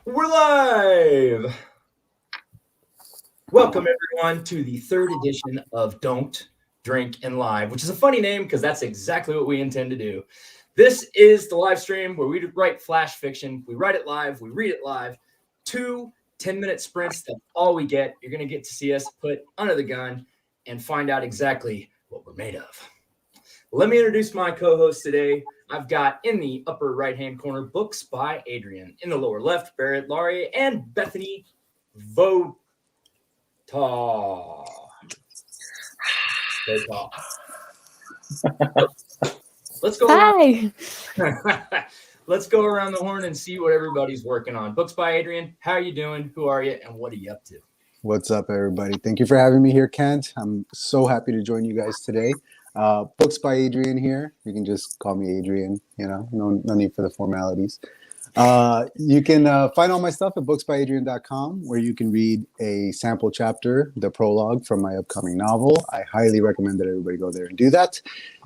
We're live! Welcome, everyone, to the third edition of Don't Drink and Live, which is a funny name because that's exactly what we intend to do. This is the live stream where we write flash fiction. We write it live. We read it live. 2 10-minute sprints. That's all we get. You're going to get to see us put under the gun and find out exactly what we're made of. Let me introduce my co-host today. I've got in the upper right-hand corner, Books by Adrian. In the lower left, Barrett Laurie and Bethany Votaw. Let's go. Hi. Let's go around the horn and see what everybody's working on. Books by Adrian, how are you doing? Who are you? And what are you up to? What's up, everybody? Thank you for having me here, Kent. I'm so happy to join you guys today. Books by Adrian here. You can just call me Adrian, no need for the formalities. You can find all my stuff at booksbyadrian.com, where you can read a sample chapter, the prologue from my upcoming novel. I highly recommend that everybody go there and do that.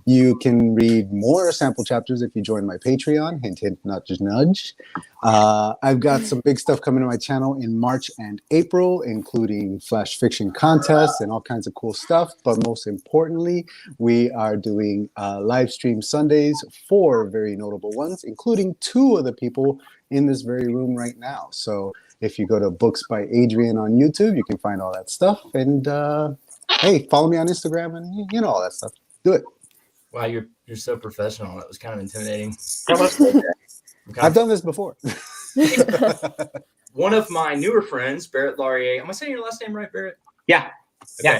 You can read more sample chapters if you join my Patreon. Hint, hint, nudge, nudge. I've got some big stuff coming to my channel in March and April, including flash fiction contests and all kinds of cool stuff. But most importantly, we are doing live stream Sundays, 4 very notable ones, including 2 of the people in this very room right now. So if you go to Books by Adrian on YouTube, you can find all that stuff. And hey, follow me on Instagram and you know all that stuff. Do it. Wow, you're so professional. That was kind of intimidating. I've done this before. One of my newer friends, Barrett Laurie. Am I saying your last name right, Barrett? Yeah. Okay.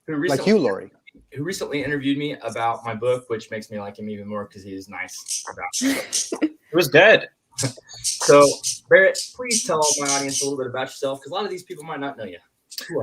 Yeah. Like you, Laurie. Who recently interviewed me about my book, which makes me like him even more because he is nice about it. It was good. So, Barrett, please tell my audience a little bit about yourself because a lot of these people might not know you.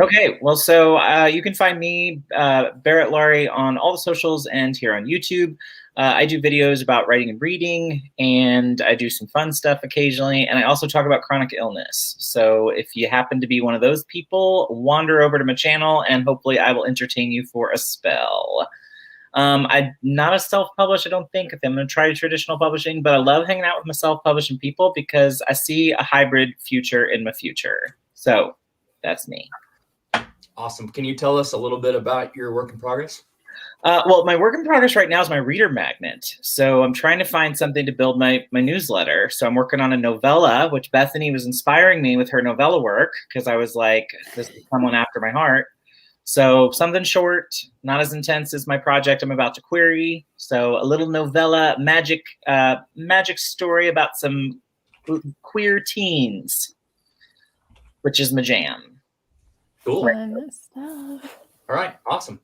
Okay, well, so you can find me, Barrett Laurie, on all the socials and here on YouTube. I do videos about writing and reading, and I do some fun stuff occasionally, and I also talk about chronic illness. So if you happen to be one of those people, wander over to my channel, and hopefully I will entertain you for a spell. I'm not a self-published, I don't think. I'm going to try traditional publishing, but I love hanging out with my self-publishing people because I see a hybrid future in my future. So that's me. Awesome. Can you tell us a little bit about your work in progress? Well, my work in progress right now is my reader magnet. So I'm trying to find something to build my newsletter. So I'm working on a novella, which Bethany was inspiring me with her novella work because I was like, this is someone after my heart. So something short, not as intense as my project I'm about to query. So a little novella, magic story about some queer teens, which is my jam. Cool. Fun stuff. All right. Awesome.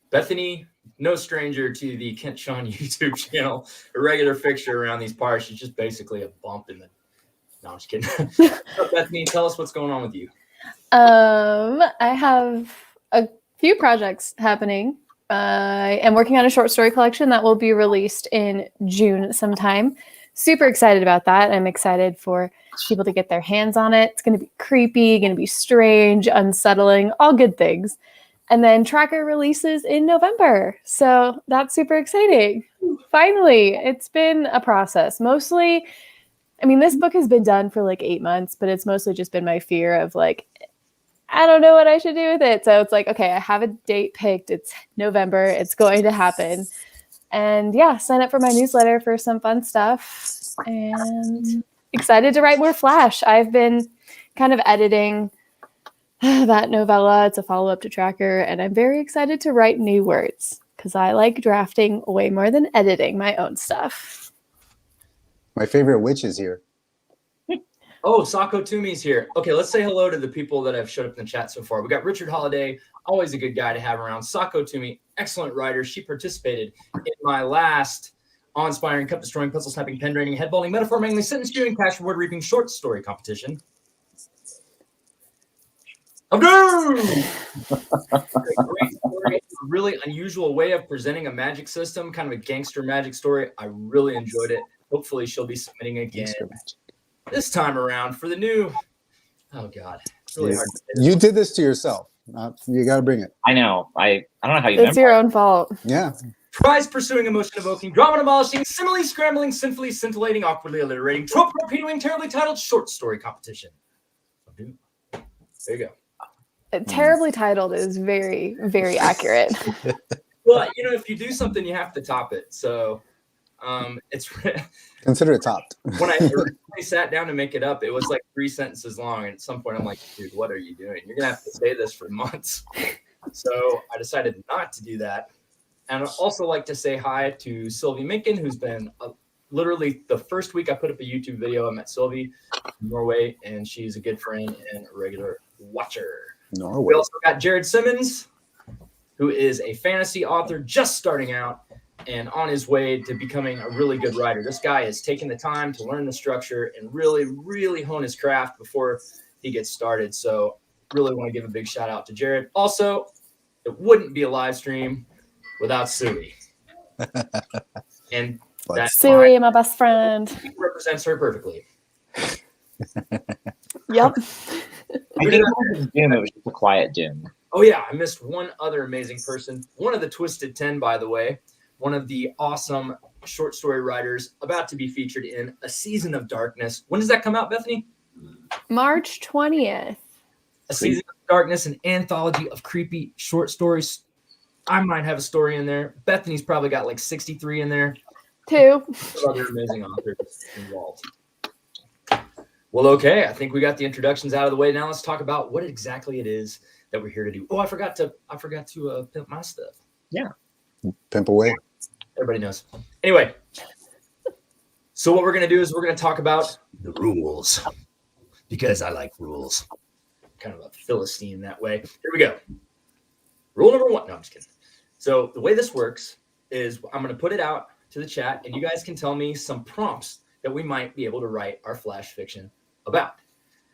Bethany, no stranger to the Kent Sean YouTube channel, a regular fixture around these parts. She's just basically a bump in the... No, I'm just kidding. So, Bethany, tell us what's going on with you. I have a few projects happening. I am working on a short story collection that will be released in June sometime. Super excited about that. I'm excited for people to get their hands on it. It's going to be creepy, going to be strange, unsettling, all good things. And then Tracker releases in November. So that's super exciting. Finally, it's been a process. Mostly, I mean, this book has been done for like 8 months, but it's mostly just been my fear of like, I don't know what I should do with it. So it's like, okay, I have a date picked. It's November. It's going to happen. And yeah, sign up for my newsletter for some fun stuff. And excited to write more flash. I've been kind of editing that novella. It's a follow-up to Tracker, and I'm very excited to write new words because I like drafting way more than editing my own stuff. My favorite witch is here. Oh, Sako Toomey's here. Okay, let's say hello to the people that have showed up in the chat so far. We got Richard Holiday, always a good guy to have around. Sako Toomey, excellent writer. She participated in my last awe-inspiring, cup-destroying, pencil-snapping, pen-draining, head-balding, metaphor-mangling, sentence-chewing, cash-reward-reaping short story competition. Of doom! Great story. A really unusual way of presenting a magic system, kind of a gangster magic story. I really enjoyed it. Hopefully she'll be submitting again this time around for the new... Oh, God. It's really hard to say. You did this to yourself. You got to bring it. I know. I don't know how you It's your own fault. Yeah. Tries pursuing, emotion evoking, drama demolishing, simile scrambling, sinfully scintillating, awkwardly alliterating, trope repeating, terribly titled short story competition. There you go. Terribly titled is very, very accurate. Well, you know, if you do something, you have to top it. So it's Consider it topped. when I originally sat down to make it up, it was like 3 sentences long. And at some point, I'm like, dude, what are you doing? You're going to have to say this for months. So I decided not to do that. And I'd also like to say hi to Sylvie Minkin, who's been literally the first week I put up a YouTube video. I met Sylvie from Norway, and she's a good friend and a regular watcher. Norway. We also got Jared Simmons, who is a fantasy author just starting out and on his way to becoming a really good writer. This guy has taken the time to learn the structure and really, really hone his craft before he gets started. So really want to give a big shout out to Jared. Also, it wouldn't be a live stream without Sui. And that's Sui, my best friend. He represents her perfectly. Yep. I think it was Doom. It was just a quiet Doom. Oh, yeah. I missed one other amazing person. One of the Twisted 10, by the way. One of the awesome short story writers about to be featured in A Season of Darkness. When does that come out, Bethany? March 20th. A Season of Darkness, an anthology of creepy short stories. I might have a story in there. Bethany's probably got like 63 in there. 2. Other amazing authors involved. Well, okay. I think we got the introductions out of the way. Now let's talk about what exactly it is that we're here to do. Oh, I forgot to pimp my stuff. Yeah. Pimp away. Everybody knows. Anyway, so what we're going to do is we're going to talk about the rules because I like rules. Kind of a Philistine that way. Here we go. Rule number 1. No, I'm just kidding. So the way this works is I'm going to put it out to the chat, and you guys can tell me some prompts that we might be able to write our flash fiction about.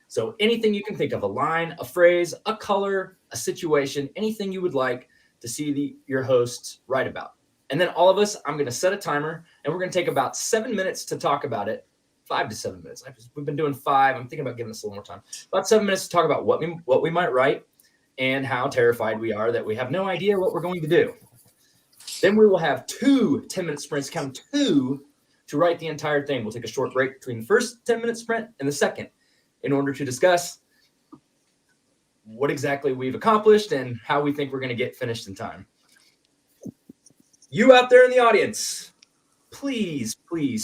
So anything you can think of, a line, a phrase, a color, a situation, anything you would like to see your hosts write about. And then all of us, I'm going to set a timer, and we're going to take about 7 minutes to talk about it. 5 to 7 minutes. We've been doing 5. I'm thinking about giving us a little more time. About 7 minutes to talk about what we might write and how terrified we are that we have no idea what we're going to do. Then we will have 2 10-minute sprints, count 2, to write the entire thing. We'll take a short break between the first 10-minute sprint and the second in order to discuss what exactly we've accomplished and how we think we're going to get finished in time. You out there in the audience, please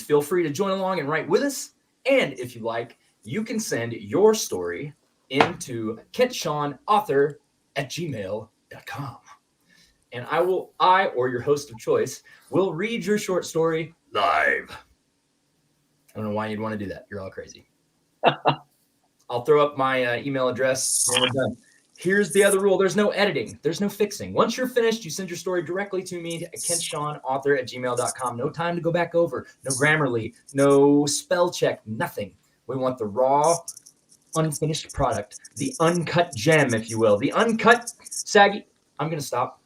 feel free to join along and write with us. And if you like, you can send your story into kentshawnauthor@gmail.com. And I or your host of choice will read your short story live. I don't know why you'd want to do that. You're all crazy. I'll throw up my email address when we're done. Here's the other rule. There's no editing. There's no fixing. Once you're finished, you send your story directly to me at kentshawnauthor@gmail.com. No time to go back over. No Grammarly. No spell check. Nothing. We want the raw, unfinished product. The uncut gem, if you will. The uncut, saggy. I'm going to stop.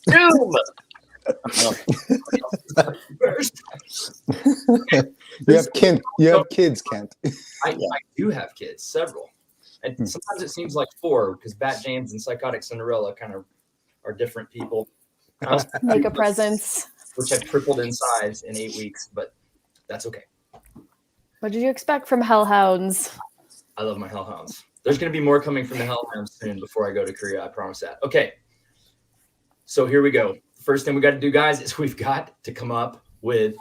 Doom! You have kids, Kent. I do have kids, several. And sometimes it seems like 4 because Bat James and Psychotic Cinderella kind of are different people. Make a presence. Which have tripled in size in 8 weeks, but that's okay. What did you expect from Hellhounds? I love my Hellhounds. There's going to be more coming from the Hellhounds soon before I go to Korea. I promise that. Okay. So here we go. First thing we got to do, guys, is we've got to come up with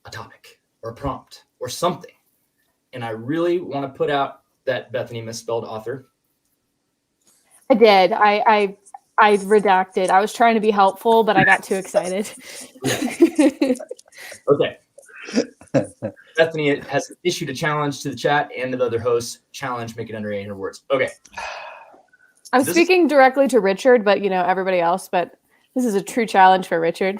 a topic or a prompt or something. And I really want to put out that Bethany misspelled author. I did. I redacted. I was trying to be helpful, but I got too excited. Okay. Bethany has issued a challenge to the chat and to the other hosts. Challenge, make it under 800 words. Okay. I'm speaking directly to Richard, but everybody else. But this is a true challenge for Richard.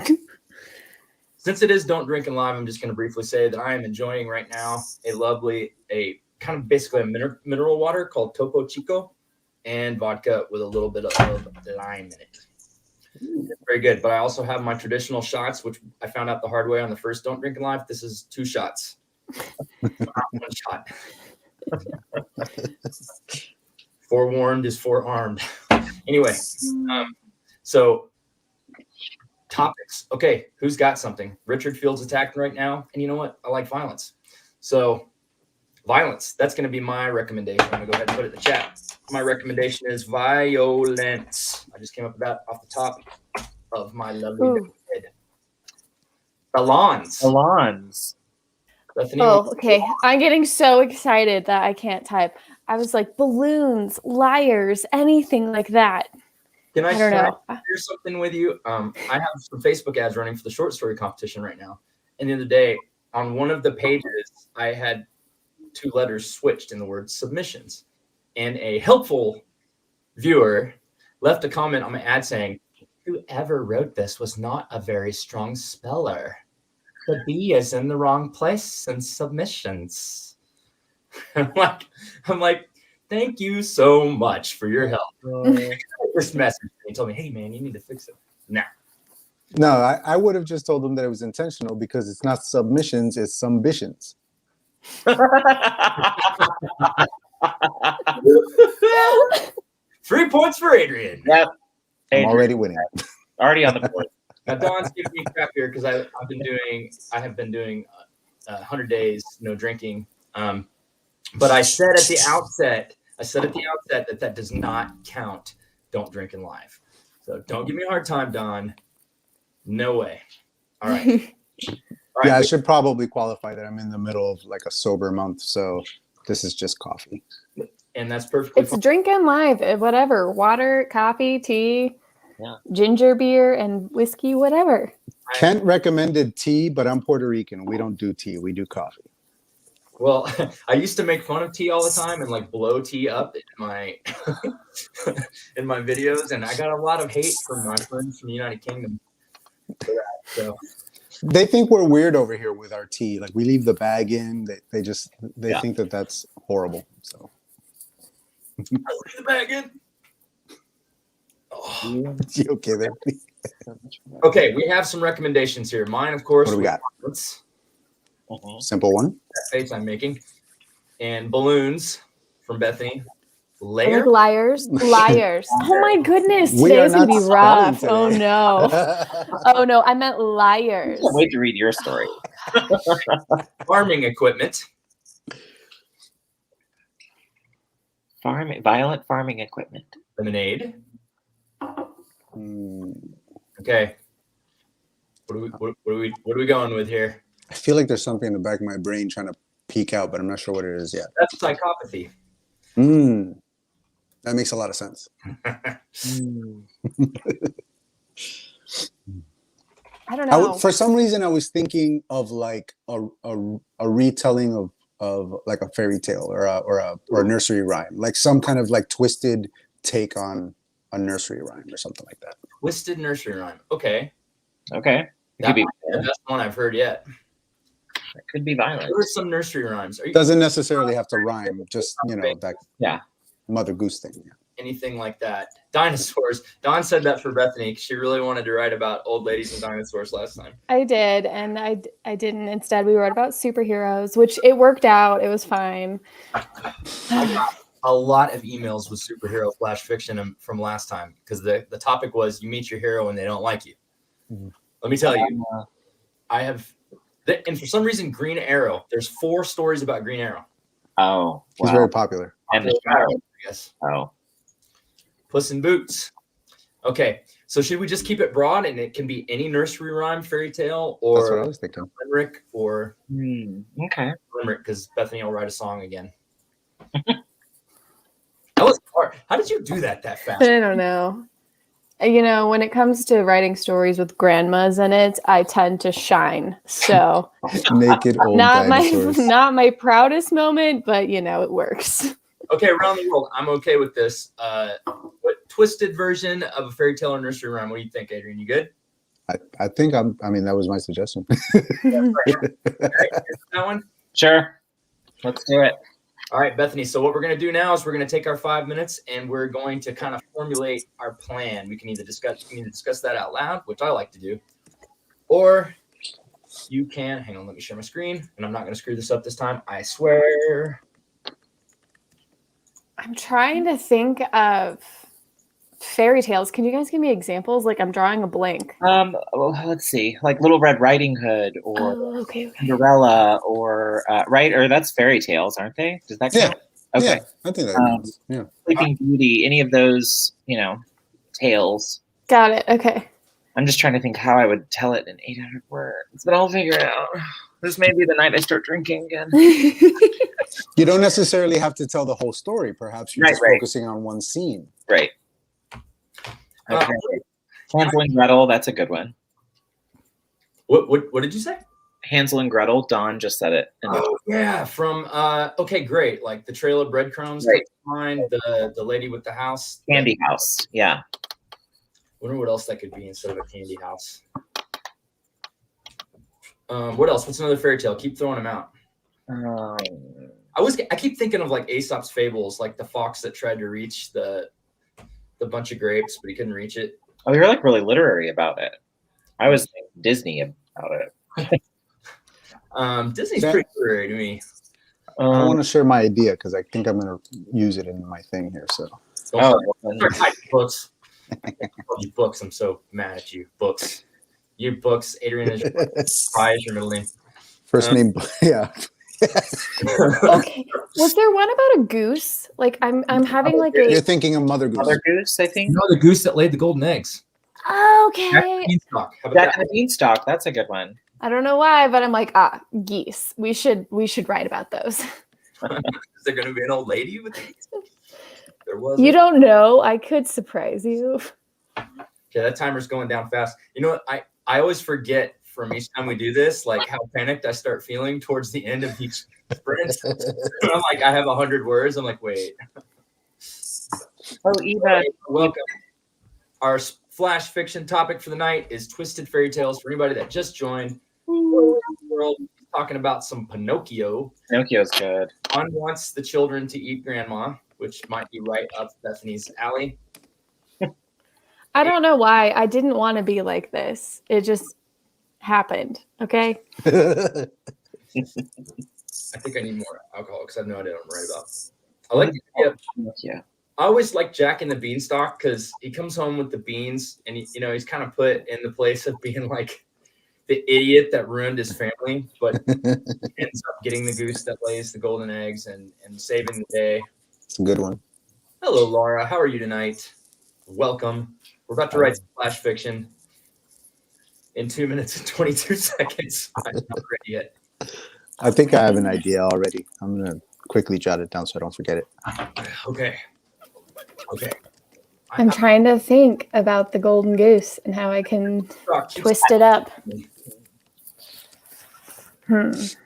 Since it is Don't Drink and Live, I'm just going to briefly say that I am enjoying right now a kind of basically a mineral water called Topo Chico and vodka with a little bit of lime in it. It's very good. But I also have my traditional shots, which I found out the hard way on the first Don't Drink and Live. This is 2 shots. Not 1 shot. Forewarned is forearmed. Anyway, so topics. Okay, who's got something? Richard Field's attacking right now, and you know what? I like violence. So violence. That's going to be my recommendation. I'm going to go ahead and put it in the chat. My recommendation is violence. I just came up with that off the top of my lovely head. Ballons. Bethany, Oh, okay. I'm getting so excited that I can't type. I was like, balloons, liars, anything like that. Can I don't know. share something with you? I have some Facebook ads running for the short story competition right now. And the other day, on one of the pages, I had 2 letters switched in the word submissions. And a helpful viewer left a comment on my ad saying, whoever wrote this was not a very strong speller. The B is in the wrong place in submissions. I'm like, thank you so much for your help. This message. He told me, hey man, you need to fix it now. No, I would have just told them that it was intentional because it's not submissions, it's submissions. 3 points for Adrian. Yep. I'm already winning. Already on the board. Now Don's giving me crap here because I have been doing 100 days no drinking. But I said at the outset that does not count. Don't drink in live. So don't give me a hard time, Don. No way. All right. All right. Yeah, I should probably qualify that I'm in the middle of like a sober month, so this is just coffee. And that's perfectly It's fine. drinking live, whatever. Water, coffee, tea, ginger beer, and whiskey, whatever. Kent recommended tea, but I'm Puerto Rican. We don't do tea. We do coffee. Well, I used to make fun of tea all the time and like blow tea up in my in my videos, and I got a lot of hate from my friends from the United Kingdom for that. So They think we're weird over here with our tea. Like we leave the bag in. They think that that's horrible. So I leave the bag in. Oh. You okay there? Okay, we have some recommendations here. Mine, of course. What do we got? Violence, Simple one. that face I'm making, and balloons from Bethany. Like Layer. liars. Oh my goodness, We today's are gonna be not rough. spelling Oh today. no. Oh no, I meant liars. Can't wait to read your story. Farming equipment. Violent farming equipment. Lemonade. Hmm. Okay. What are we going with here? I feel like there's something in the back of my brain trying to peek out, but I'm not sure what it is yet. That's psychopathy. That makes a lot of sense. I don't know. For some reason, I was thinking of like a retelling of like a fairy tale or a nursery rhyme, like some kind of like twisted take on a nursery rhyme or something like that. Twisted nursery rhyme. Okay. Okay. It That could be, might be the best one I've heard yet. it could be violent. There are some nursery rhymes. Are you Doesn't necessarily have to rhyme, just that Yeah. Mother Goose thing. Yeah. anything like that? Dinosaurs. Don said that for Bethany. She really wanted to write about old ladies and dinosaurs last time. I did, and I didn't. Instead, we wrote about superheroes, which it worked out. It was fine. I got a lot of emails with superhero flash fiction from last time because the topic was you meet your hero and they don't like you. Let me tell you, I have, and for some reason, Green Arrow. There's 4 stories about Green Arrow. Oh, He's wow. very popular. And the I shadow. guess. Oh. Puss in Boots. Okay, so should we just keep it broad and it can be any nursery rhyme, fairy tale, That's what I or was thinking. limerick, or Okay. limerick? Because Bethany will write a song again. That was hard. How did you do that fast? I don't know. When it comes to writing stories with grandmas in it, I tend to shine. So Naked old dinosaurs. not my proudest moment, but it works. Okay, around the world, I'm okay with this. What twisted version of a fairy tale or nursery rhyme? What do you think, Adrian? You good? I think that was my suggestion. That one? Sure. Let's do it. All right, Bethany. So what we're going to do now is we're going to take our 5 minutes and we're going to kind of formulate our plan. We can either discuss that out loud, which I like to do, or you can, hang on, let me share my screen, and I'm not going to screw this up this time. I swear. I'm trying to think of fairy tales. Can you guys give me examples? Like I'm drawing a blank. Well, let's see, like Little Red Riding Hood or Oh, okay. Cinderella or right, or that's fairy tales, aren't they? Does that count? Okay. Yeah, I think that counts. Yeah. Sleeping Beauty, any of those, tales. Got it. Okay. I'm just trying to think how I would tell it in 800 words, but I'll figure it out. This may be the night I start drinking again. You don't necessarily have to tell the whole story. Perhaps you're just focusing on one scene. Right. Okay. Hansel and Gretel, that's a good one. What did you say? Hansel and Gretel. Don just said it. Oh yeah, from okay, great. Like the Trail of Breadcrumbs, Right. Mine, the lady with the house, Candy House. Yeah. Wonder what else that could be instead of a candy house. What else? What's another fairy tale? Keep throwing them out. I keep thinking of like Aesop's fables, like the fox that tried to reach the bunch of grapes, but he couldn't reach it. Oh, you're like really literary about it. I was thinking Disney about it. Disney's pretty literary to me. I want to share my idea because I think I'm going to use it in my thing here. So, Books. You books. I'm so mad at you. Books. You books. Adrian is your middle name. First name, yeah. Okay. Was there one about a goose? Like I'm having like a. You're thinking of Mother Goose. Mother Goose, I think. You know the goose that laid the golden eggs. Okay. Jack and the Beanstalk. How about Jack that? and the Beanstalk. That's a good one. I don't know why, but I'm like, geese. We should write about those. Is there going to be an old lady with these? There was. You don't know. I could surprise you. Okay, that timer's going down fast. You know what? I always forget from each time we do this, like how panicked I start feeling towards the end of each sprint. I'm like, I have 100 words. I'm like, wait. Oh, Eva. Welcome. Our flash fiction topic for the night is twisted fairy tales. For anybody that just joined, world talking about some Pinocchio. Pinocchio's good. One wants the children to eat grandma, which might be right up Bethany's alley. I don't know why. I didn't want to be like this. It just happened. Okay. I think I need more alcohol because I have no idea what I'm right about. I like I always like Jack and the Beanstalk because he comes home with the beans and he's kind of put in the place of being like the idiot that ruined his family, but ends up getting the goose that lays the golden eggs and saving the day. It's a good one. Hello, Laura. How are you tonight? Welcome. We're about to write some flash fiction in 2 minutes and 22 seconds. I'm not ready yet. I think I have an idea already. I'm going to quickly jot it down so I don't forget it. Okay. I'm trying to think about the golden goose and how I can twist it up. It's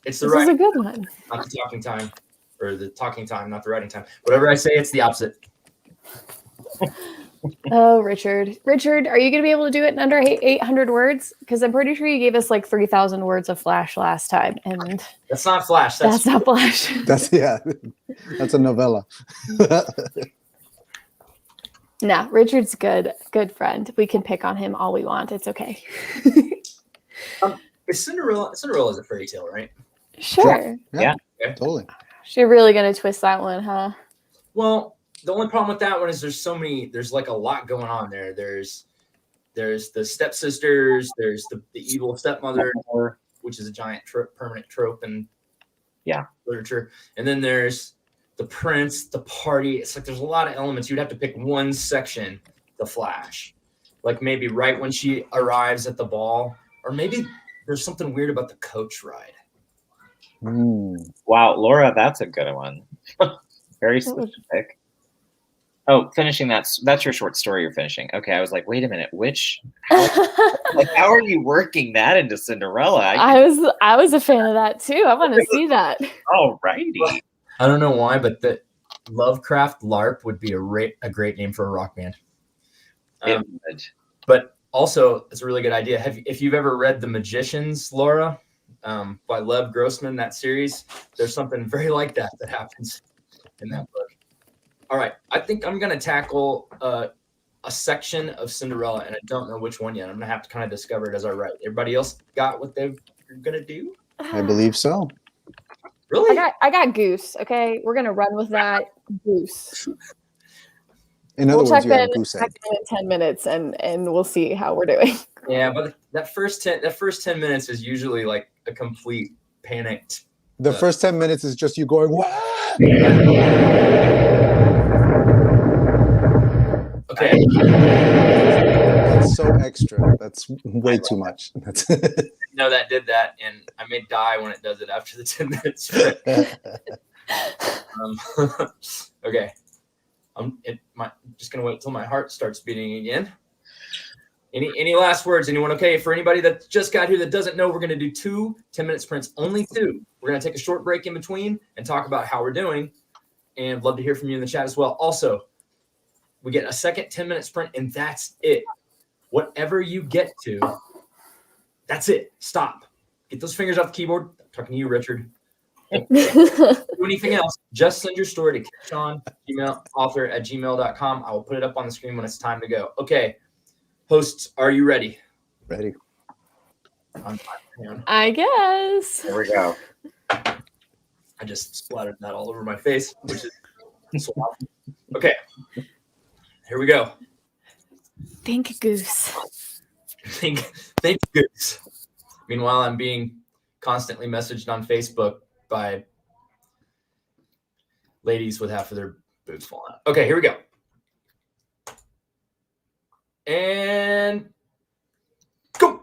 This the right is a good one. not the talking time, or the talking time, not the writing time. Whatever I say, it's the opposite. Oh, Richard, are you going to be able to do it in under 800 words? Because I'm pretty sure you gave us like 3,000 words of Flash last time, and That's not Flash. that's not Flash. That's a novella. No, Richard's good friend. We can pick on him all we want. It's okay. Is Cinderella's a fairy tale, right? Sure. Yeah. Okay. Totally. You're really going to twist that one, huh? Well, the only problem with that one is there's like a lot going on there. There's the stepsisters, there's the evil stepmother, which is a giant permanent trope in literature. And then there's the prince, the party. It's like there's a lot of elements. You'd have to pick one section, the Flash. Like maybe right when she arrives at the ball, or maybe there's something weird about the coach ride. Wow, Laura, that's a good one. Very specific. Oh, finishing that's your short story you're finishing. Okay, I was like, wait a minute, how are you working that into Cinderella? I was a fan of that too. I want to see that. All righty. I don't know why, but the Lovecraft LARP would be a great name for a rock band. But also, it's a really good idea. If you've ever read The Magicians, Laura, by Lev Grossman, that series, there's something very like that happens in that book. All right, I think I'm going to tackle a section of Cinderella, and I don't know which one yet. I'm going to have to kind of discover it as I write. Everybody else got what they're going to do? I believe so. Really? I got Goose. Okay, we're gonna run with that. Goose. In other We'll words, check you have in goose egg. in 10 minutes and we'll see how we're doing. Yeah, but that first 10 minutes is usually like a complete panicked. The first 10 minutes is just you going, "What?" Okay. That's so extra. That's way too much. That's No, that did that, and I may die when it does it after the 10 minutes. Okay. I'm just gonna wait till my heart starts beating again. Any last words? Anyone? Okay. For anybody that just got here that doesn't know, we're gonna do 2 10-minute sprints, only 2. We're gonna take a short break in between and talk about how we're doing, and love to hear from you in the chat as well. Also, we get a second 10-minute sprint, and that's it. Whatever you get to, that's it. Stop. Get those fingers off the keyboard. I'm talking to you, Richard. Do anything else, just send your story to author@gmail.com. I will put it up on the screen when it's time to go. Okay. Hosts, are you ready? ready. I guess. There we go. I just splattered that all over my face, which is swap. Okay. Here we go. Think goose. Think Goose. Meanwhile, I'm being constantly messaged on Facebook by ladies with half of their boobs falling out. Okay, here we go. And go.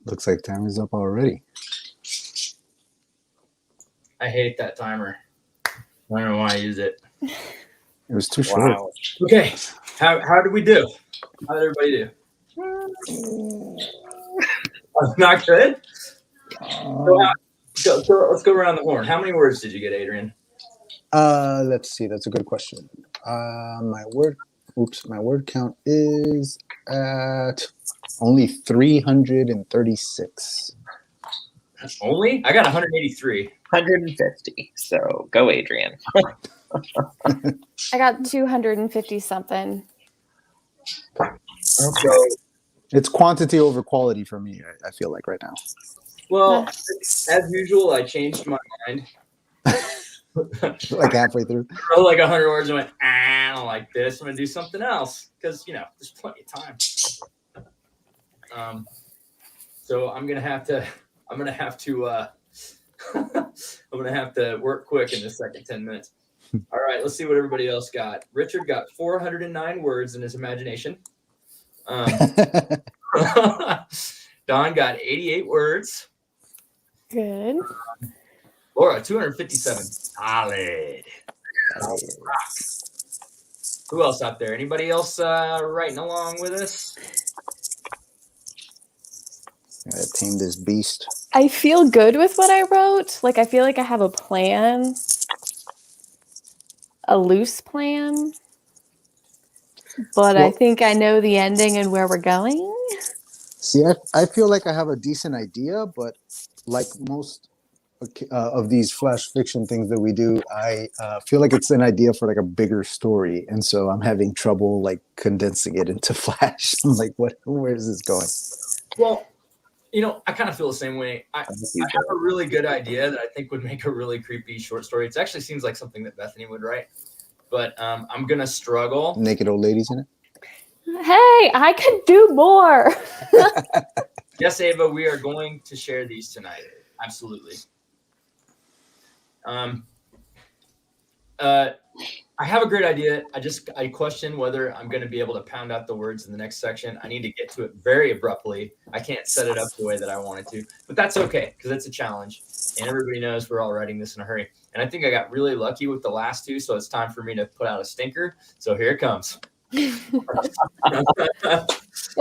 Looks like time is up already. I hate that timer. I don't know why I use it. It was too short. Wow. Okay, how did we do? How did everybody do? Not good? So let's go around the horn. How many words did you get, Adrian? Let's see. That's a good question. My word count is at only 336. Only? I got 183. 150. So go, Adrian. I got 250 something. Okay. It's quantity over quality for me, I feel like right now. Well, as usual, I changed my mind. Like halfway through. I wrote like 100 words and went, I don't like this. I'm going to do something else because, there's plenty of time. So I'm going to have to work quick in the second 10 minutes. All right, let's see what everybody else got. Richard got 409 words in his imagination. Don got 88 words. Good. Laura, 257. Solid. Who else out there? Anybody else writing along with us? Gotta tame this beast. I feel good with what I wrote. Like, I feel like I have a plan. A loose plan. But I think I know the ending and where we're going. See, I feel like I have a decent idea, but like most of these flash fiction things that we do, I feel like it's an idea for like a bigger story, and so I'm having trouble like condensing it into Flash. I'm like, where is this going? Well, I kind of feel the same way. I have a really good idea that I think would make a really creepy short story. It actually seems like something that Bethany would write, but I'm gonna struggle. Naked old ladies in it. Hey, I could do more. Yes, Ava, we are going to share these tonight. Absolutely. I have a great idea. I question whether I'm going to be able to pound out the words in the next section. I need to get to it very abruptly. I can't set it up the way that I wanted to, but that's okay because it's a challenge, and everybody knows we're all writing this in a hurry. And I think I got really lucky with the last two, so it's time for me to put out a stinker. So here it comes. That's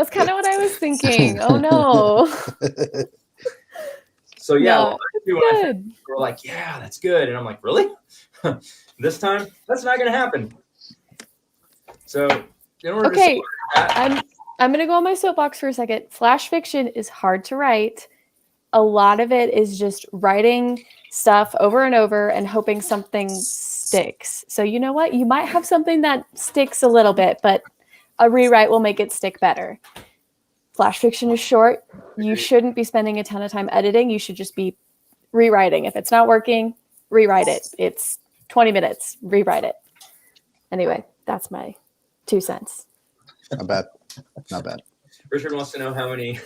kind of what I was thinking. Oh no. So yeah, No, we're like, yeah, that's good, and I'm like, really? This time, that's not going to happen. So in order okay, to that, I'm going to go on my soapbox for a second. Flash fiction is hard to write. A lot of it is just writing stuff over and over and hoping something sticks. So you know what? You might have something that sticks a little bit, but a rewrite will make it stick better. Flash fiction is short. You shouldn't be spending a ton of time editing. You should just be rewriting. If it's not working, rewrite it. It's 20 minutes. Rewrite it. Anyway, that's my 2 cents. Not bad. Richard wants to know how many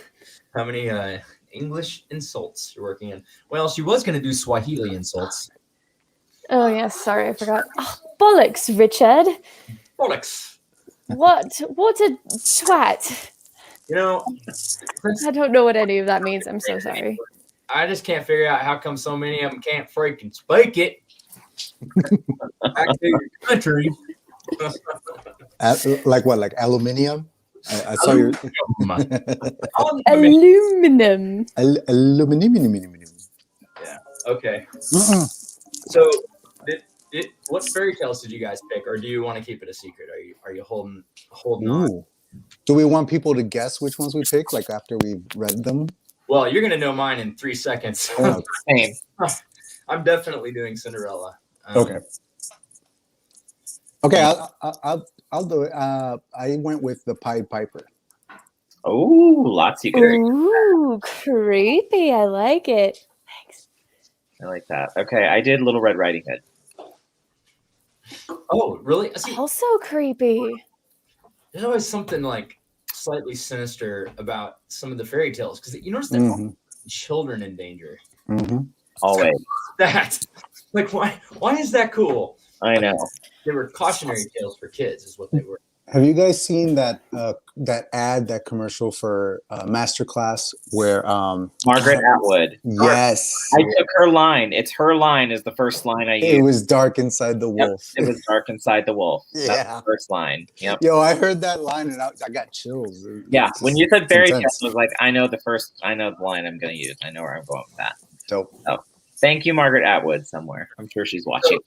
English insults you're working in. Well, she was going to do Swahili insults. Oh, yes. Sorry, I forgot. Oh, bollocks, Richard. Bollocks. What a twat. I I don't know what any of that means. I'm so sorry. I just can't figure out how come so many of them can't freaking speak it. Back to your country. Like what? Like aluminium? I saw your Aluminum. Aluminium. Yeah. Okay. Mm-mm. So, what fairy tales did you guys pick, or do you want to keep it a secret? Are you holding on? Ooh. Do we want people to guess which ones we pick, like after we've read them? Well, you're gonna know mine in 3 seconds. Oh. Same. I'm definitely doing Cinderella. Okay, I'll do it. I went with the Pied Piper. Oh, lots you could. Ooh, creepy. I like it. Thanks. I like that. Okay, I did Little Red Riding Hood. Oh, really? See, Also creepy. there's always something like slightly sinister about some of the fairy tales because you notice they're all children in danger. Mm-hmm. Always. That why is that cool? I know. They were cautionary tales for kids, is what they were. Have you guys seen that that commercial for Masterclass where Margaret Atwood. yes, I took her line. It's her line is the first line I used. it was dark inside the Yep, wolf. it was dark inside the wolf. Yeah. That's the first line. Yep. Yo, I heard that line and I got chills. Yeah, when you said fairy tale, intense. I was like, I know the line I'm going to use. I know where I'm going with that. Dope. So, thank you, Margaret Atwood, somewhere. I'm sure she's watching.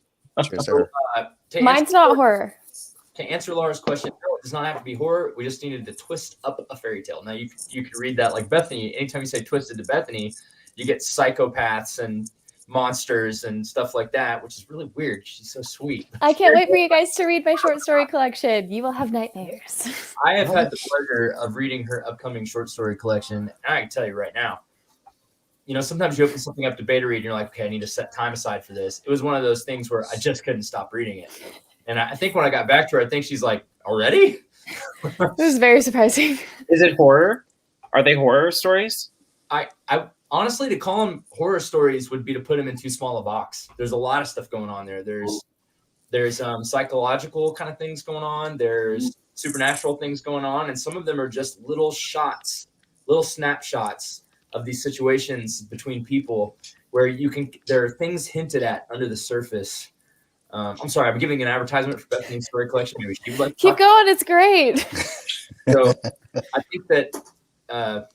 Cheers, sir. Mine's not horror. To answer Laura's question, no, it does not have to be horror. We just needed to twist up a fairy tale. Now you could read that like Bethany. Anytime you say twisted to Bethany, you get psychopaths and monsters and stuff like that, which is really weird. She's so sweet. I can't wait for you guys to read my short story collection. You will have nightmares. I have had the pleasure of reading her upcoming short story collection. And I can tell you right now, sometimes you open something up to beta read and you're like, okay, I need to set time aside for this. It was one of those things where I just couldn't stop reading it. And I think when I got back to her, I think she's like, already? This is very surprising. Is it horror? Are they horror stories? I honestly, to call them horror stories would be to put them in too small a box. There's a lot of stuff going on there. There's psychological kind of things going on. There's supernatural things going on. And some of them are just little shots, little snapshots of these situations between people where there are things hinted at under the surface. I'm sorry, I'm giving an advertisement for Bethany's story collection. Maybe she would like to Keep going, it's great. So I think that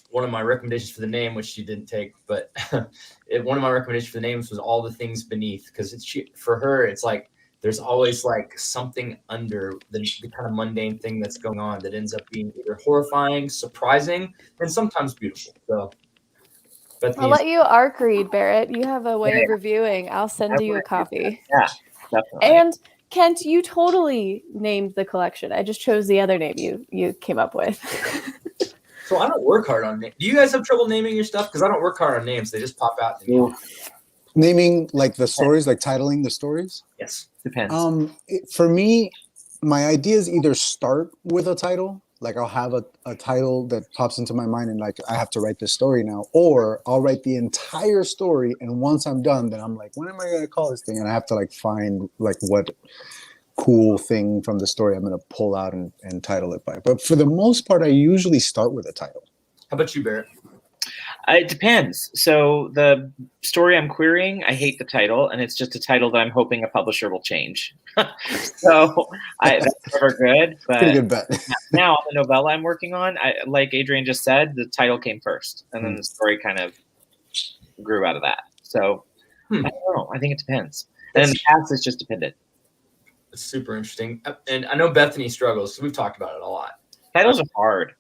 one of my recommendations for the name, which she didn't take, but one of my recommendations for the names was All the Things Beneath, because for her, it's like there's always like something under the kind of mundane thing that's going on that ends up being either horrifying, surprising, and sometimes beautiful. So I'll let you arc read, Barrett. You have a way of reviewing. I'll send you a copy. Yeah, definitely. And Kent, you totally named the collection. I just chose the other name you came up with. So I don't work hard on names. Do you guys have trouble naming your stuff? Because I don't work hard on names. They just pop out to me. Naming like the stories, like titling the stories? Yes. Depends. For me, my ideas either start with a title, like I'll have a title that pops into my mind and like I have to write this story now, or I'll write the entire story and once I'm done, then I'm like, what am I going to call this thing? And I have to like find like what cool thing from the story I'm going to pull out and title it by. But for the most part, I usually start with a title. How about you, Barrett? It depends. So the story I'm querying, I hate the title, and it's just a title that I'm hoping a publisher will change. So that's never good. But pretty good bet. Now on the novella I'm working on, like Adrian just said, the title came first, and then the story kind of grew out of that. So I don't know. I think it depends. And in the past, it's just dependent. It's super interesting. And I know Bethany struggles. We've talked about it a lot. Titles are hard.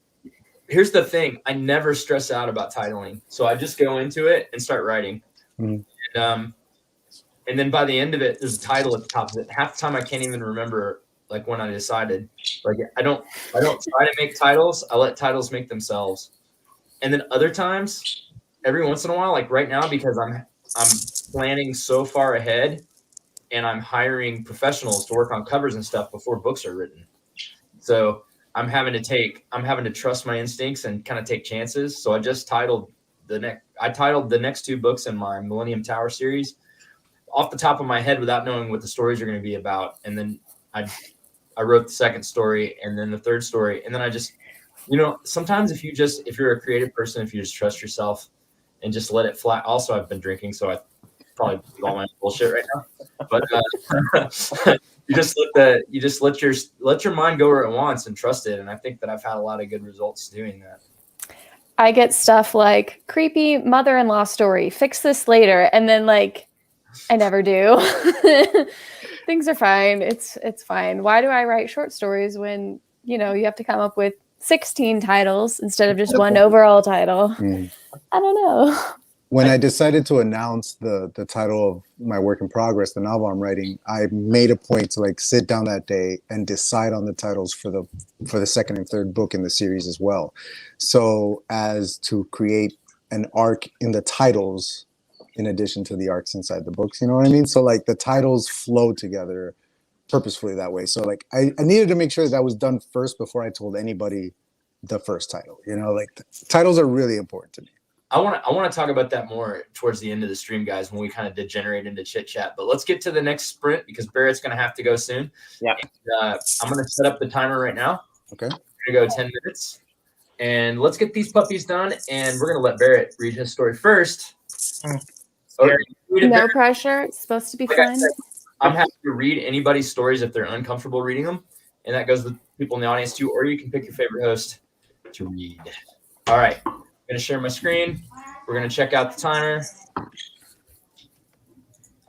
Here's the thing. I never stress out about titling. So I just go into it and start writing. Mm-hmm. And then by the end of it, there's a title at the top of it. Half the time I can't even remember like when I decided. Like I don't try to make titles. I let titles make themselves. And then other times, every once in a while, like right now, because I'm planning so far ahead and I'm hiring professionals to work on covers and stuff before books are written. So I'm having to trust my instincts and kind of take chances. So I just titled the next two books in my Millennium Tower series off the top of my head without knowing what the stories are going to be about. And then I wrote the second story and then the third story. And then I just, sometimes if you're a creative person, if you just trust yourself and just let it fly. Also, I've been drinking, so I probably do all my bullshit right now. But you just let your mind go where it wants and trust it. And I think that I've had a lot of good results doing that. I get stuff like creepy mother-in-law story, fix this later, and then like I never do. Things are fine. It's fine. Why do I write short stories when you have to come up with 16 titles instead of just one overall title? I don't know. When I decided to announce the title of my work in progress, the novel I'm writing, I made a point to like sit down that day and decide on the titles for the second and third book in the series as well, so as to create an arc in the titles in addition to the arcs inside the books. You know what I mean? So like the titles flow together purposefully that way. So like I needed to make sure that was done first before I told anybody the first title. Like the titles are really important to me. I want to talk about that more towards the end of the stream, guys, when we kind of degenerate into chit chat. But let's get to the next sprint because Barrett's going to have to go soon. Yeah. I'm going to set up the timer right now. Okay. We're going to go 10 minutes. And let's get these puppies done. And we're going to let Barrett read his story first. No pressure. It's supposed to be fun. I'm happy to read anybody's stories if they're uncomfortable reading them. And that goes with people in the audience too. Or you can pick your favorite host to read. All right. I'm going to share my screen. We're going to check out the timer.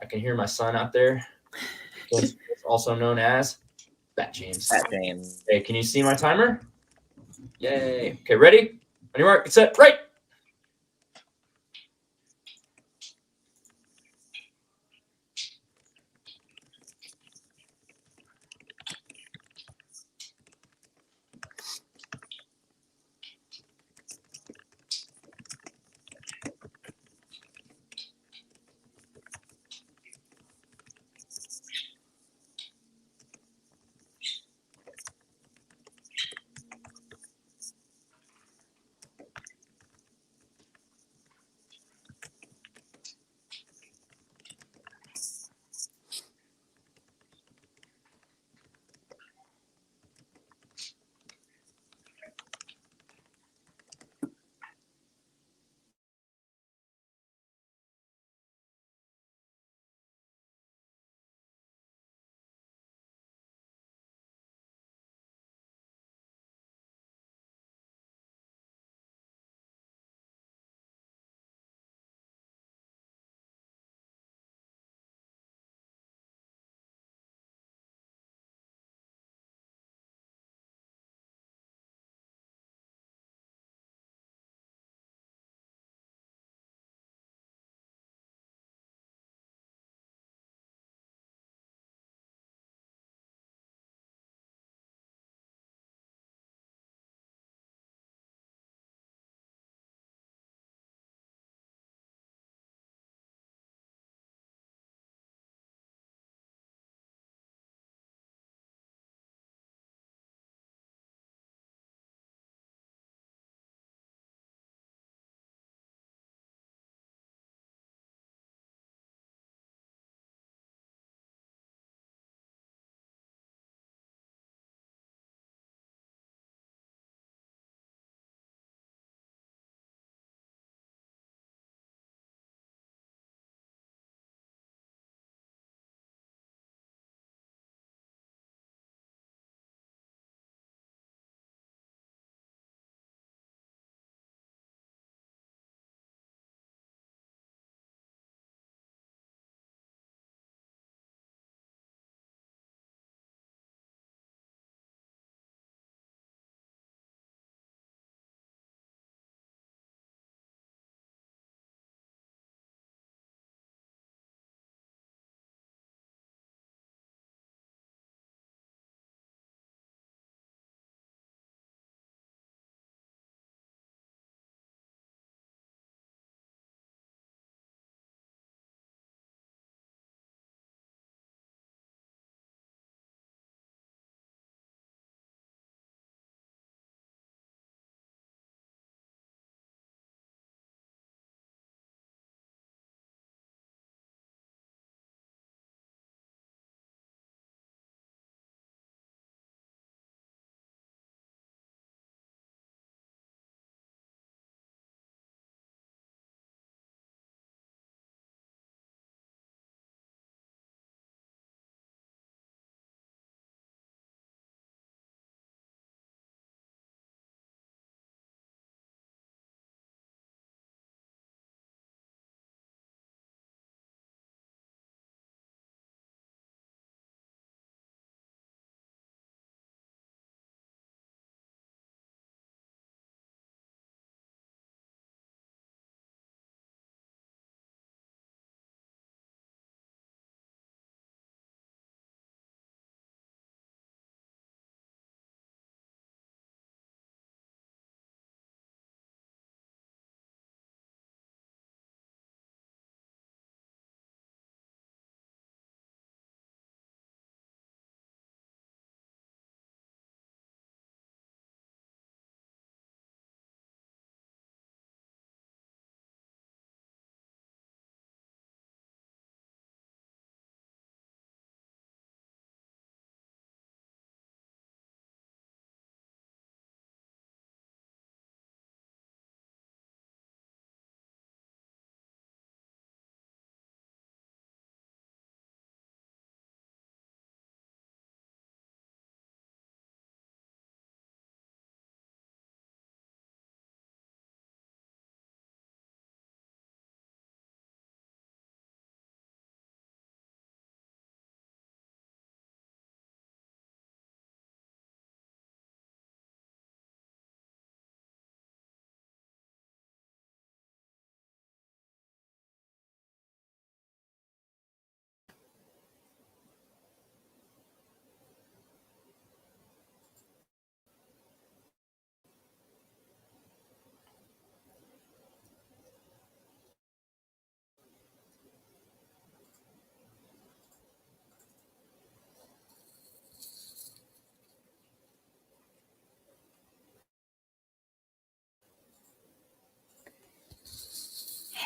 I can hear my son out there. It's also known as Bat James. Bat James. Okay, can you see my timer? Yay. Okay, ready? On your mark, get set, right.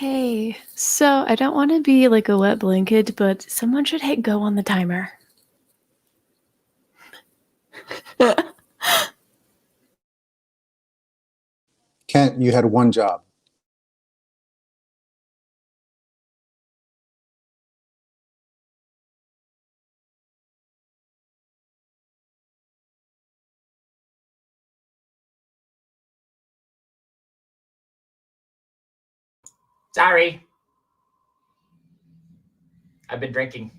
Hey, so I don't want to be like a wet blanket, but someone should hit go on the timer. Kent, you had one job. Sorry. I've been drinking.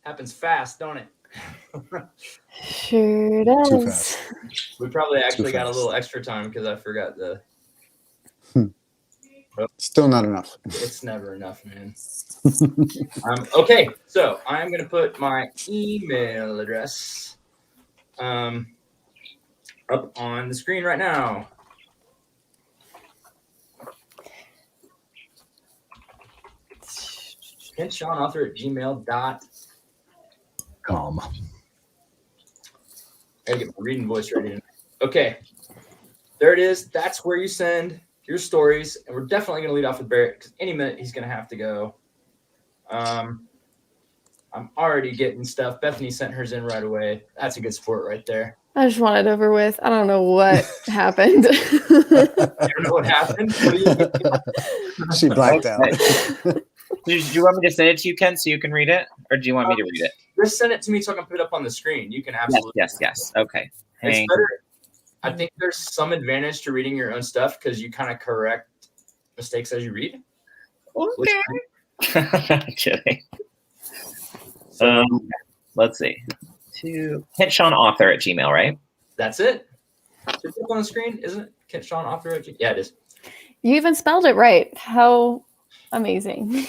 Happens fast, don't it? Sure Too does. fast. We probably actually got a fast. little extra time because I forgot the. Still not enough. It's never enough, man. Okay, so I'm going to put my email address up on the screen right now. KentSeanAuthor@gmail.com. Gotta get my reading voice ready. Okay, there it is. That's where you send your stories, and we're definitely going to lead off with Barrett because any minute he's going to have to go. I'm already getting stuff. Bethany sent hers in right away. That's a good sport right there. I just want it over with. I don't know what happened. You don't know what happened? What do you mean? She blacked out. Do you want me to send it to you, Ken, so you can read it, or do you want me to read it? Just send it to me so I can put it up on the screen. You can absolutely. Yes. Okay. It's better. I think there's some advantage to reading your own stuff because you kind of correct mistakes as you read. Okay. I'm kidding. Let's see. To KentSeanAuthor@gmail, right? That's it. It's up on the screen, isn't it? KentSeanAuthor@gmail. Yeah, it is. You even spelled it right. How amazing.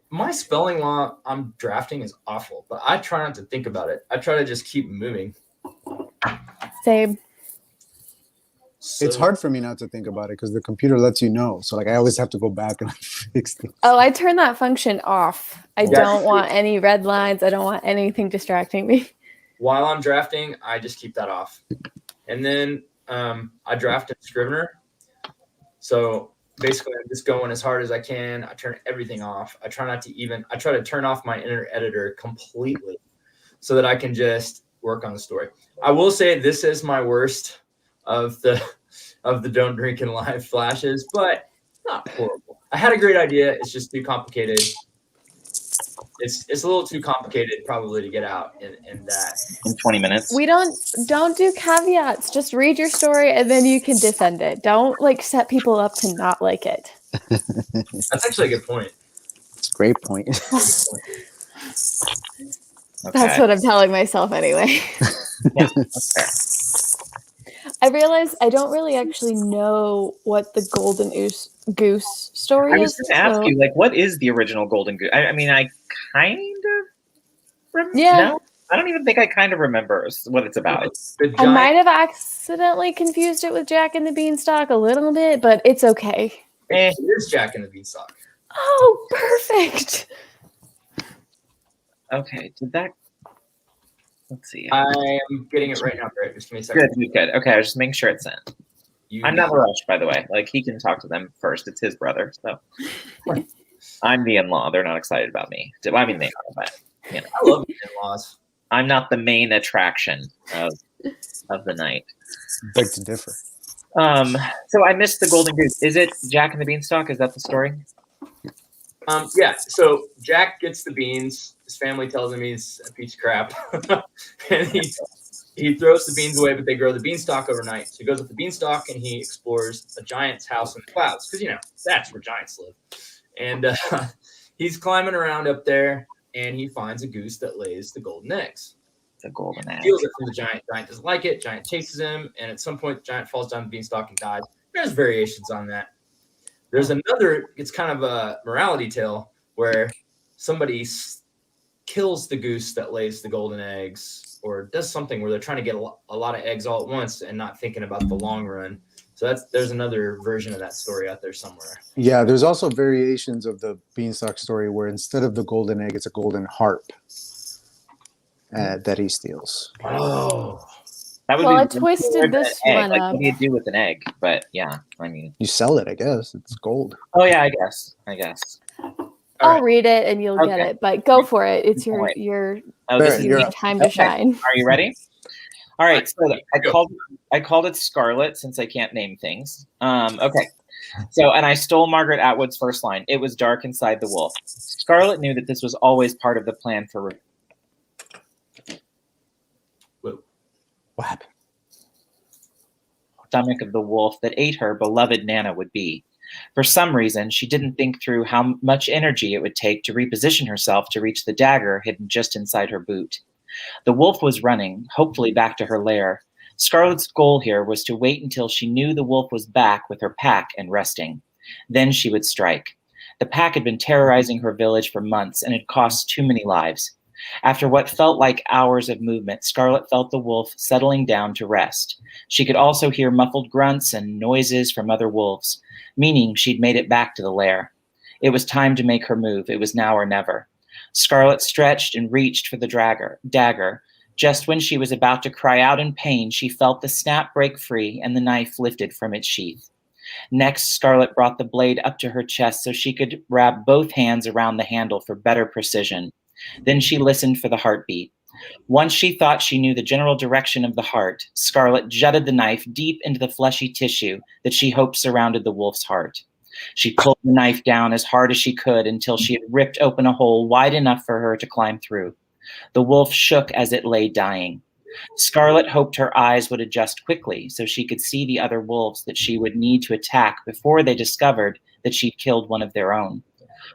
My spelling while I'm drafting is awful, but I try not to think about it. I try to just keep moving. Same. So, It's hard for me not to think about it because the computer lets you know. So like I always have to go back and fix things. Oh, I turn that function off. I don't want any red lines. I don't want anything distracting me. While I'm drafting, I just keep that off. And then I draft in Scrivener. So basically, I'm just going as hard as I can. I turn everything off. I try to turn off my inner editor completely so that I can just work on the story. I will say this is my worst of the don't drink and live flashes, but not horrible. I had a great idea. It's just too complicated. It's a little too complicated probably to get out in 20 minutes. We don't do caveats. Just read your story and then you can defend it. Don't like set people up to not like it. That's actually a good point. It's a great point. Okay. That's what I'm telling myself anyway. Yeah, that's fair. I realize I don't really actually know what the Golden Goose story is. I was going to ask you, like, what is the original Golden Goose? I mean, I kind of remember. Yeah. No, I don't even think I kind of remember what it's about. I might have accidentally confused it with Jack and the Beanstalk a little bit, but it's okay. It is Jack and the Beanstalk. Oh, perfect. Okay, let's see. I am getting it right now, Brett. Just give me a second. Good. Okay, I was just making sure it's sent. I'm not rushed, by the way. Like, he can talk to them first. It's his brother, so. I'm the in-law. They're not excited about me. I mean, they are, but, you know. I love the in-laws. I'm not the main attraction of the night. Beg to differ. So I missed the Golden Goose. Is it Jack and the Beanstalk? Is that the story? Yeah, so Jack gets the beans. His family tells him he's a piece of crap. And he throws the beans away, but they grow the beanstalk overnight. So he goes with the beanstalk and he explores a giant's house in the clouds because, you know, that's where giants live. And he's climbing around up there and he finds a goose that lays the golden eggs. The golden egg. Steals it from the giant. Giant doesn't like it. Giant chases him. And at some point, the giant falls down the beanstalk and dies. There's variations on that. There's another, it's kind of a morality tale where somebody kills the goose that lays the golden eggs or does something where they're trying to get a lot of eggs all at once and not thinking about the long run. So there's another version of that story out there somewhere. Yeah, there's also variations of the beanstalk story where instead of the golden egg, it's a golden harp that he steals. Oh. That would Well, be I twisted this one like, up. what do you do with an egg? But yeah, I mean. You sell it, I guess. It's gold. Oh, yeah, I guess. I'll read it and you'll get it, but go for it. It's your this you're is time to shine. Are you ready? All right. So I called it Scarlet since I can't name things. Okay. So, and I stole Margaret Atwood's first line. It was dark inside the wolf. Scarlet knew that this was always part of the plan for. What happened? Stomach of the wolf that ate her beloved Nana would be. For some reason, she didn't think through how much energy it would take to reposition herself to reach the dagger hidden just inside her boot. The wolf was running, hopefully back to her lair. Scarlet's goal here was to wait until she knew the wolf was back with her pack and resting. Then she would strike. The pack had been terrorizing her village for months and had cost too many lives. After what felt like hours of movement, Scarlet felt the wolf settling down to rest. She could also hear muffled grunts and noises from other wolves, meaning she'd made it back to the lair. It was time to make her move. It was now or never. Scarlet stretched and reached for the dagger. Just when she was about to cry out in pain, she felt the snap break free and the knife lifted from its sheath. Next, Scarlet brought the blade up to her chest so she could wrap both hands around the handle for better precision. Then she listened for the heartbeat. Once she thought she knew the general direction of the heart, Scarlet jutted the knife deep into the fleshy tissue that she hoped surrounded the wolf's heart. She pulled the knife down as hard as she could until she had ripped open a hole wide enough for her to climb through. The wolf shook as it lay dying. Scarlet hoped her eyes would adjust quickly so she could see the other wolves that she would need to attack before they discovered that she'd killed one of their own.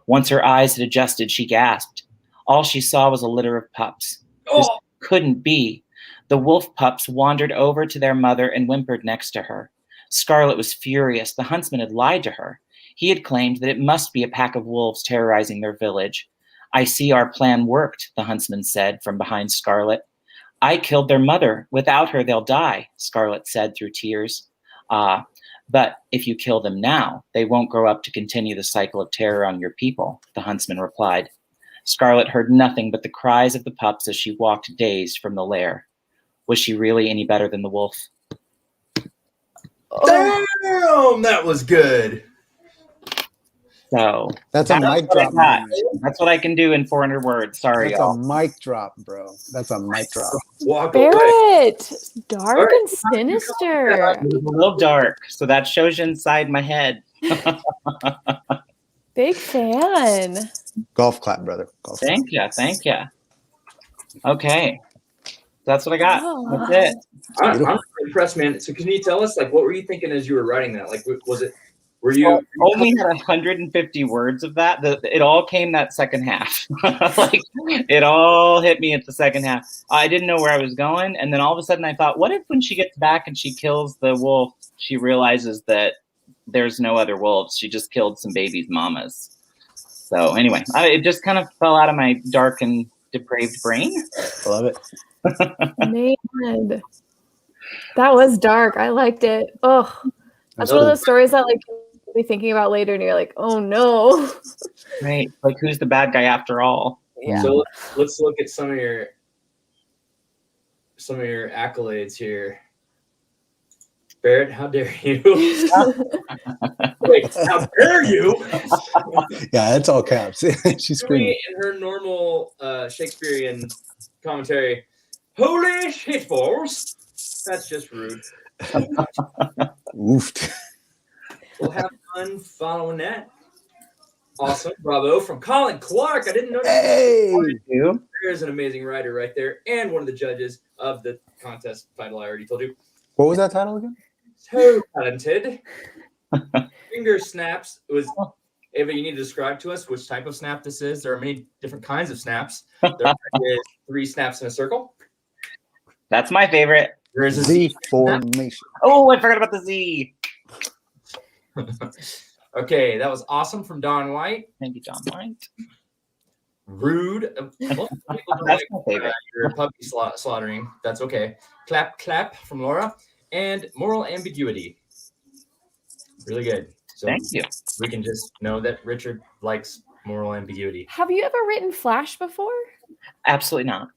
Once her eyes had adjusted, she gasped. All she saw was a litter of pups. This couldn't be. The wolf pups wandered over to their mother and whimpered next to her. Scarlet was furious. The huntsman had lied to her. He had claimed that it must be a pack of wolves terrorizing their village. I see our plan worked, the huntsman said from behind Scarlet. I killed their mother. Without her, they'll die, Scarlet said through tears. But if you kill them now, they won't grow up to continue the cycle of terror on your people, the huntsman replied. Scarlet heard nothing but the cries of the pups as she walked dazed from the lair. Was she really any better than the wolf? Damn, that was good. So That's a mic drop. That's what I can do in 400 words. Sorry, That's y'all. a mic drop, bro. That's a mic drop. Walk away. Barrett, dark All right. and sinister. It was a little dark, so that shows you inside my head. Big fan. Golf clap, brother. Golf clap. Thank you. Okay, that's what I got. Oh. That's it. I'm impressed, man. So can you tell us, like, what were you thinking as you were writing that? Like, was it? Were you only had 150 words of that? It all came that second half. Like, it all hit me at the second half. I didn't know where I was going, and then all of a sudden I thought, what if when she gets back and she kills the wolf, she realizes that there's no other wolves? She just killed some babies' mamas. So anyway, it just kind of fell out of my dark and depraved brain. I love it. Man, that was dark. I liked it. Oh, that's one of those stories that like you'll be thinking about later, and you're like, oh no. Right, like who's the bad guy after all? Yeah. So let's look at some of your accolades here. Barrett, how dare you? Wait, how dare you? Yeah, that's all caps. She's screaming. In her normal Shakespearean commentary, holy shitballs. That's just rude. Oofed. We'll have fun following that. Awesome. Bravo. From Colin Clark. I didn't know that. Hey! There's an amazing writer right there and one of the judges of the contest title I already told you. What was that title again? So talented. Finger snaps. It was Ava, you need to describe to us which type of snap this is. There are many different kinds of snaps. There is 3 snaps in a circle. That's my favorite. There is a Z formation. Oh, I forgot about the Z. Okay, that was awesome from Don White. Thank you, John White. Rude. Most people don't That's like my favorite. your puppy slaughtering. That's okay. Clap from Laura. And moral ambiguity. Really good. So Thank you. we can just know that Richard likes moral ambiguity. Have you ever written Flash before? Absolutely not.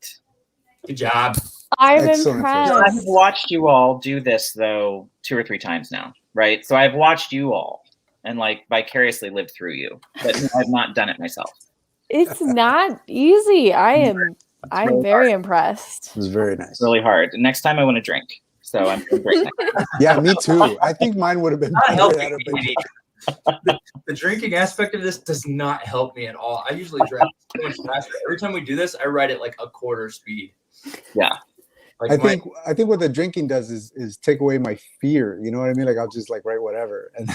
Good job. I'm Excellent. impressed. I've watched you all do this though 2 or 3 times now, right? So I've watched you all and like vicariously lived through you, but I've not done it myself. It's not easy. I'm very impressed. It was very nice. It's really hard. Next time I want to drink. So I'm going to drink next time. Yeah, me too. I think mine would have been Not better. helping me. The drinking aspect of this does not help me at all. I usually drive so much faster. Every time we do this, I ride it like a quarter speed. Yeah. Like I think what the drinking does is take away my fear. You know what I mean? Like I'll just like write whatever. And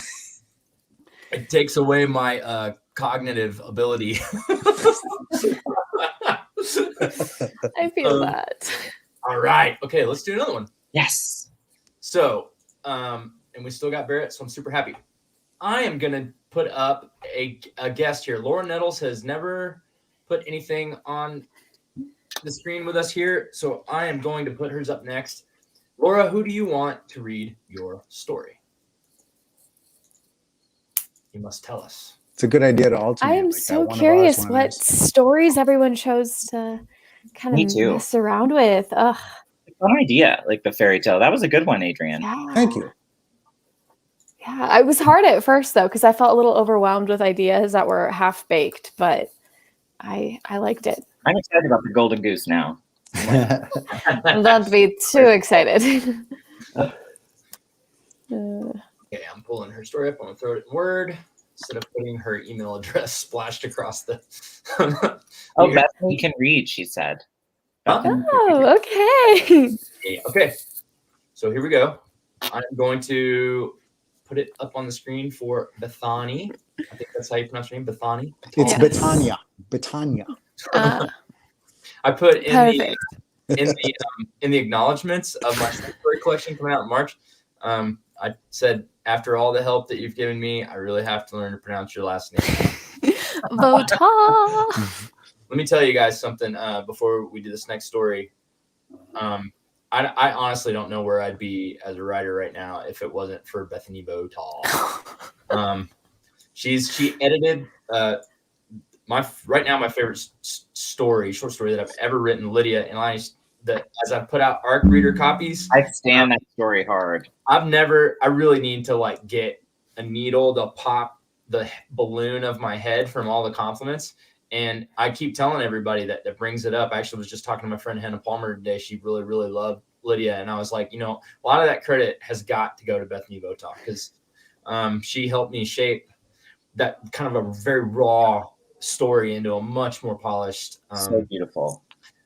It takes away my cognitive ability. I feel that. All right. Okay, let's do another one. Yes. So, and we still got Barrett, so I'm super happy. I am going to put up a guest here. Laura Nettles has never put anything on the screen with us here, so I am going to put hers up next. Laura, who do you want to read your story? You must tell us. It's a good idea to alternate. I am like so that. One curious of ours, one what of theirs. stories everyone chose to kind Me of too. mess around with. Ugh. Fun idea, like the fairy tale. That was a good one, Adrian. Yeah. Thank you. Yeah, it was hard at first though, because I felt a little overwhelmed with ideas that were half baked, but I liked it. I'm excited about the golden goose now. Don't be too excited. Okay, I'm pulling her story up. I'm going to throw it in Word instead of putting her email address splashed across the... Oh, Bethany can read, she said. Huh? Oh, okay. Okay, so here we go. I'm going to put it up on the screen for Bethany. I think that's how you pronounce her name, Bethany. It's Yes. Betania. Betania. I put in Perfect. in the acknowledgments of my story collection coming out in March. I said, after all the help that you've given me, I really have to learn to pronounce your last name. Votaw. Let me tell you guys something before we do this next story. I honestly don't know where I'd be as a writer right now if it wasn't for Bethany Votaw. She edited my favorite short story that I've ever written, Lydia, and as I put out ARC reader copies. I stand that story hard. I really need to like get a needle to pop the balloon of my head from all the compliments. And I keep telling everybody that brings it up. I actually was just talking to my friend Hannah Palmer today. She really, really loved Lydia. And I was like, a lot of that credit has got to go to Bethany Votaw because she helped me shape that kind of a very raw story into a much more polished. So beautiful.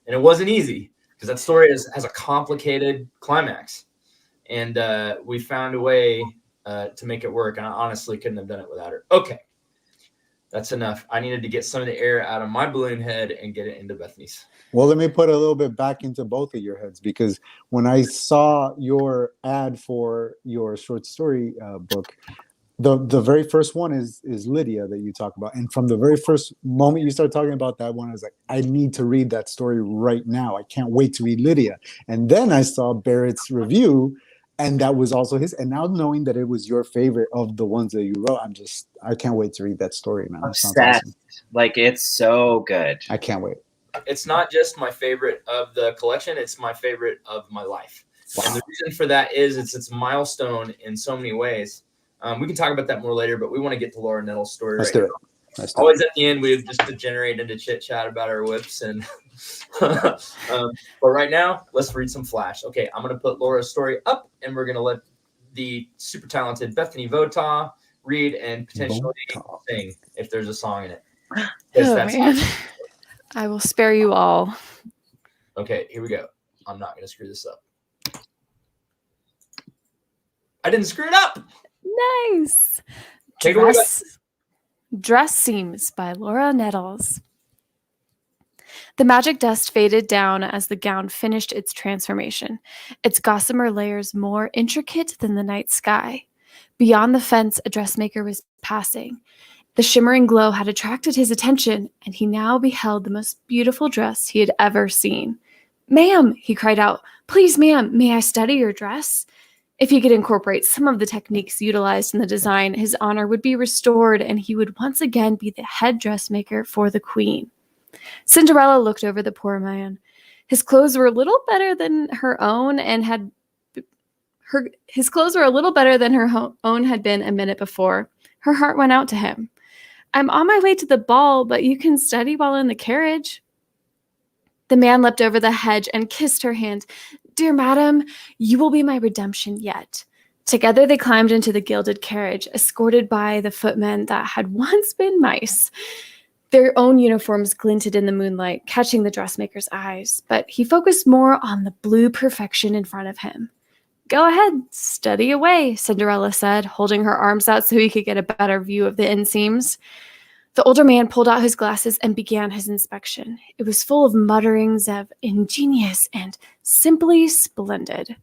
And it wasn't easy because that story has a complicated climax. And we found a way to make it work. And I honestly couldn't have done it without her. Okay. That's enough. I needed to get some of the air out of my balloon head and get it into Bethany's. Well, let me put a little bit back into both of your heads, because when I saw your ad for your short story book, the very first one is Lydia that you talk about. And from the very first moment you start talking about that one, I was like, I need to read that story right now. I can't wait to read Lydia. And then I saw Barrett's review, and that was also his. And now knowing that it was your favorite of the ones that you wrote, I can't wait to read that story, man. That sounds awesome. Like, it's so good. I can't wait. It's not just my favorite of the collection. It's my favorite of my life. Wow. And the reason for that is it's a milestone in so many ways. We can talk about that more later, but we want to get to Laura Nettles' story. Let's do it. Always at the end, we've just degenerated into chit chat about our whips. And but right now, let's read some flash. Okay, I'm going to put Laura's story up, and we're going to let the super talented Bethany Votaw read and potentially sing if there's a song in it. Oh, man. I will spare you all. Okay, here we go. I'm not going to screw this up. I didn't screw it up. Nice. Take it away. Dress Seams by Laura Nettles. The magic dust faded down as the gown finished its transformation, its gossamer layers more intricate than the night sky. Beyond the fence, a dressmaker was passing. The shimmering glow had attracted his attention, and he now beheld the most beautiful dress he had ever seen. "Ma'am," he cried out, "please, ma'am, may I study your dress?" If he could incorporate some of the techniques utilized in the design, his honor would be restored, and he would once again be the head dressmaker for the queen. Cinderella looked over the poor man. His clothes were a little better than her own had been a minute before. Her heart went out to him. "I'm on my way to the ball, but you can study while in the carriage." The man leapt over the hedge and kissed her hand. "Dear madam, you will be my redemption yet." Together they climbed into the gilded carriage, escorted by the footmen that had once been mice. Their own uniforms glinted in the moonlight, catching the dressmaker's eyes, but he focused more on the blue perfection in front of him. Go ahead, study away, Cinderella said, holding her arms out so he could get a better view of the inseams. The older man pulled out his glasses and began his inspection. It was full of mutterings of ingenious and simply splendid.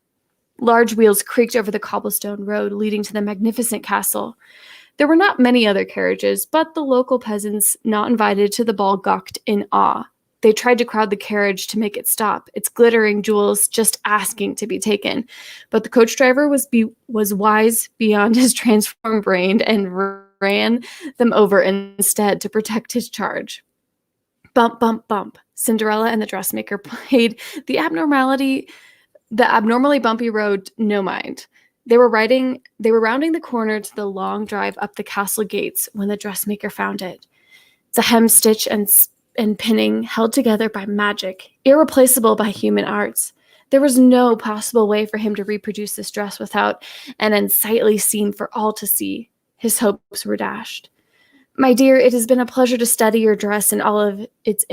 Large wheels creaked over the cobblestone road leading to the magnificent castle. There were not many other carriages, but the local peasants not invited to the ball gawked in awe. They tried to crowd the carriage to make it stop, its glittering jewels just asking to be taken. But the coach driver was wise beyond his transformed brain and ran them over instead to protect his charge. Bump, bump, bump. Cinderella and the dressmaker paid the abnormally bumpy road no mind. They were rounding the corner to the long drive up the castle gates when the dressmaker found it. The hem stitch and pinning held together by magic, irreplaceable by human arts. There was no possible way for him to reproduce this dress without an unsightly scene for all to see. His hopes were dashed. My dear, it has been a pleasure to study your dress and all of its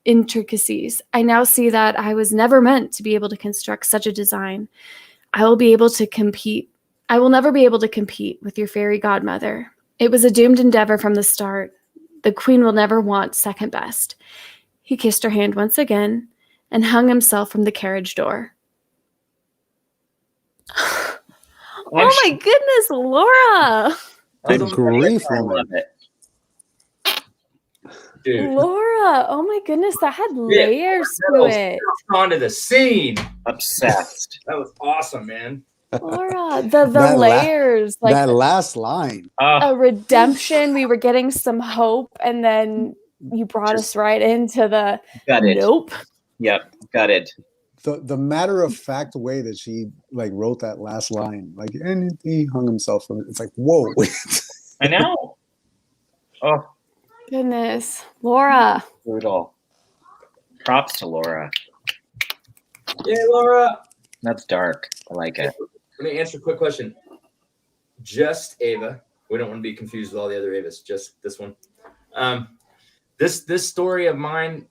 intricacies. I now see that I was never meant to be able to construct such a design. I will never be able to compete with your fairy godmother. It was a doomed endeavor from the start. The queen will never want second best. He kissed her hand once again and hung himself from the carriage door. Oh my goodness, Laura! Good grief, I woman. love it. Dude, Laura, oh my goodness, that had layers to it. onto the scene. Obsessed. That was awesome, man. Laura, the That layers, like That last line. a redemption. We were getting some hope, and then you brought us right into the Got it. nope. Yep, got it. The matter of fact way that she like wrote that last line, like, and he hung himself from it. It's like, whoa. I know. Oh, Goodness, Laura. brutal. Props to Laura. Yeah, Laura. That's dark. I like it. Let me answer a quick question. Just Ava. We don't want to be confused with all the other Avas. Just this one. This story of mine,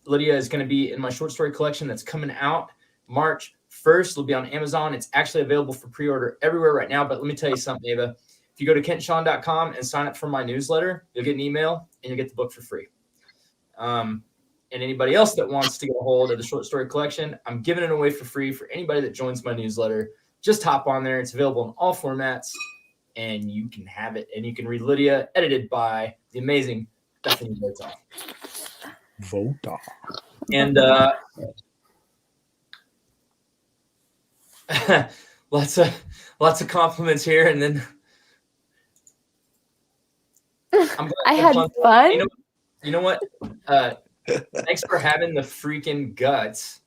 Lydia, is going to be in my short story collection that's coming out March 1st. It'll be on Amazon. It's actually available for pre-order everywhere right now. But let me tell you something, Ava. If you go to kentshawn.com and sign up for my newsletter, you'll get an email and you'll get the book for free. And anybody else that wants to get a hold of the short story collection, I'm giving it away for free for anybody that joins my newsletter. Just hop on there. It's available in all formats, and you can have it. And you can read Lydia, edited by the amazing Bethany Votaw. Votaw. And lots of compliments here. And then I had fun. You know what? Thanks for having the freaking guts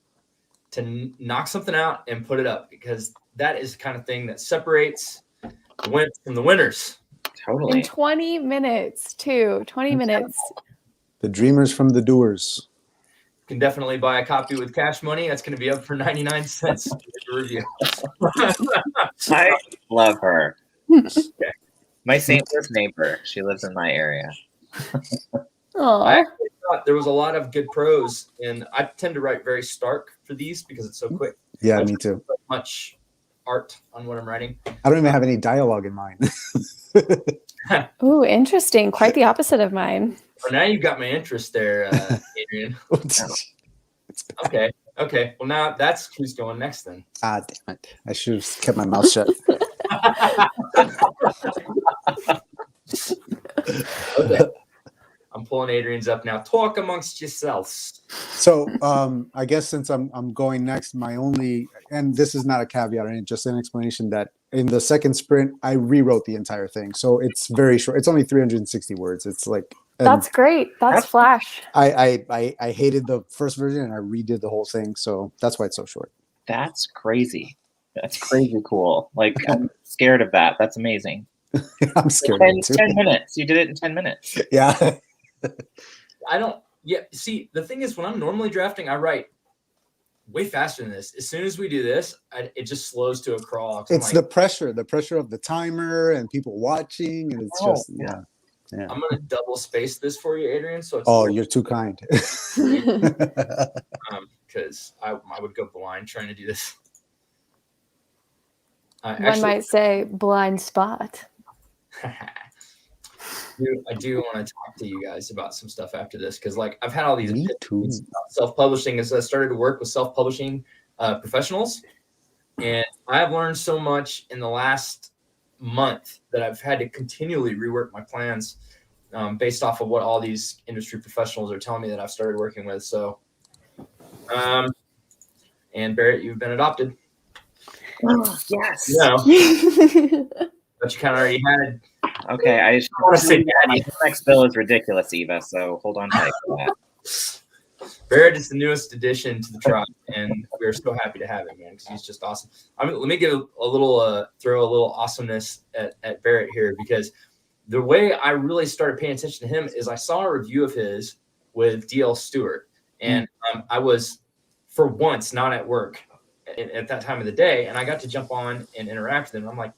to knock something out and put it up, because that is the kind of thing that separates the wins from the winners. Totally. In 20 minutes, too. 20 minutes. The dreamers from the doers. You can definitely buy a copy with cash money. That's going to be up for 99 cents to review. I love her. Okay. My St. Louis neighbor. She lives in my area. I Aw. actually thought there was a lot of good prose, and I tend to write very stark for these because it's so quick. Yeah, I me too. don't put much art on what I'm writing. I don't even have any dialogue in mind. Ooh, interesting. Quite the opposite of mine. Well, now you've got my interest there, Adrian. Okay. Well, now that's who's going next then. Ah, damn it. I should have kept my mouth shut. Okay. I'm pulling Adrian's up now. Talk amongst yourselves. So I guess since I'm going next, my only, and this is not a caveat or anything, just an explanation that in the second sprint, I rewrote the entire thing. So it's very short. It's only 360 words. It's like, That's great. That's Flash. I hated the first version and I redid the whole thing. So that's why it's so short. That's crazy. That's crazy cool. Like, I'm scared of that. That's amazing. I'm scared of it too. 10 minutes. You did it in 10 minutes. Yeah. See, the thing is, when I'm normally drafting, I write way faster than this. As soon as we do this, it just slows to a crawl. It's the pressure of the timer and people watching. And it's just, yeah. I'm going to double space this for you, Adrian. So it's you're too kind. because I would go blind trying to do this. One might say blind spot. I do want to talk to you guys about some stuff after this because, like, I've had all these Me too. self-publishing as I started to work with self-publishing professionals, and I've learned so much in the last month that I've had to continually rework my plans based off of what all these industry professionals are telling me that I've started working with. So, and Barrett, you've been adopted. Oh, yes. No, but you kind of already had. Okay, I just want to say my next bill is ridiculous, Eva. So hold on tight for that. Barrett is the newest addition to the tribe, and we're so happy to have him, man, because he's just awesome. I mean, let me give a little, throw a little awesomeness at Barrett here, because the way I really started paying attention to him is I saw a review of his with DL Stewart, and I was, for once, not at work at that time of the day, and I got to jump on and interact with him. I'm like,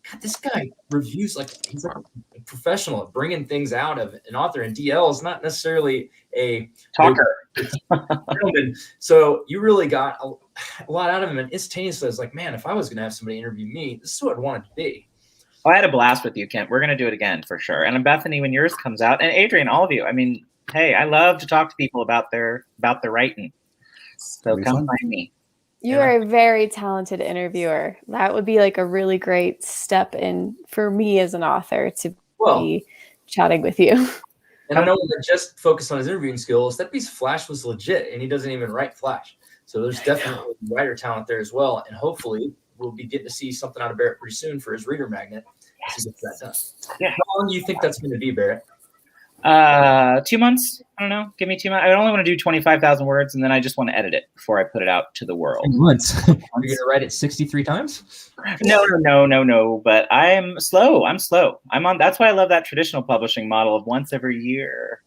God, this guy reviews like he's like a professional at bringing things out of an author, and DL is not necessarily a talker. So you really got a lot out of him, and instantaneously I was like, man, if I was going to have somebody interview me, this is what I'd want it to be. Oh, I had a blast with you, Kent. We're going to do it again for sure. And Bethany, when yours comes out, and Adrian, all of you. I mean, hey, I love to talk to people about their writing. So come find me. You are a very talented interviewer. That would be like a really great step in for me as an author to be chatting with you. And I know that just focused on his interviewing skills, that piece of Flash was legit, and he doesn't even write Flash. So there's definitely writer talent there as well. And hopefully we'll be getting to see something out of Barrett pretty soon for his reader magnet. Yes. To get that done. Yeah. How long do you think that's going to be, Barrett? 2 months. I don't know. Give me 2 months. I only want to do 25,000 words, and then I just want to edit it before I put it out to the world. 2 months. Are you going to write it 63 times? No. But I'm slow. That's why I love that traditional publishing model of once every year,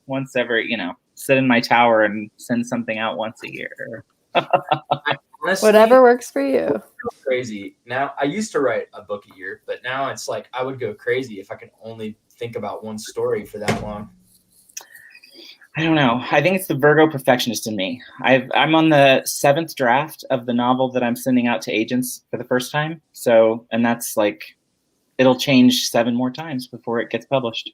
sit in my tower and send something out once a year. Honestly, whatever works for you. Crazy. Now, I used to write a book a year, but now it's like I would go crazy if I could only think about one story for that long. I don't know. I think it's the Virgo perfectionist in me. I'm on the 7th draft of the novel that I'm sending out to agents for the first time. So, and that's like, it'll change 7 more times before it gets published.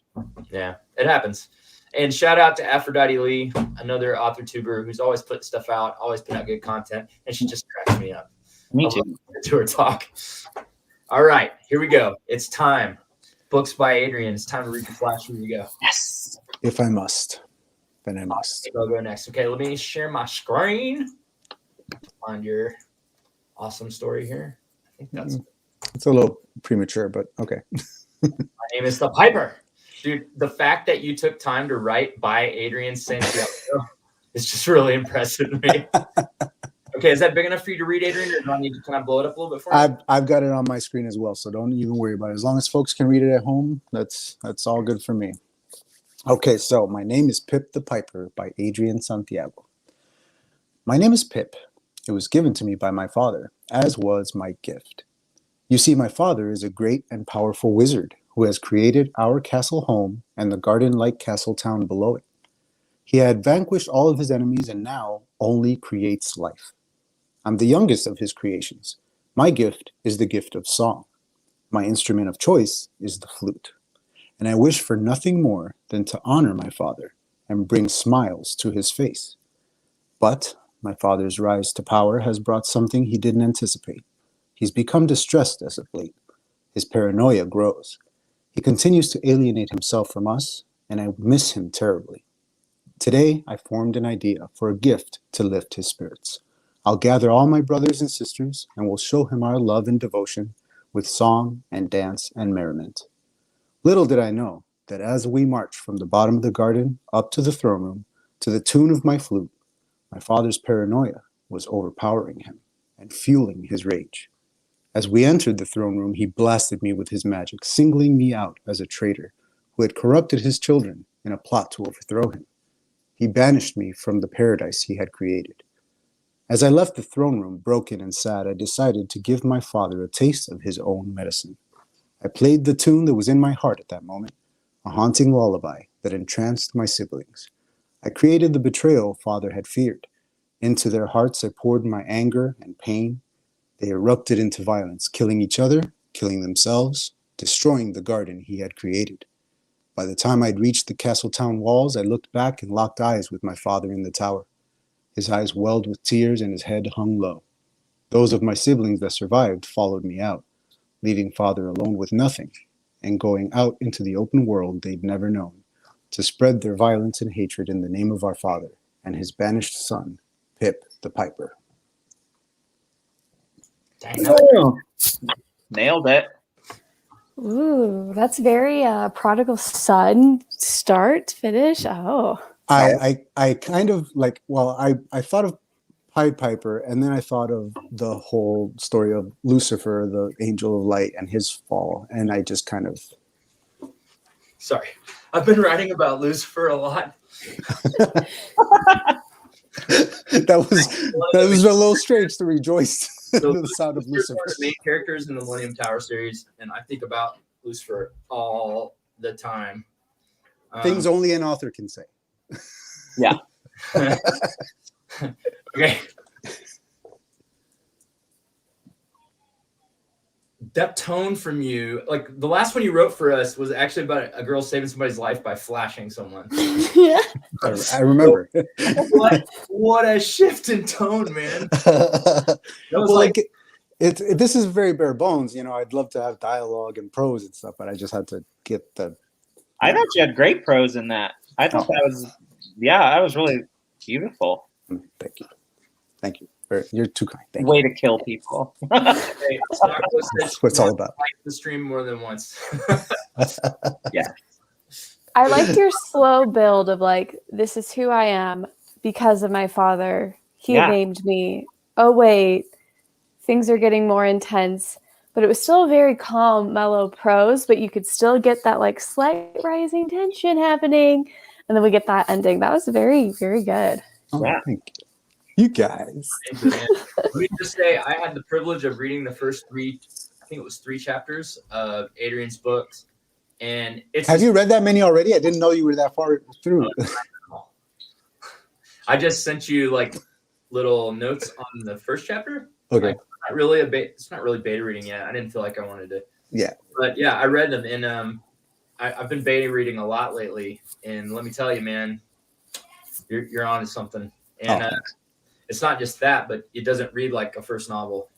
Yeah, it happens. And shout out to Aphrodite Lee, another author tuber who's always putting stuff out, always putting out good content, and she just cracks me up. Me too. To her talk. All right, here we go. It's time. Books by Adrian. It's time to read the Flash. Here we go. Yes. If I must, then I must. I'll go next. Okay, let me share my screen. Find your awesome story here. I think that's it's a little premature, but okay. My name is The Piper. Dude, the fact that you took time to write by Adrian Santiago is just really impressive to me. Okay, is that big enough for you to read, Adrian, or do I need to kind of blow it up a little bit for you? I've got it on my screen as well, so don't even worry about it. As long as folks can read it at home, that's all good for me. Okay, so my name is Pip the Piper by Adrian Santiago. My name is Pip. It was given to me by my father, as was my gift. You see, my father is a great and powerful wizard who has created our castle home and the garden-like castle town below it. He had vanquished all of his enemies and now only creates life. I'm the youngest of his creations. My gift is the gift of song. My instrument of choice is the flute. And I wish for nothing more than to honor my father and bring smiles to his face. But my father's rise to power has brought something he didn't anticipate. He's become distressed as of late. His paranoia grows. He continues to alienate himself from us, and I miss him terribly. Today, I formed an idea for a gift to lift his spirits. I'll gather all my brothers and sisters, and we'll show him our love and devotion with song and dance and merriment. Little did I know that as we marched from the bottom of the garden up to the throne room, to the tune of my flute, my father's paranoia was overpowering him and fueling his rage. As we entered the throne room, he blasted me with his magic, singling me out as a traitor who had corrupted his children in a plot to overthrow him. He banished me from the paradise he had created. As I left the throne room, broken and sad, I decided to give my father a taste of his own medicine. I played the tune that was in my heart at that moment, a haunting lullaby that entranced my siblings. I created the betrayal father had feared. Into their hearts I poured my anger and pain. They erupted into violence, killing each other killing themselves, destroying the garden he had created. By the time I'd reached the castle town walls, I looked back and locked eyes with my father in the tower. His eyes welled with tears and his head hung low. Those of my siblings that survived followed me out, leaving father alone with nothing and going out into the open world they'd never known to spread their violence and hatred in the name of our father and his banished son, Pip the Piper. Dang, Nailed it. Ooh, that's very prodigal son start finish. Oh, I kind of like, well, I thought of Pied Piper, and then I thought of the whole story of Lucifer, the angel of light, and his fall, and I just kind of... Sorry. I've been writing about Lucifer a lot. that was a little strange to rejoice So in the sound of Lucifer's Lucifer. one of the main characters in the Millennium Tower series, and I think about Lucifer all the time. Things only an author can say. Yeah. Okay. That tone from you, like the last one you wrote for us was actually about a girl saving somebody's life by flashing someone. I remember. What a shift in tone, man. Well, this is very bare bones. You know, I'd love to have dialogue and prose and stuff, but I just had to get the... I thought you had great prose in that. I thought that was really beautiful. Thank you. You're too kind. Thank Way you. to kill people. Hey, That's what it's all about. like the stream more than once. Yeah. I liked your slow build of like, this is who I am because of my father. He named me. Oh, wait, things are getting more intense. But it was still a very calm, mellow prose, but you could still get that like slight rising tension happening. And then we get that ending. That was very, very good. Oh, Yeah. thank you. You guys. Let me just say, I had the privilege of reading the first three chapters of Adrian's books. And it's... Have you read that many already? I didn't know you were that far through. I just sent you like little notes on the first chapter. Okay. Like, it's not really beta reading yet. I didn't feel like I wanted to. Yeah. But yeah, I read them, and I've been beta reading a lot lately. And let me tell you, man, you're on to something. And it's not just that, but it doesn't read like a first novel.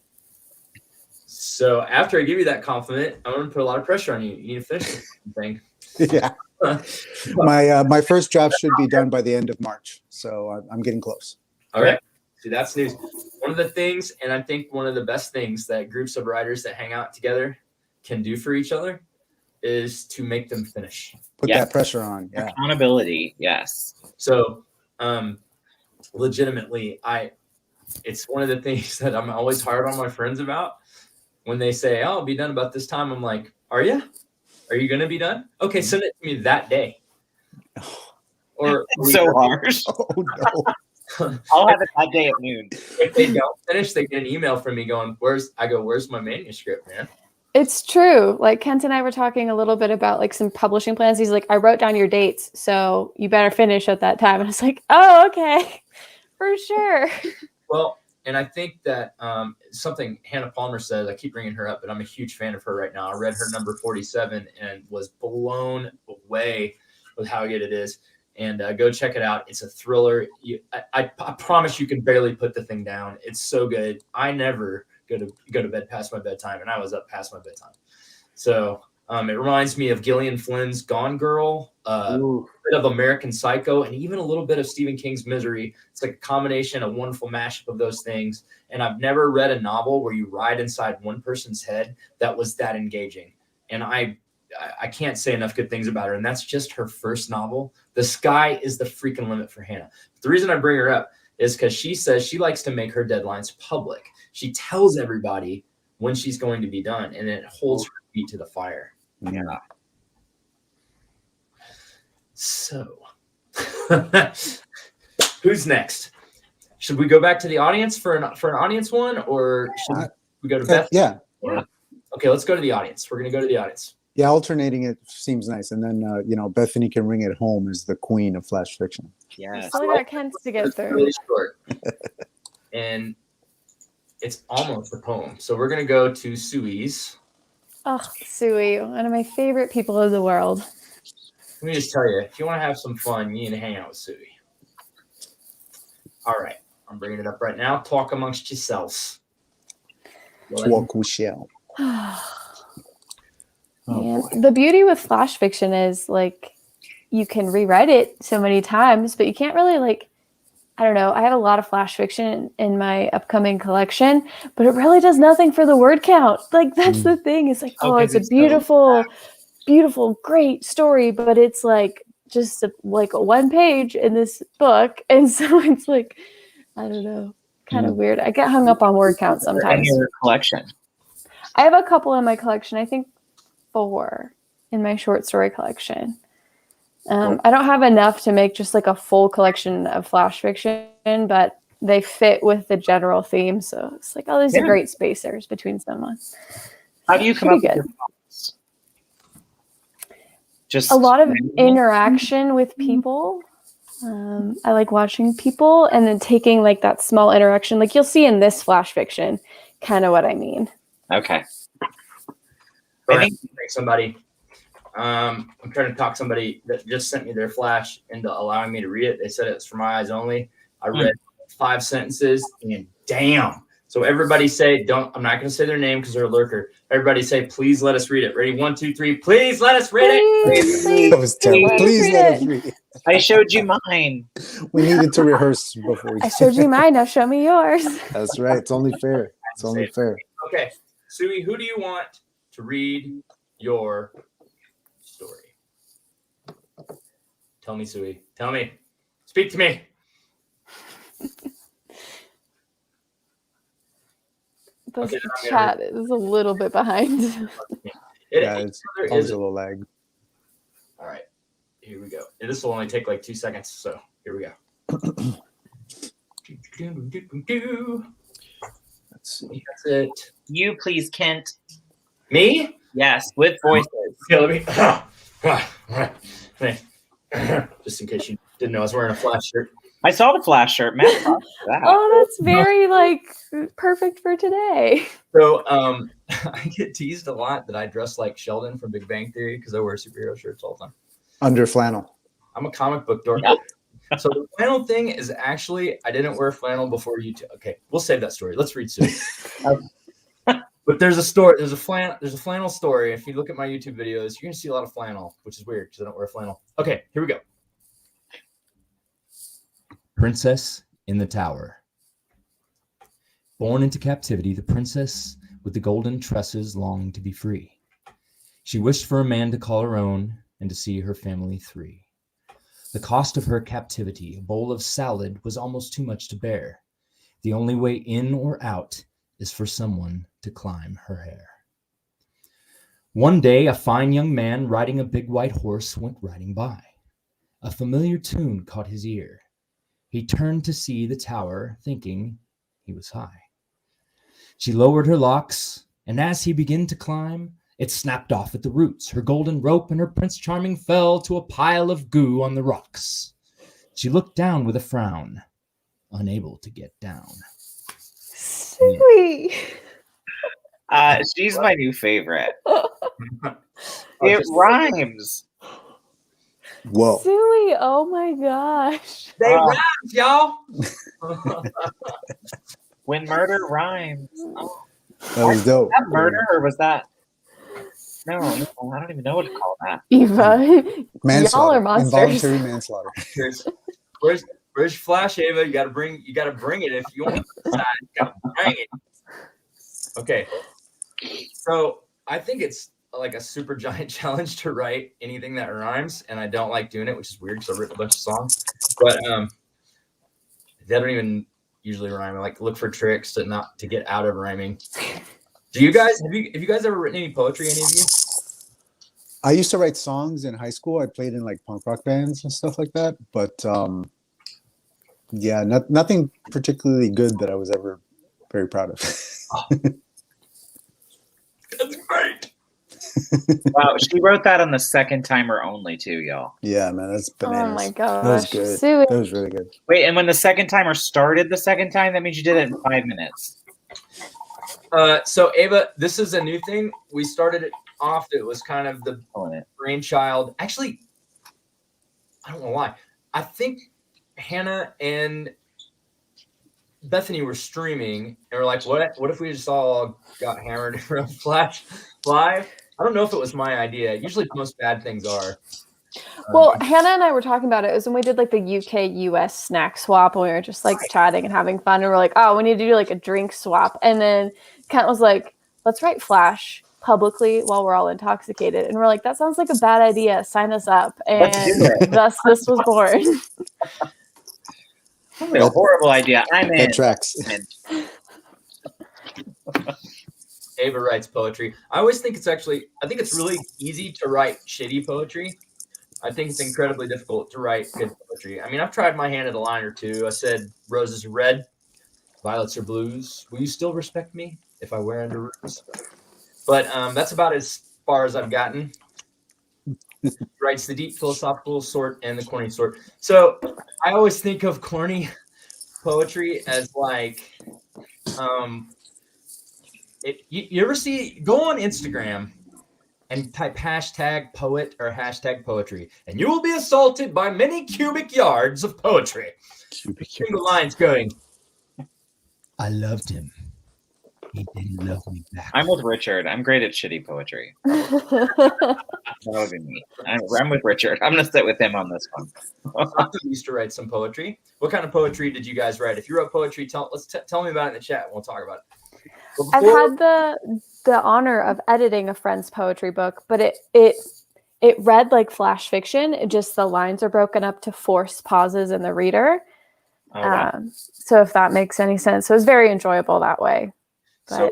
So after I give you that compliment, I'm going to put a lot of pressure on you. You need to finish the thing. Yeah. My first draft should be done by the end of March, so I'm getting close. All right. See, that's news. One of the things, and I think one of the best things that groups of writers that hang out together can do for each other is to make them finish. Put that pressure on. Yeah. Accountability. Yes. So, legitimately, it's one of the things that I'm always hard on my friends about. When they say, "Oh, I'll be done about this time," I'm like, "Are you? Are you going to be done? Okay, send it to me that day." Or So harsh. Oh no. I'll have it that day at noon. If they don't finish, they get an email from me going, "Where's my manuscript, man?" It's true. Like Kent and I were talking a little bit about like some publishing plans. He's like, I wrote down your dates, so you better finish at that time. And I was like, oh, okay, for sure. Well, and I think that something Hannah Palmer says, I keep bringing her up, but I'm a huge fan of her right now. I read her number 47 and was blown away with how good it is. And go check it out. It's a thriller. I promise you can barely put the thing down. It's so good. I never go to bed past my bedtime, and I was up past my bedtime. So it reminds me of Gillian Flynn's Gone Girl, a bit of American Psycho, and even a little bit of Stephen King's Misery. It's like a combination, a wonderful mashup of those things. And I've never read a novel where you ride inside one person's head that was that engaging. And I can't say enough good things about her. And that's just her first novel. The sky is the freaking limit for Hannah. The reason I bring her up is because she says she likes to make her deadlines public. She tells everybody when she's going to be done, and it holds her feet to the fire. Yeah. So, who's next? Should we go back to the audience for an audience one, or should we go to Beth? Yeah. Okay, let's go to the audience. We're going to go to the audience. Yeah, alternating it seems nice. And then, Bethany can ring it home as the queen of flash fiction. Yes. Still got Kent's to get It's through. really short. And it's almost a poem. So we're going to go to Sue's. Oh, Suey, one of my favorite people in the world. Let me just tell you, if you want to have some fun, you need to hang out with Suey. All right, I'm bringing it up right now. Talk amongst yourselves. Talk with Shell. And the beauty with flash fiction is like you can rewrite it so many times, but you can't really like, I don't know. I have a lot of flash fiction in my upcoming collection, but it really does nothing for the word count. Like that's the thing. It's like, oh, it's a beautiful, beautiful, great story, but it's like just like a one page in this book. And so it's like, I don't know, kind of weird. I get hung up on word count sometimes. In your collection? I have a couple in my collection. I think 4 in my short story collection. I don't have enough to make just like a full collection of flash fiction, but they fit with the general theme. So it's like, oh, these are great spacers between someone. How do you come up with your plots? Just a lot of interaction with people. I like watching people and then taking like that small interaction. Like you'll see in this flash fiction, kind of what I mean. Okay. All right, somebody. I'm trying to talk somebody that just sent me their flash into allowing me to read it. They said it's for my eyes only. I read 5 sentences and damn. So everybody say, I'm not going to say their name because they're a lurker. Everybody say, please let us read it. Ready? 1, 2, 3. Please let us read it. That was terrible. Please let us read it. I showed you mine. We needed to rehearse before we I showed you mine. Now show me yours. That's right. It's only fair. It's only fair. Okay. Suey, who do you want to read your story? Tell me, Suey. Tell me. Speak to me. The chat is a little bit behind. It's always a little lag. All right. Here we go. And this will only take like 2 seconds. So here we go. Let's see. That's it. You please, Kent. Me? Yes, with voices. Okay, let me. Just in case you didn't know, I was wearing a flash shirt. I saw the flash shirt, man. Oh, that's very like perfect for today. So I get teased a lot that I dress like Sheldon from Big Bang Theory because I wear superhero shirts all the time. Under flannel. I'm a comic book dork. Yeah. So the flannel thing is actually, I didn't wear flannel before YouTube. Okay, we'll save that story. Let's read soon. But there's a story. There's a flannel story. If you look at my YouTube videos, you're gonna see a lot of flannel, which is weird because I don't wear flannel. Okay, here we go. Princess in the Tower. Born into captivity, the princess with the golden tresses longed to be free. She wished for a man to call her own and to see her family free. The cost of her captivity, a bowl of salad, was almost too much to bear. The only way in or out is for someone to climb her hair. One day, a fine young man riding a big white horse went riding by. A familiar tune caught his ear. He turned to see the tower, thinking he was high. She lowered her locks, and as he began to climb, it snapped off at the roots. Her golden rope and her Prince Charming fell to a pile of goo on the rocks. She looked down with a frown, unable to get down. Sweet. She's my new favorite. It rhymes. Whoa. Suey, oh my gosh. They rhymes, y'all. When murder rhymes. Oh. That was dope. Was that murder or was that? No, I don't even know what to call that. Eva, y'all are monsters. Involuntary manslaughter. Where's Flash, Ava? You gotta bring it if you want to decide. You gotta bring it. Okay. So I think it's like a super giant challenge to write anything that rhymes, and I don't like doing it, which is weird because I've written a bunch of songs. But they don't even usually rhyme. I like look for tricks to get out of rhyming. Do you guys have you guys ever written any poetry? Any of you? I used to write songs in high school. I played in like punk rock bands and stuff like that. But yeah, nothing particularly good that I was ever very proud of. That's great. Wow, she wrote that on the second timer only too, y'all. Yeah, man, that's bananas. Oh my gosh. That was good. Suey. That was really good. Wait, and when the second timer started the second time, that means you did it in 5 minutes. So Ava, this is a new thing. We started it off. It was kind of the brainchild. Actually, I don't know why. I think Hannah and Bethany were streaming and we're like, what if we just all got hammered from Flash live? I don't know if it was my idea. Usually most bad things are. Well, Hannah and I were talking about it. It was when we did like the UK-US snack swap, and we were just like chatting and having fun. And we're like, oh, we need to do like a drink swap. And then Kent was like, let's write Flash publicly while we're all intoxicated. And we're like, that sounds like a bad idea. Sign us up. And thus this was born. Probably a horrible idea. I'm in. That tracks. Ava writes poetry. I always think I think it's really easy to write shitty poetry. I think it's incredibly difficult to write good poetry. I mean, I've tried my hand at a line or two. I said, roses are red, violets are blues. Will you still respect me if I wear underoos? But that's about as far as I've gotten. Writes the deep philosophical sort and the corny sort. So I always think of corny poetry as like, you ever go on Instagram and type hashtag poet or hashtag poetry, and you will be assaulted by many cubic yards of poetry. The lines going, I loved him. He didn't love me back. I'm with Richard. I'm great at shitty poetry. That would be me. I'm with Richard. I'm going to sit with him on this one. I used to write some poetry. What kind of poetry did you guys write? If you wrote poetry, tell me about it in the chat. We'll talk about it. I've had the honor of editing a friend's poetry book, but it read like flash fiction. Just the lines are broken up to force pauses in the reader. Oh, wow. So if that makes any sense. So it was very enjoyable that way. But so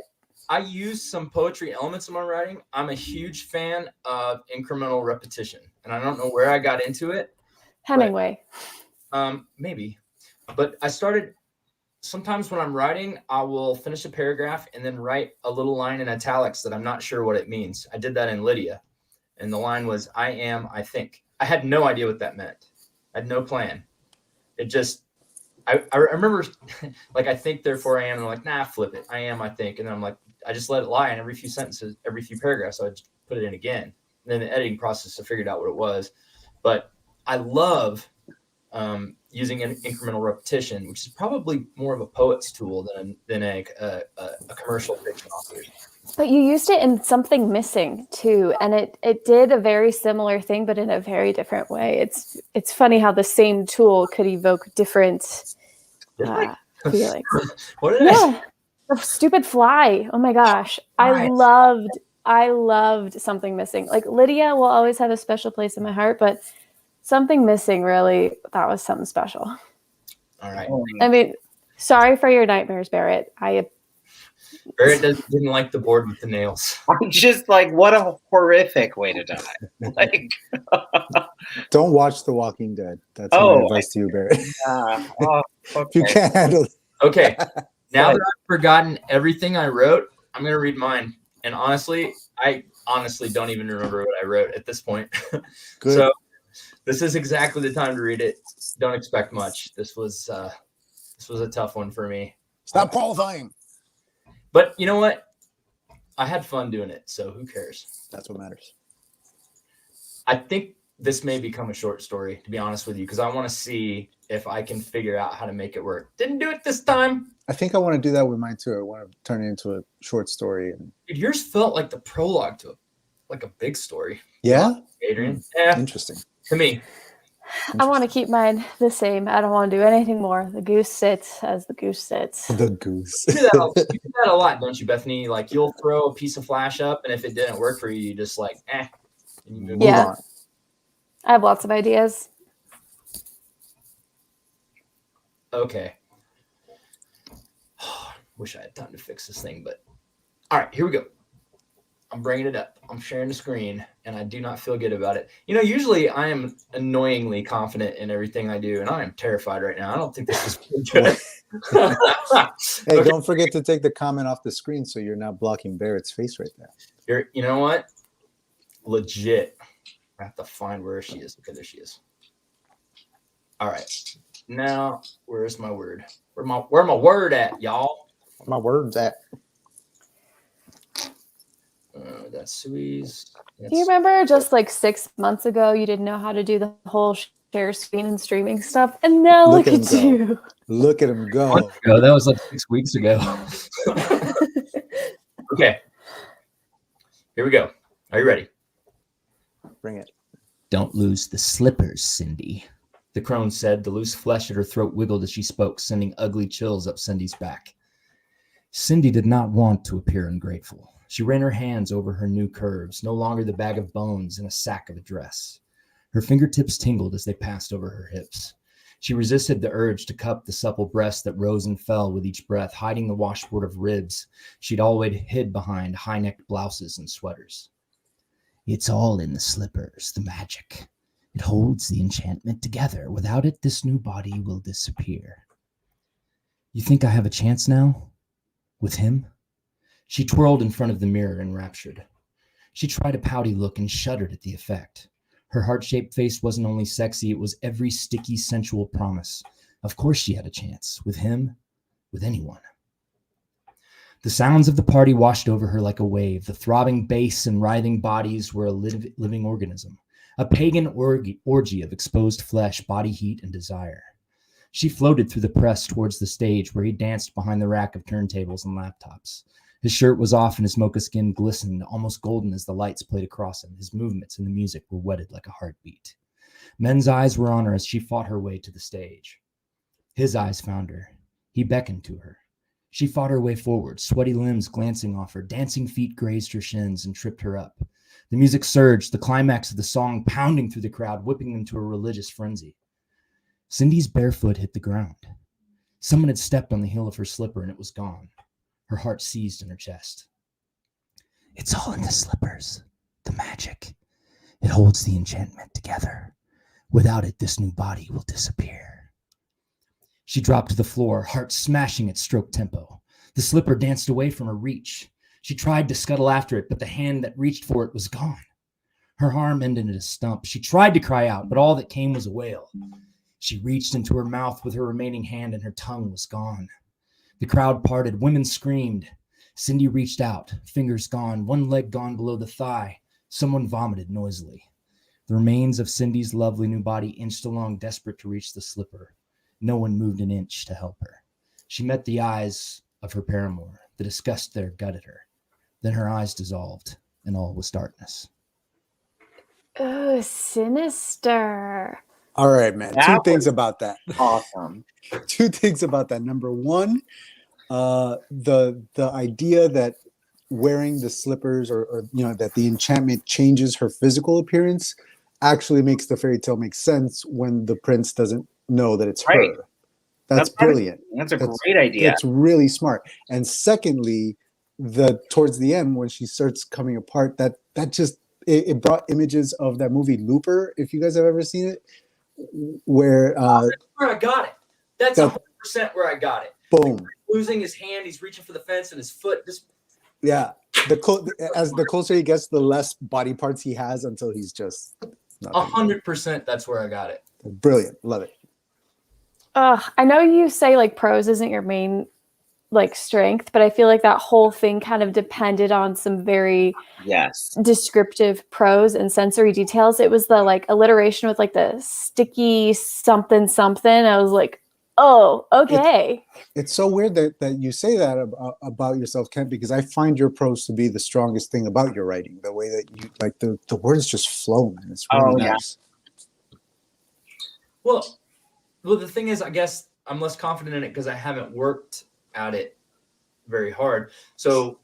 I use some poetry elements in my writing. I'm a huge fan of incremental repetition, and I don't know where I got into it. Hemmingway. But, maybe. But I started, sometimes when I'm writing, I will finish a paragraph and then write a little line in italics that I'm not sure what it means. I did that in Lydia. And the line was, I am, I think. I had no idea what that meant. I had no plan. It just, I remember, like, I think, therefore I am. And I'm like, nah, flip it. I am, I think. And then I'm like, I just let it lie in every few sentences, every few paragraphs. So I just put it in again. And then the editing process, I figured out what it was. But I love using an incremental repetition, which is probably more of a poet's tool than a commercial fiction author. But you used it in Something Missing too, and it did a very similar thing, but in a very different way. It's funny how the same tool could evoke different feelings. What did I? The stupid fly! Oh my gosh, I loved Something Missing. Like, Lydia will always have a special place in my heart, but Something Missing, really, that was something special. All right. I mean, sorry for your nightmares, Barrett. Barrett didn't like the board with the nails. I'm just like, what a horrific way to die. Like, don't watch The Walking Dead. That's my advice to you, Barrett. Okay. If you can't handle it. Okay. Now that I've forgotten everything I wrote, I'm going to read mine. And honestly, I don't even remember what I wrote at this point. Good. So this is exactly the time to read it. Don't expect much. This was a tough one for me. Stop qualifying. But you know what? I had fun doing it, so who cares? That's what matters. I think this may become a short story, to be honest with you, because I want to see if I can figure out how to make it work. Didn't do it this time. I think I want to do that with mine too. I want to turn it into a short story. Dude, yours felt like the prologue to a big story. Yeah? Adrian? Yeah. Interesting. To me. I want to keep mine the same. I don't want to do anything more. The goose sits as the goose sits. The goose. You do that a lot, don't you, Bethany? Like, you'll throw a piece of flash up, and if it didn't work for you, you just like, and you move on. I have lots of ideas. Okay. Wish I had time to fix this thing, but all right, here we go. I'm bringing it up. I'm sharing the screen, and I do not feel good about it. You know, usually I am annoyingly confident in everything I do, and I am terrified right now. I don't think this is good. Hey, don't forget to take the comment off the screen so you're not blocking Barrett's face right there. You know what? Legit. I have to find where she is. Okay, there she is. All right. Now, where's my word? Where my word at, y'all? Where my words at? That's Sui's. Do you remember just like 6 months ago, you didn't know how to do the whole share screen and streaming stuff? And now look at you. Look at him go. Oh, that was like 6 weeks ago. Okay. Here we go. Are you ready? Bring it. Don't lose the slippers, Cindy. The crone said. The loose flesh at her throat wiggled as she spoke, sending ugly chills up Cindy's back. Cindy did not want to appear ungrateful. She ran her hands over her new curves, no longer the bag of bones in a sack of a dress. Her fingertips tingled as they passed over her hips. She resisted the urge to cup the supple breast that rose and fell with each breath, hiding the washboard of ribs she'd always hid behind high-necked blouses and sweaters. It's all in the slippers, the magic. It holds the enchantment together. Without it, this new body will disappear. You think I have a chance now? With him? She twirled in front of the mirror, enraptured. She tried a pouty look and shuddered at the effect. Her heart-shaped face wasn't only sexy, it was every sticky, sensual promise. Of course she had a chance. With him, with anyone. The sounds of the party washed over her like a wave. The throbbing bass and writhing bodies were a living organism. A pagan orgy of exposed flesh, body heat, and desire. She floated through the press towards the stage where he danced behind the rack of turntables and laptops. His shirt was off and his mocha skin glistened, almost golden as the lights played across him. His movements and the music were wedded like a heartbeat. Men's eyes were on her as she fought her way to the stage. His eyes found her. He beckoned to her. She fought her way forward, sweaty limbs glancing off her. Dancing feet grazed her shins and tripped her up. The music surged, the climax of the song pounding through the crowd, whipping them to a religious frenzy. Cindy's bare foot hit the ground. Someone had stepped on the heel of her slipper and it was gone. Her heart seized in her chest. It's all in the slippers, the magic. It holds the enchantment together. Without it, this new body will disappear. She dropped to the floor, heart smashing at stroke tempo. The slipper danced away from her reach. She tried to scuttle after it, but the hand that reached for it was gone. Her arm ended in a stump. She tried to cry out, but all that came was a wail. She reached into her mouth with her remaining hand, and her tongue was gone. The crowd parted. Women screamed. Cindy reached out, fingers gone, one leg gone below the thigh. Someone vomited noisily. The remains of Cindy's lovely new body inched along, desperate to reach the slipper. No one moved an inch to help her. She met the eyes of her paramour. The disgust there gutted her. Then her eyes dissolved, and all was darkness. Oh, sinister. All right, man. Two things about that. Awesome. Two things about that. Number one, the idea that wearing the slippers or that the enchantment changes her physical appearance actually makes the fairy tale make sense when the prince doesn't know that it's Right. her. That's brilliant. That's a great idea. That's really smart. And secondly, towards the end when she starts coming apart, that just it brought images of that movie Looper, if you guys have ever seen it, where that's where I got it. That's 100% where I got it. Boom. Losing his hand, he's reaching for the fence, and his foot just. Yeah, as the closer he gets, the less body parts he has until he's just 100%. That's where I got it. Brilliant, love it. I know you say like prose isn't your main like strength, but I feel like that whole thing kind of depended on some very descriptive prose and sensory details. It was the like alliteration with like the sticky something. I was like, oh, okay. It's so weird that you say that about yourself, Kent, because I find your prose to be the strongest thing about your writing. The way that you like the words just flow, man. It's really nice. Well, the thing is, I guess I'm less confident in it because I haven't worked at it very hard. So,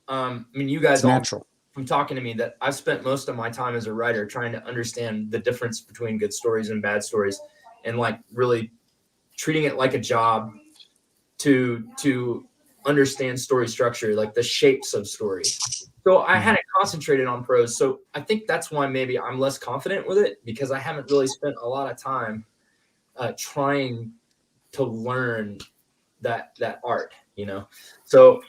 I mean, you guys all from talking to me that I've spent most of my time as a writer trying to understand the difference between good stories and bad stories, and like really treating it like a job to understand story structure, like the shapes of story. So I hadn't concentrated on prose. So I think that's why maybe I'm less confident with it, because I haven't really spent a lot of time trying to learn that art, So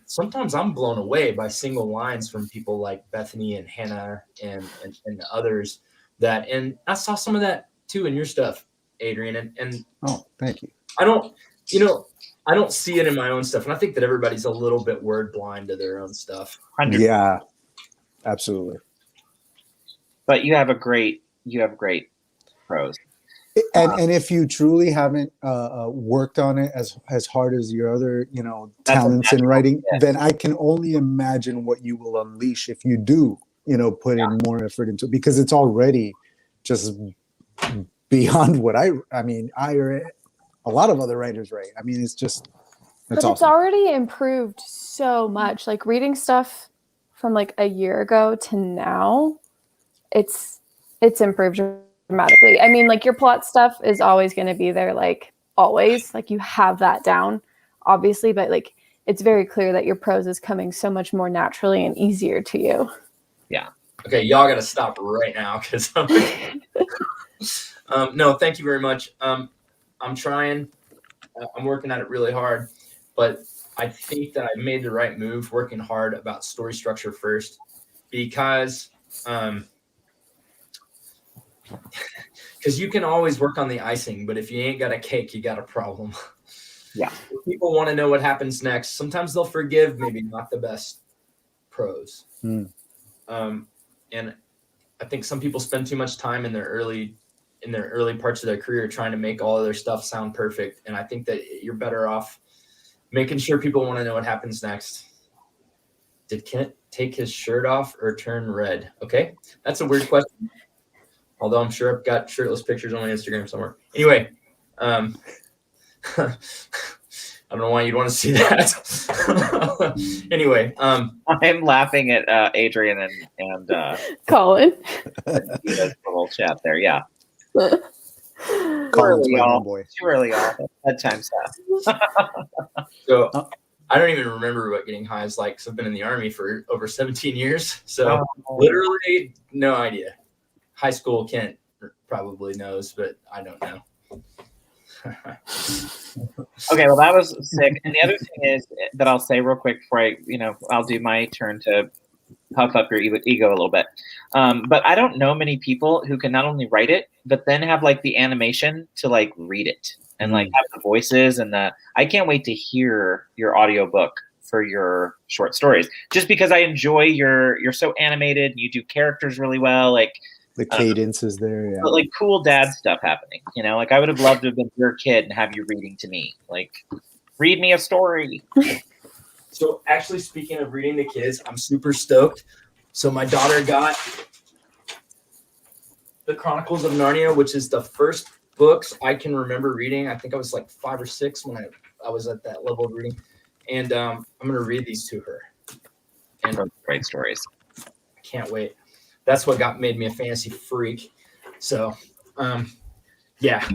sometimes I'm blown away by single lines from people like Bethany and Hannah and others and I saw some of that too in your stuff, Adrian. And oh, thank you. I don't, I don't see it in my own stuff, and I think that everybody's a little bit word blind to their own stuff. 100%. Yeah, absolutely. But you have great prose. And if you truly haven't worked on it as hard as your other, talents in writing, then I can only imagine what you will unleash if you do, put in more effort into it, because it's already just beyond what I or a lot of other writers write. I mean, it's just, But awesome. it's already improved so much. Like reading stuff from like a year ago to now, it's improved dramatically. I mean, like your plot stuff is always going to be there, like always, like you have that down, obviously, but like it's very clear that your prose is coming so much more naturally and easier to you. Yeah. Okay, y'all got to stop right now because no, thank you very much. I'm trying. I'm working at it really hard, but I think that I made the right move working hard about story structure first, because you can always work on the icing, but if you ain't got a cake, you got a problem. Yeah. If people want to know what happens next, sometimes they'll forgive maybe not the best prose. And I think some people spend too much time in their early parts of their career trying to make all of their stuff sound perfect. And I think that you're better off making sure people want to know what happens next. Did Kent take his shirt off or turn red? Okay, that's a weird question. Although I'm sure I've got shirtless pictures on my Instagram somewhere. Anyway, I don't know why you'd want to see that. Anyway, I'm laughing at Adrian and Colin. the little chat there. Yeah. Colin's my homeboy. Too early, y'all. Bedtime stuff. So I don't even remember what getting high is like, because I've been in the Army for over 17 years. So literally no idea. High school Kent probably knows, but I don't know. Okay, well, that was sick. And the other thing is that I'll say real quick before I'll do my turn to puff up your ego a little bit. But I don't know many people who can not only write it, but then have like the animation to like read it and like have the voices and I can't wait to hear your audiobook for your short stories, just because I enjoy you're so animated and you do characters really well. Like the cadence is there. Yeah. But like cool dad stuff happening, like I would have loved to have been your kid and have you reading to me, like read me a story. So actually, speaking of reading to kids, I'm super stoked. So my daughter got the Chronicles of Narnia, which is the first books I can remember reading. I think I was like 5 or 6 when I was at that level of reading. And I'm going to read these to her. And great stories. I can't wait. That's what made me a fantasy freak. So, yeah.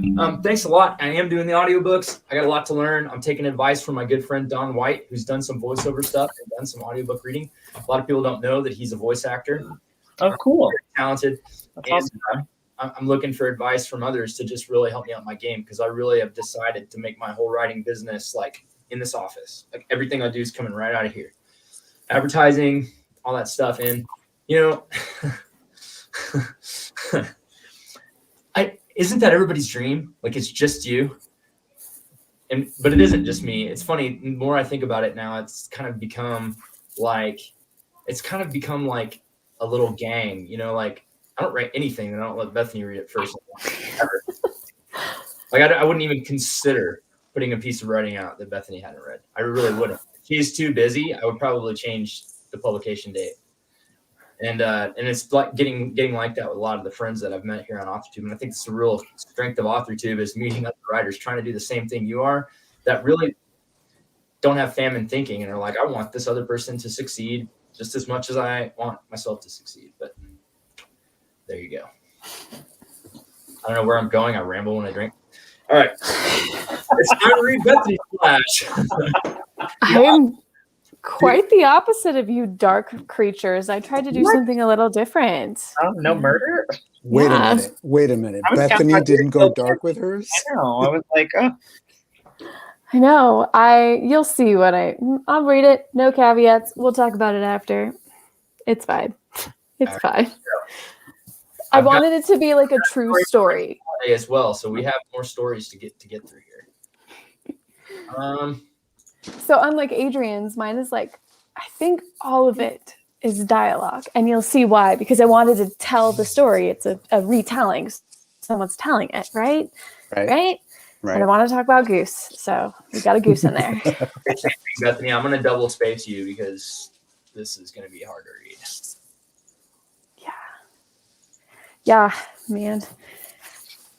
Thanks a lot. I am doing the audiobooks. I got a lot to learn. I'm taking advice from my good friend Don White, who's done some voiceover stuff and done some audiobook reading. A lot of people don't know that he's a voice actor. Oh, cool. Very talented. That's and awesome. I'm looking for advice from others to just really help me out my game, because I really have decided to make my whole writing business like in this office. Like everything I do is coming right out of here. Advertising, all that stuff. And, isn't that everybody's dream? Like it's just you. But it isn't just me. It's funny. The more I think about it now, it's kind of become like a little gang, like I don't write anything and I don't let Bethany read it first. Ever. Like I wouldn't even consider putting a piece of writing out that Bethany hadn't read. I really wouldn't. If she's too busy, I would probably change the publication date. And it's like getting like that with a lot of the friends that I've met here on AUTHORTUBE. And I think it's the real strength of AUTHORTUBE is meeting other writers trying to do the same thing you are, that really don't have famine thinking and are like, I want this other person to succeed just as much as I want myself to succeed. But there you go. I don't know where I'm going. I ramble when I drink. All right. It's time to read Bethany's Flash. I'm quite the opposite of you dark creatures. I tried to do something a little different. Oh, no murder? Wait a minute. Bethany didn't go dark with hers? I know. I was like, oh. I know. You'll see I'll read it. No caveats. We'll talk about it after. It's fine. It's fine. I wanted it to be like a true story as well, so we have more stories to get through here. So unlike Adrian's, mine is like, I think all of it is dialogue, and you'll see why, because I wanted to tell the story. It's a retelling. Someone's telling it, right? Right. And I want to talk about Goose, so we got a goose in there. Bethany, I'm going to double space you because this is going to be hard to read. Yeah, man.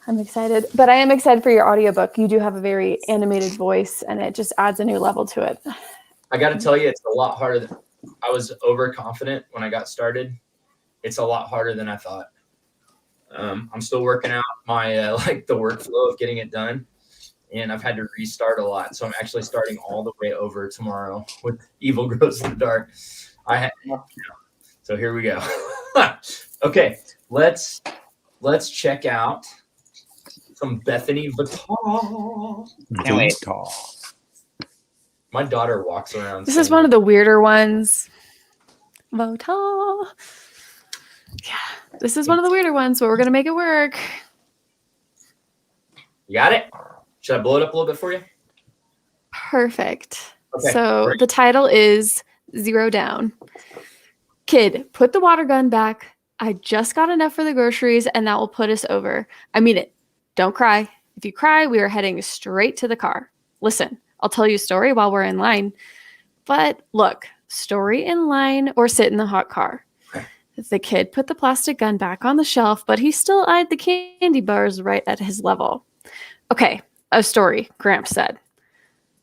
I'm excited. But I am excited for your audiobook. You do have a very animated voice, and it just adds a new level to it. I got to tell you, it's a lot harder than I was overconfident when I got started. It's a lot harder than I thought. I'm still working out my like the workflow of getting it done, and I've had to restart a lot. So I'm actually starting all the way over tomorrow with Evil Grows in the Dark. So here we go. Okay, let's check out some Bethany Votaw. Can't wait. My daughter walks around. This is one of the weirder ones. Votaw. Yeah, this is one of the weirder ones, but we're going to make it work. You got it? Should I blow it up a little bit for you? Perfect. Okay, So great. the title is Zero Down. Kid, put the water gun back. I just got enough for the groceries, and that will put us over. I mean it. Don't cry. If you cry, we are heading straight to the car. Listen, I'll tell you a story while we're in line. But look, story in line or sit in the hot car. The kid put the plastic gun back on the shelf, but he still eyed the candy bars right at his level. Okay, a story, Gramps said.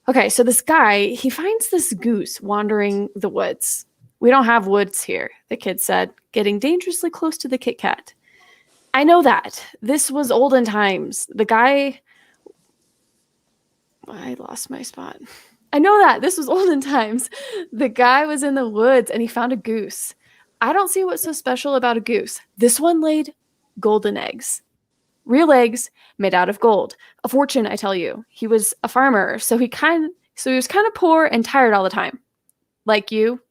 Okay, so this guy, he finds this goose wandering the woods. We don't have woods here, the kid said, getting dangerously close to the Kit Kat. I know that. This was olden times. The guy... I lost my spot. I know that. This was olden times. The guy was in the woods and he found a goose. I don't see what's so special about a goose. This one laid golden eggs. Real eggs made out of gold. A fortune, I tell you. He was a farmer, so he was kind of poor and tired all the time. Like you.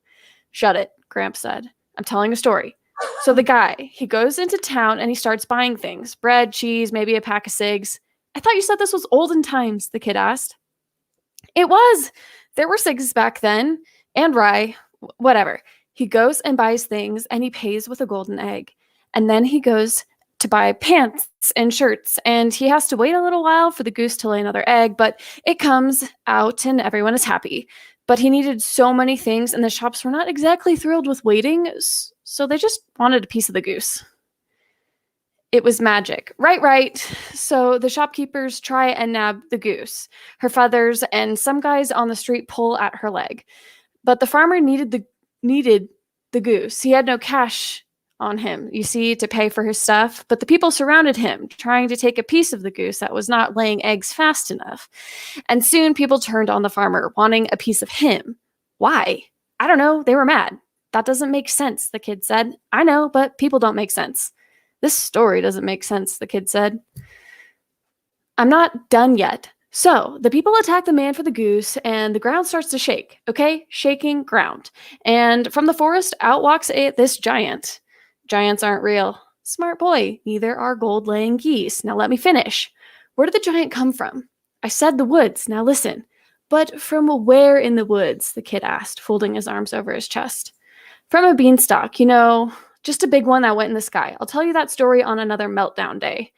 Shut it, Gramps said. I'm telling a story. So the guy, he goes into town and he starts buying things. Bread, cheese, maybe a pack of cigs. I thought you said this was olden times, the kid asked. It was. There were cigs back then. And rye. Whatever. He goes and buys things and he pays with a golden egg. And then he goes to buy pants and shirts. And he has to wait a little while for the goose to lay another egg. But it comes out and everyone is happy. But he needed so many things and the shops were not exactly thrilled with waiting. So they just wanted a piece of the goose. It was magic. Right. So the shopkeepers try and nab the goose. Her feathers and some guys on the street pull at her leg. But the farmer needed the goose. He had no cash on him, you see, to pay for his stuff. But the people surrounded him, trying to take a piece of the goose that was not laying eggs fast enough. And soon people turned on the farmer, wanting a piece of him. Why? I don't know. They were mad. That doesn't make sense, the kid said. I know, but people don't make sense. This story doesn't make sense, the kid said. I'm not done yet. So the people attack the man for the goose and the ground starts to shake, okay? Shaking ground. And from the forest out walks this giant. Giants aren't real. Smart boy. Neither are gold-laying geese. Now let me finish. Where did the giant come from? I said the woods. Now listen. But from where in the woods? The kid asked, folding his arms over his chest. From a beanstalk, just a big one that went in the sky. I'll tell you that story on another meltdown day.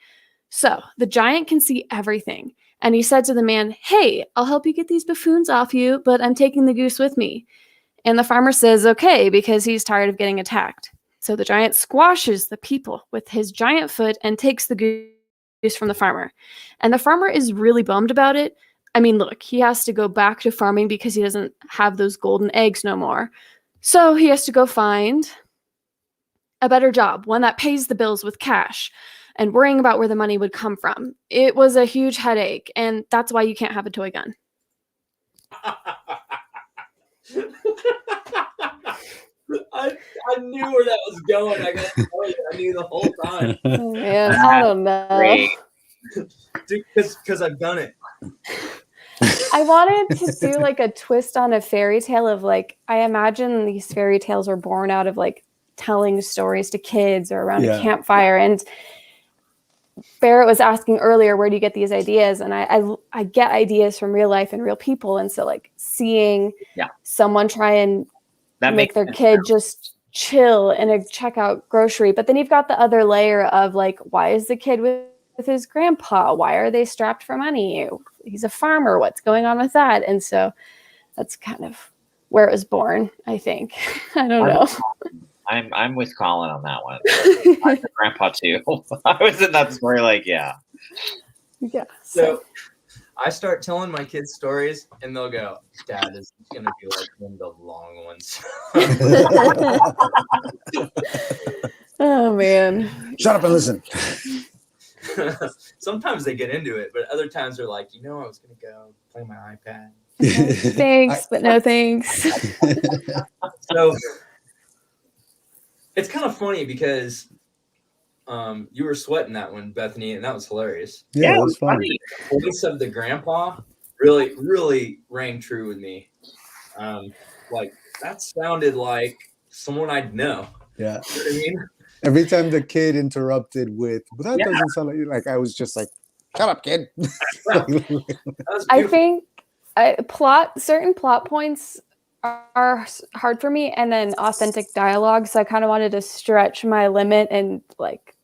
So the giant can see everything. And he said to the man, hey, I'll help you get these buffoons off you, but I'm taking the goose with me. And the farmer says, okay, because he's tired of getting attacked. So the giant squashes the people with his giant foot and takes the goose from the farmer. And the farmer is really bummed about it. I mean, look, he has to go back to farming because he doesn't have those golden eggs no more. So he has to go find a better job, one that pays the bills with cash, and worrying about where the money would come from. It was a huge headache, and that's why you can't have a toy gun. I knew where that was going. I gotta tell you, I knew the whole time. Oh, man, I don't know. Great. Dude, because I've done it. I wanted to do like a twist on a fairy tale of like, I imagine these fairy tales are born out of like telling stories to kids or around a campfire. And Barrett was asking earlier, where do you get these ideas? And I get ideas from real life and real people. And so like seeing someone try and make their kid just chill in a checkout grocery. But then you've got the other layer of like, why is the kid with his grandpa? Why are they strapped for money? He's a farmer. What's going on with that? And so that's kind of where it was born, I think. I don't know. I'm with Colin on that one. I'm a grandpa too. I was in that story like, yeah. So I start telling my kids stories and they'll go, Dad, this is going to be like one of the long ones. Oh, man. Shut up and listen. Sometimes they get into it, but other times they're like, I was going to go play my iPad. Thanks, but no thanks. So it's kind of funny because you were sweating that one, Bethany, and that was hilarious. Yeah, it was funny. The voice of the grandpa really, really rang true with me. Like that sounded like someone I'd know. Yeah. You know what I mean? Every time the kid interrupted with, but that doesn't sound like I was just like, shut up, kid. I think certain plot points are hard for me, and then authentic dialogue. So I kind of wanted to stretch my limit and like,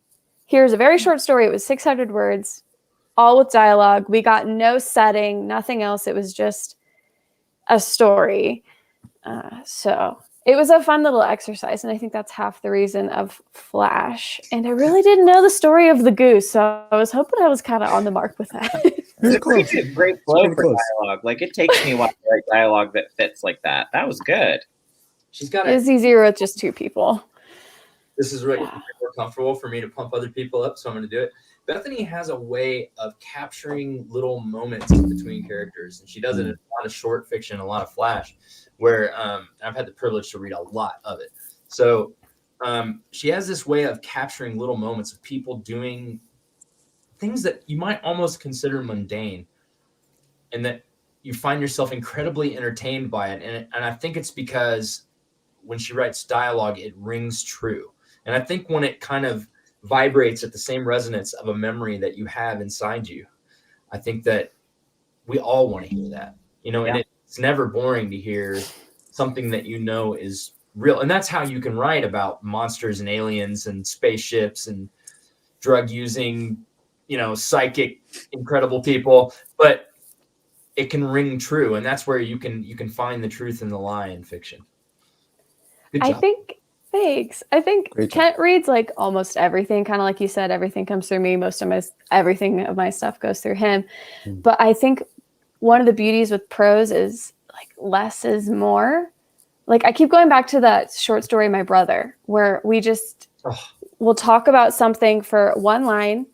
here's a very short story. It was 600 words, all with dialogue. We got no setting, nothing else. It was just a story. So it was a fun little exercise, and I think that's half the reason of Flash. And I really didn't know the story of the goose, so I was hoping I was kind of on the mark with that. It's a great flow for dialogue. Like it takes me a while to write dialogue that fits like that. That was good. She's got It's easier with just two people. This is really more comfortable for me to pump other people up, so I'm going to do it. Bethany has a way of capturing little moments between characters, and she does it in a lot of short fiction, a lot of Flash, where I've had the privilege to read a lot of it. So she has this way of capturing little moments of people doing things that you might almost consider mundane, and that you find yourself incredibly entertained by it. And I think it's because when she writes dialogue, it rings true. And I think when it kind of vibrates at the same resonance of a memory that you have inside you, I think that we all want to hear that, and it's never boring to hear something that is real. And that's how you can write about monsters and aliens and spaceships and drug using, psychic, incredible people, but it can ring true. And that's where you can find the truth in the lie in fiction. Thanks. I think Kent reads like almost everything, kind of like you said, everything comes through me. Everything of my stuff goes through him. But I think one of the beauties with prose is like less is more. Like I keep going back to that short story, My Brother, where we just we'll talk about something for one line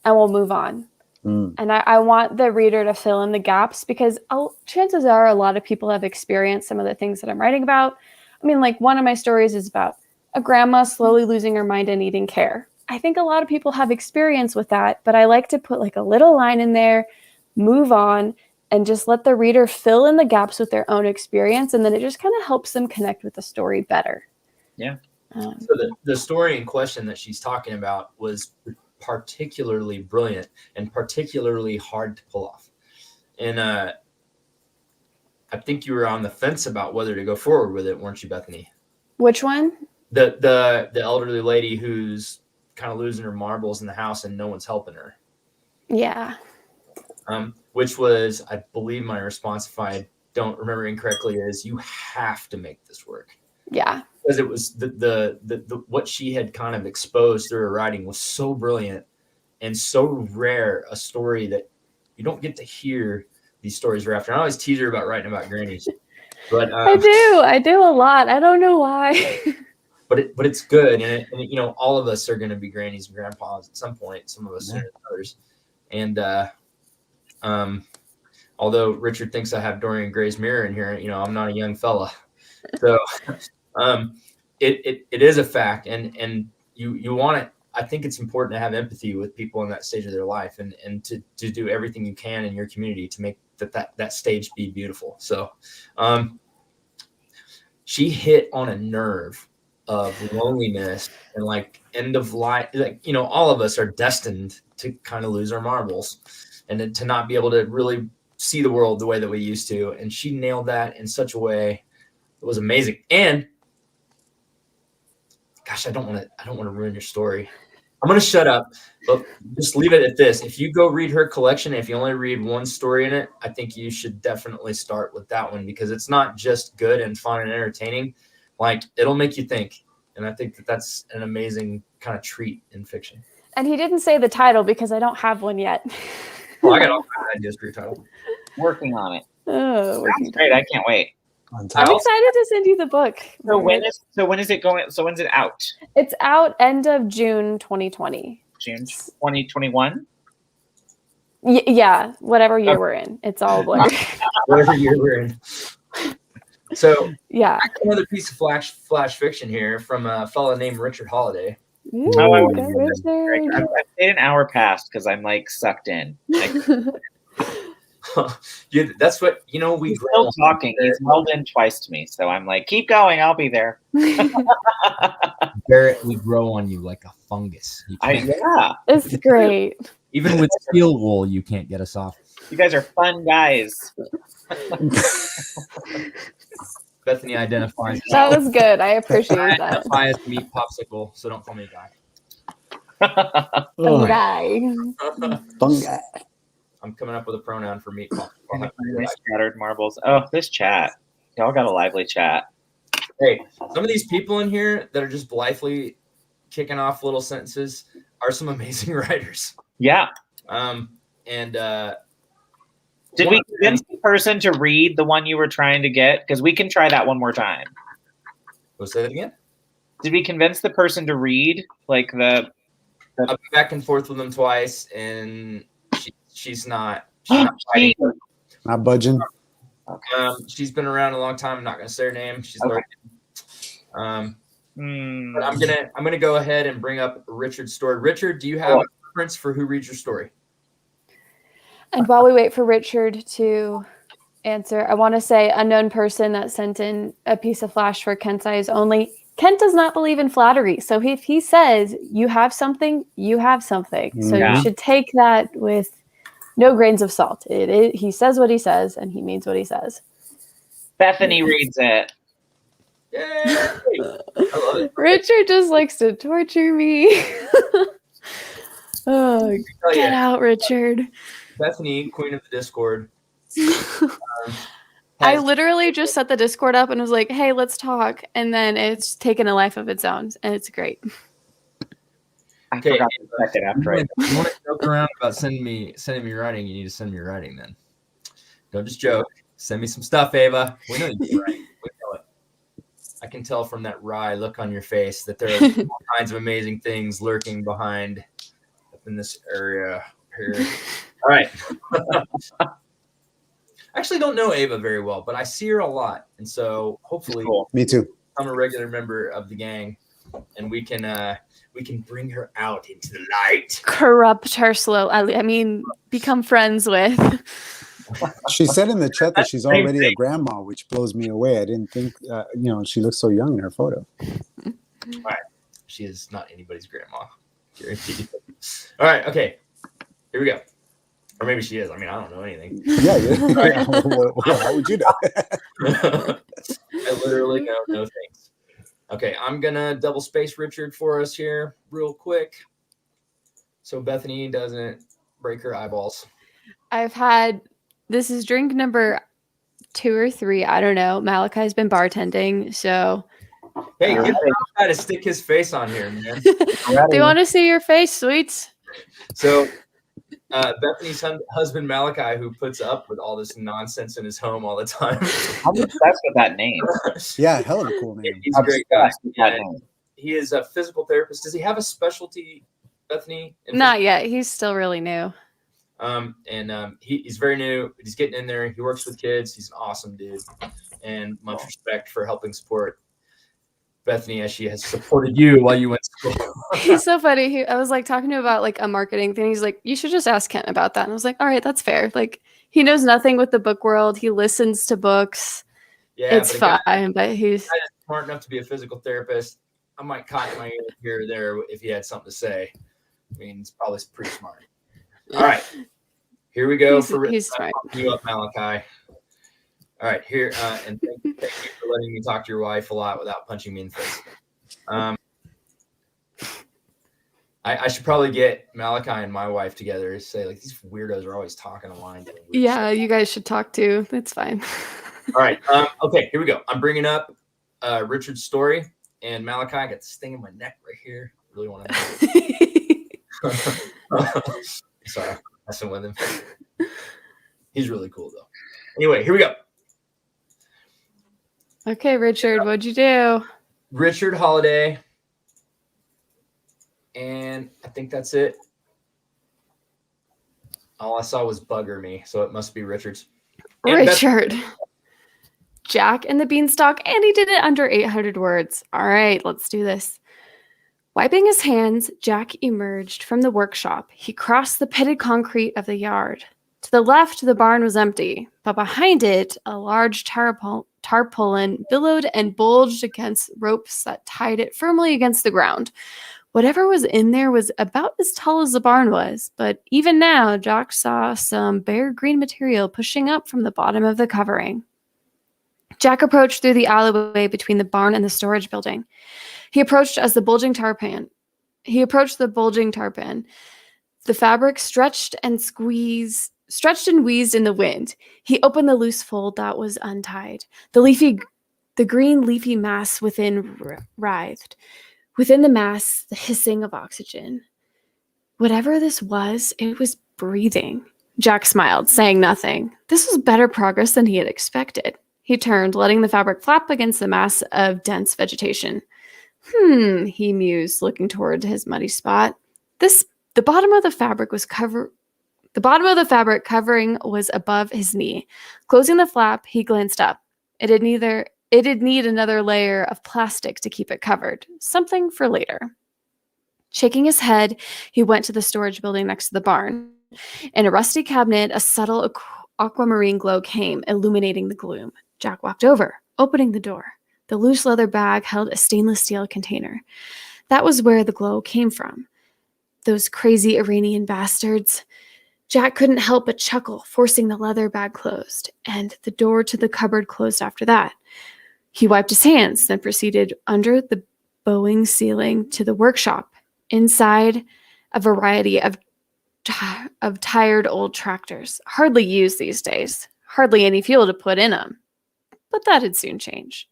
and we'll move on. And I want the reader to fill in the gaps, because chances are a lot of people have experienced some of the things that I'm writing about. I mean, like one of my stories is about a grandma slowly losing her mind and needing care. I think a lot of people have experience with that, but I like to put like a little line in there, move on, and just let the reader fill in the gaps with their own experience. And then it just kind of helps them connect with the story better. Yeah. So the story in question that she's talking about was particularly brilliant and particularly hard to pull off. And I think you were on the fence about whether to go forward with it, weren't you, Bethany? Which one? The elderly lady who's kind of losing her marbles in the house and no one's helping her. Yeah. Which was, I believe, my response, if I don't remember incorrectly, is you have to make this work. Yeah. Because it was the what she had kind of exposed through her writing was so brilliant and so rare, a story that you don't get to hear these stories very often. I always tease her about writing about grannies, but I do a lot. I don't know why. but it's good, and all of us are going to be grannies and grandpas at some point. Some of us sooner than others, and although Richard thinks I have Dorian Gray's mirror in here, I'm not a young fella, so it is a fact, and you want it. I think it's important to have empathy with people in that stage of their life, and to do everything you can in your community to make that stage be beautiful. So she hit on a nerve of loneliness and like end of life. Like, you know, all of us are destined to kind of lose our marbles and to not be able to really see the world the way that we used to. And she nailed that in such a way. It was amazing. And gosh, I don't want to ruin your story. I'm going to shut up, but just leave it at this. If you go read her collection, if you only read one story in it, I think you should definitely start with that one, because it's not just good and fun and entertaining. Like, it'll make you think. And I think that that's an amazing kind of treat in fiction. And he didn't say the title because I don't have one yet. Well, I got all kinds of ideas for your title. Working on it. Oh, Sounds great. I can't wait. I'm excited to send you the book. So when is it going? So when's it out? It's out end of June 2020. June 2021? Yeah, whatever year we're in. It's all blurred. Whatever year we're in. So yeah, another piece of flash fiction here from a fellow named Richard Holiday. Ooh, Richard. I've stayed an hour past because I'm like sucked in. Like, yeah, that's what, you know, we he's still talking. He's held in twice to me, so I'm like, keep going, I'll be there. Barrett, we grow on you like a fungus. Yeah, it's great. Even with steel wool, you can't get us off. You guys are fun guys. Bethany identifies. That was good. I appreciate I that. identify as meat popsicle, so don't call me a guy. Fungi. I'm coming up with a pronoun for meat popsicle. Scattered marbles. Oh, this chat. Y'all got a lively chat. Hey, some of these people in here that are just blithely kicking off little sentences are some amazing writers. Yeah. Did we convince the person to read the one you were trying to get? Because we can try that one more time. We'll say that again. Did we convince the person to read like I've been back and forth with them twice, and she's not fighting. Not budging. She's been around a long time. I'm not going to say her name. She's lurking. But I'm gonna go ahead and bring up Richard's story. Richard, do you have a preference for who reads your story? And while we wait for Richard to answer, I want to say unknown person that sent in a piece of flash for Kent's eyes only. Kent does not believe in flattery. So if he says you have something, you have something. So you should take that with no grains of salt. He says what he says, and he means what he says. Bethany reads it. Yay! I love it. Richard just likes to torture me. Oh, get out, Richard. Bethany, Queen of the Discord. I literally just set the Discord up and was like, hey, let's talk. And then it's taken a life of its own. And it's great. I forgot to check it after You want to joke around about sending me writing, you need to send me writing then. Don't just joke. Send me some stuff, Ava. We know you do writing. We know it. I can tell from that wry look on your face that there are all kinds of amazing things lurking behind up in this area here. All right. I actually don't know Ava very well, but I see her a lot. And so hopefully Me too. I'm a regular member of the gang, and we can bring her out into the light. Corrupt her slowly. I mean, become friends with. She said in the chat that she's already a grandma, which blows me away. I didn't think, she looks so young in her photo. All right. She is not anybody's grandma. Guaranteed. All right. Okay. Here we go. Or maybe she is. I mean, I don't know anything. Yeah. How would you know? I literally know no things. Okay, I'm going to double space Richard for us here real quick so Bethany doesn't break her eyeballs. This is drink number 2 or 3. I don't know. Malachi's been bartending, so. Hey, get the guy to stick his face on here, man. They want to see your face, sweets. So Bethany's husband, Malachi, who puts up with all this nonsense in his home all the time. I'm obsessed with that name. Yeah, hell of a cool name. He's a great guy. He is a physical therapist. Does he have a specialty, Bethany? Not yet. He's still really new. He's very new. He's getting in there. He works with kids. He's an awesome dude. And much respect for helping support Bethany as she has supported you while you went to school. He's so funny. I was like talking to him about like a marketing thing. He's like, you should just ask Kent about that. And I was like, all right, that's fair. Like he knows nothing with the book world. He listens to books. Yeah, it's fine, but he's smart enough to be a physical therapist. I might cock my ear here or there if you had something to say. I mean, it's probably pretty smart. All right, here we go. He's smart. You up, Malachi. All right, here, and thank you for letting me talk to your wife a lot without punching me in the face. I should probably get Malachi and my wife together and say, like, these weirdos are always talking online. Yeah, you guys should talk too. That's fine. All right. Okay, here we go. I'm bringing up Richard's story, and Malachi, I got this thing in my neck right here. Really want to. Sorry, messing with him. He's really cool though. Anyway, here we go. Okay, Richard, what'd you do? Richard Holiday, and I think that's it. All I saw was bugger me, so it must be Richard's. And Richard. Jack and the Beanstalk, and he did it under 800 words. All right, let's do this. Wiping his hands, Jack emerged from the workshop. He crossed the pitted concrete of the yard. To the left, the barn was empty, but behind it, a large tarpaulin billowed and bulged against ropes that tied it firmly against the ground. Whatever was in there was about as tall as the barn was, but even now, Jack saw some bare green material pushing up from the bottom of the covering. Jack approached through the alleyway between the barn and the storage building. He approached the bulging tarpan. The fabric stretched and wheezed in the wind. He opened the loose fold that was untied. The green leafy mass within writhed. Within the mass, the hissing of oxygen. Whatever this was, it was breathing. Jack smiled, saying nothing. This was better progress than he had expected. He turned, letting the fabric flap against the mass of dense vegetation. He mused, looking toward his muddy spot. The bottom of the fabric covering was above his knee. Closing the flap, he glanced up. It'd need another layer of plastic to keep it covered. Something for later. Shaking his head, he went to the storage building next to the barn. In a rusty cabinet, a subtle aquamarine glow came, illuminating the gloom. Jack walked over, opening the door. The loose leather bag held a stainless steel container. That was where the glow came from. Those crazy Iranian bastards. Jack couldn't help but chuckle, forcing the leather bag closed, and the door to the cupboard closed after that. He wiped his hands, then proceeded under the bowing ceiling to the workshop. Inside, a variety of tired old tractors, hardly used these days, hardly any fuel to put in them. But that'd soon change.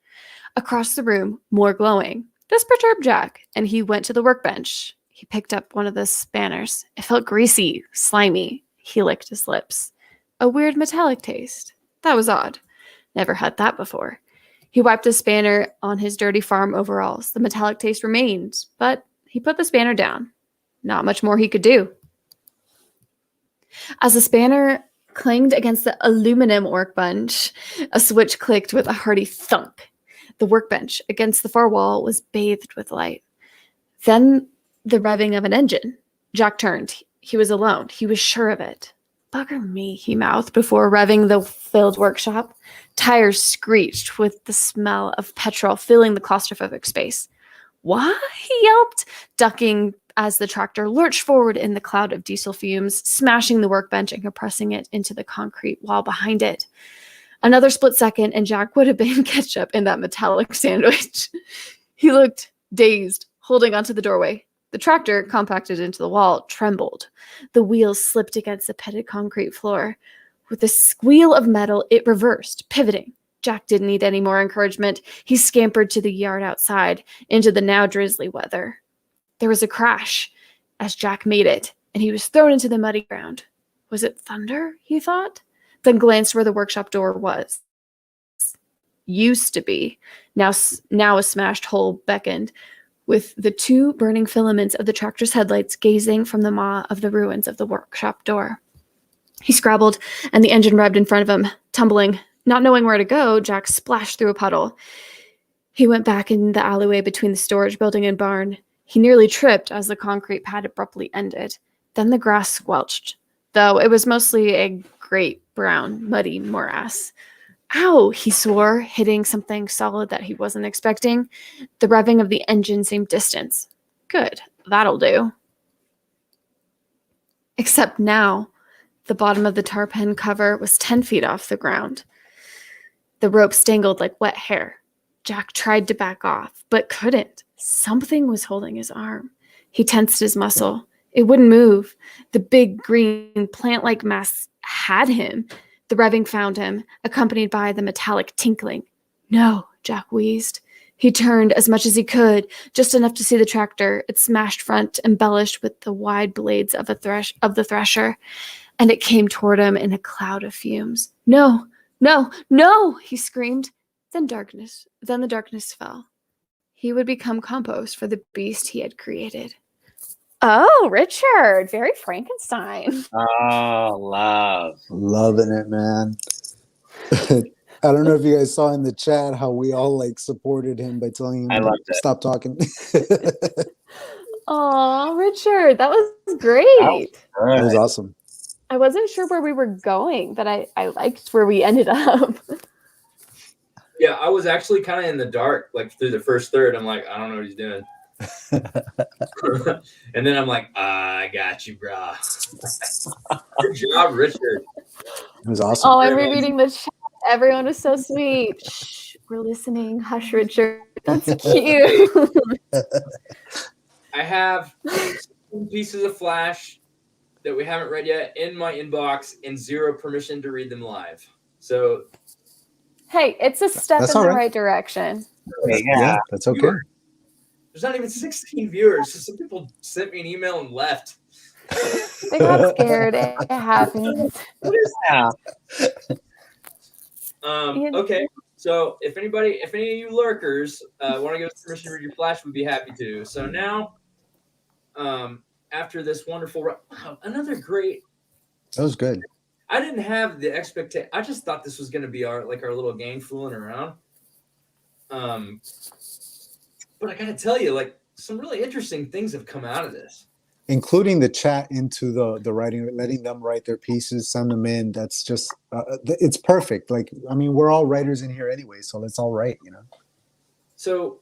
Across the room, more glowing. This perturbed Jack, and he went to the workbench. He picked up one of the spanners. It felt greasy, slimy. He licked his lips. A weird metallic taste. That was odd. Never had that before. He wiped the spanner on his dirty farm overalls. The metallic taste remained, but he put the spanner down. Not much more he could do. As the spanner clanged against the aluminum workbench, a switch clicked with a hearty thunk. The workbench against the far wall was bathed with light. Then the revving of an engine. Jack turned. He was alone. He was sure of it. Bugger me, he mouthed before revving the filled workshop. Tires screeched with the smell of petrol filling the claustrophobic space. What? He yelped, ducking as the tractor lurched forward in the cloud of diesel fumes, smashing the workbench and compressing it into the concrete wall behind it. Another split second, and Jack would have been ketchup in that metallic sandwich. He looked dazed, holding onto the doorway. The tractor, compacted into the wall, trembled. The wheels slipped against the pitted concrete floor. With a squeal of metal, it reversed, pivoting. Jack didn't need any more encouragement. He scampered to the yard outside, into the now drizzly weather. There was a crash as Jack made it, and he was thrown into the muddy ground. Was it thunder, he thought? Then glanced where the workshop door was. Used to be. Now a smashed hole beckoned, with the two burning filaments of the tractor's headlights gazing from the maw of the ruins of the workshop door. He scrabbled, and the engine revved in front of him, tumbling. Not knowing where to go, Jack splashed through a puddle. He went back in the alleyway between the storage building and barn. He nearly tripped as the concrete pad abruptly ended. Then the grass squelched, though it was mostly a great brown, muddy morass. Ow, he swore, hitting something solid that he wasn't expecting. The revving of the engine seemed distant. Good, that'll do. Except now, the bottom of the tarpaulin cover was 10 feet off the ground. The rope dangled like wet hair. Jack tried to back off, but couldn't. Something was holding his arm. He tensed his muscle. It wouldn't move. The big green plant-like mass had him. The revving found him, accompanied by the metallic tinkling. No, Jack wheezed. He turned as much as he could, just enough to see the tractor, its smashed front embellished with the wide blades of the thresher, and it came toward him in a cloud of fumes. No, no, no, he screamed. Then the darkness fell. He would become compost for the beast he had created. Oh, Richard, very Frankenstein. Oh, love. Loving it, man. I don't know if you guys saw in the chat how we all like supported him by telling him I to loved it. stop talking. Oh, Richard, that was great. That was awesome. I wasn't sure where we were going, but I liked where we ended up. Yeah, I was actually kind of in the dark, like through the first third. I'm like, I don't know what he's doing. And then I'm like, I got you, bro. Good job, Richard. It was awesome. Oh, I'm rereading the chat. Everyone was so sweet. Shh, we're listening. Hush, Richard. That's cute. I have some pieces of Flash that we haven't read yet in my inbox and zero permission to read them live. So, hey, it's a step That's in all the right. right direction. Yeah, that's okay. there's not even 16 viewers. So some people sent me an email and left. They got scared. It happens. Yeah. Okay, so if any of you lurkers want to give us permission to read your Flash, we'd be happy to. So now, after this wonderful, wow, another great. That was good. I didn't have the expectation. I just thought this was going to be our little gang fooling around. But I got to tell you, like, some really interesting things have come out of this. Including the chat into the writing, letting them write their pieces, send them in. That's just, it's perfect. Like, I mean, we're all writers in here anyway, so let's all write, you know? So,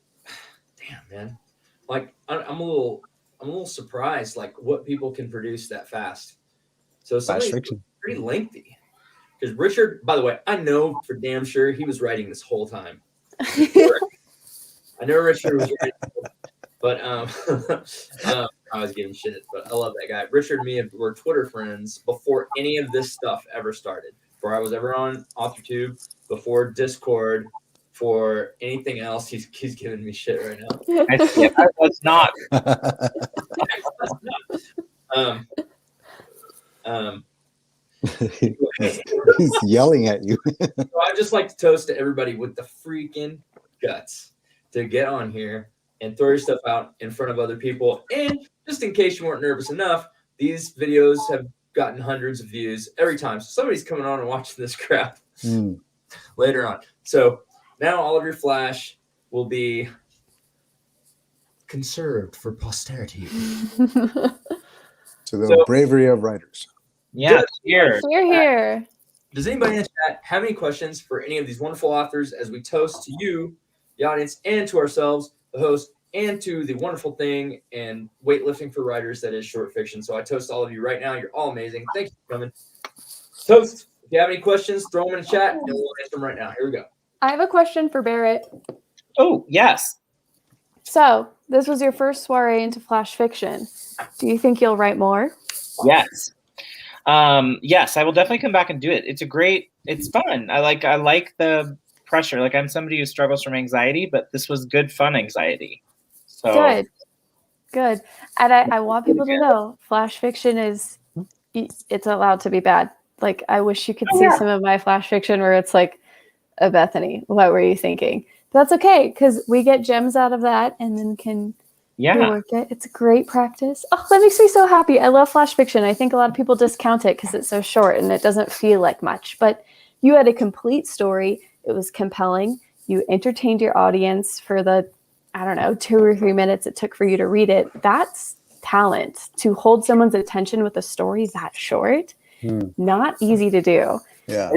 damn, man, like, I'm a little surprised, like, what people can produce that fast. So some of Flash these fiction. are pretty lengthy. Because Richard, by the way, I know for damn sure he was writing this whole time. I know Richard was writing, but I was giving shit, but I love that guy. Richard and me were Twitter friends before any of this stuff ever started. Before I was ever on AuthorTube, before Discord, for anything else. He's giving me shit right now. I was not. He's yelling at you. So I'd just like to toast to everybody with the freaking guts to get on here and throw your stuff out in front of other people. And just in case you weren't nervous enough, these videos have gotten hundreds of views every time. So somebody's coming on and watching this crap later on. So now all of your Flash will be conserved for posterity. To the bravery of writers. Yeah, here. We're here. Does anybody in the chat have any questions for any of these wonderful authors as we toast to you, the audience, and to ourselves, the host, and to the wonderful thing and weightlifting for writers that is short fiction? So I toast all of you right now. You're all amazing. Thank you for coming. Toast. If you have any questions, throw them in the chat, and we'll answer them right now. Here we go. I have a question for Barrett. Oh, yes. So, this was your first soiree into flash fiction. Do you think you'll write more? Yes. Yes, I will definitely come back and do it. It's fun. I like the pressure. Like, I'm somebody who struggles from anxiety, but this was good fun anxiety. So Good. And I want people to know flash fiction it's allowed to be bad. Like, I wish you could see some of my flash fiction where it's like, Bethany, what were you thinking? But that's okay, because we get gems out of that and then can rework it. It's a great practice. Oh, that makes me so happy. I love flash fiction. I think a lot of people discount it because it's so short and it doesn't feel like much. But you had a complete story. It was compelling. You entertained your audience for the, 2 or 3 minutes it took for you to read it. That's talent. To hold someone's attention with a story that short, not easy to do. Yeah.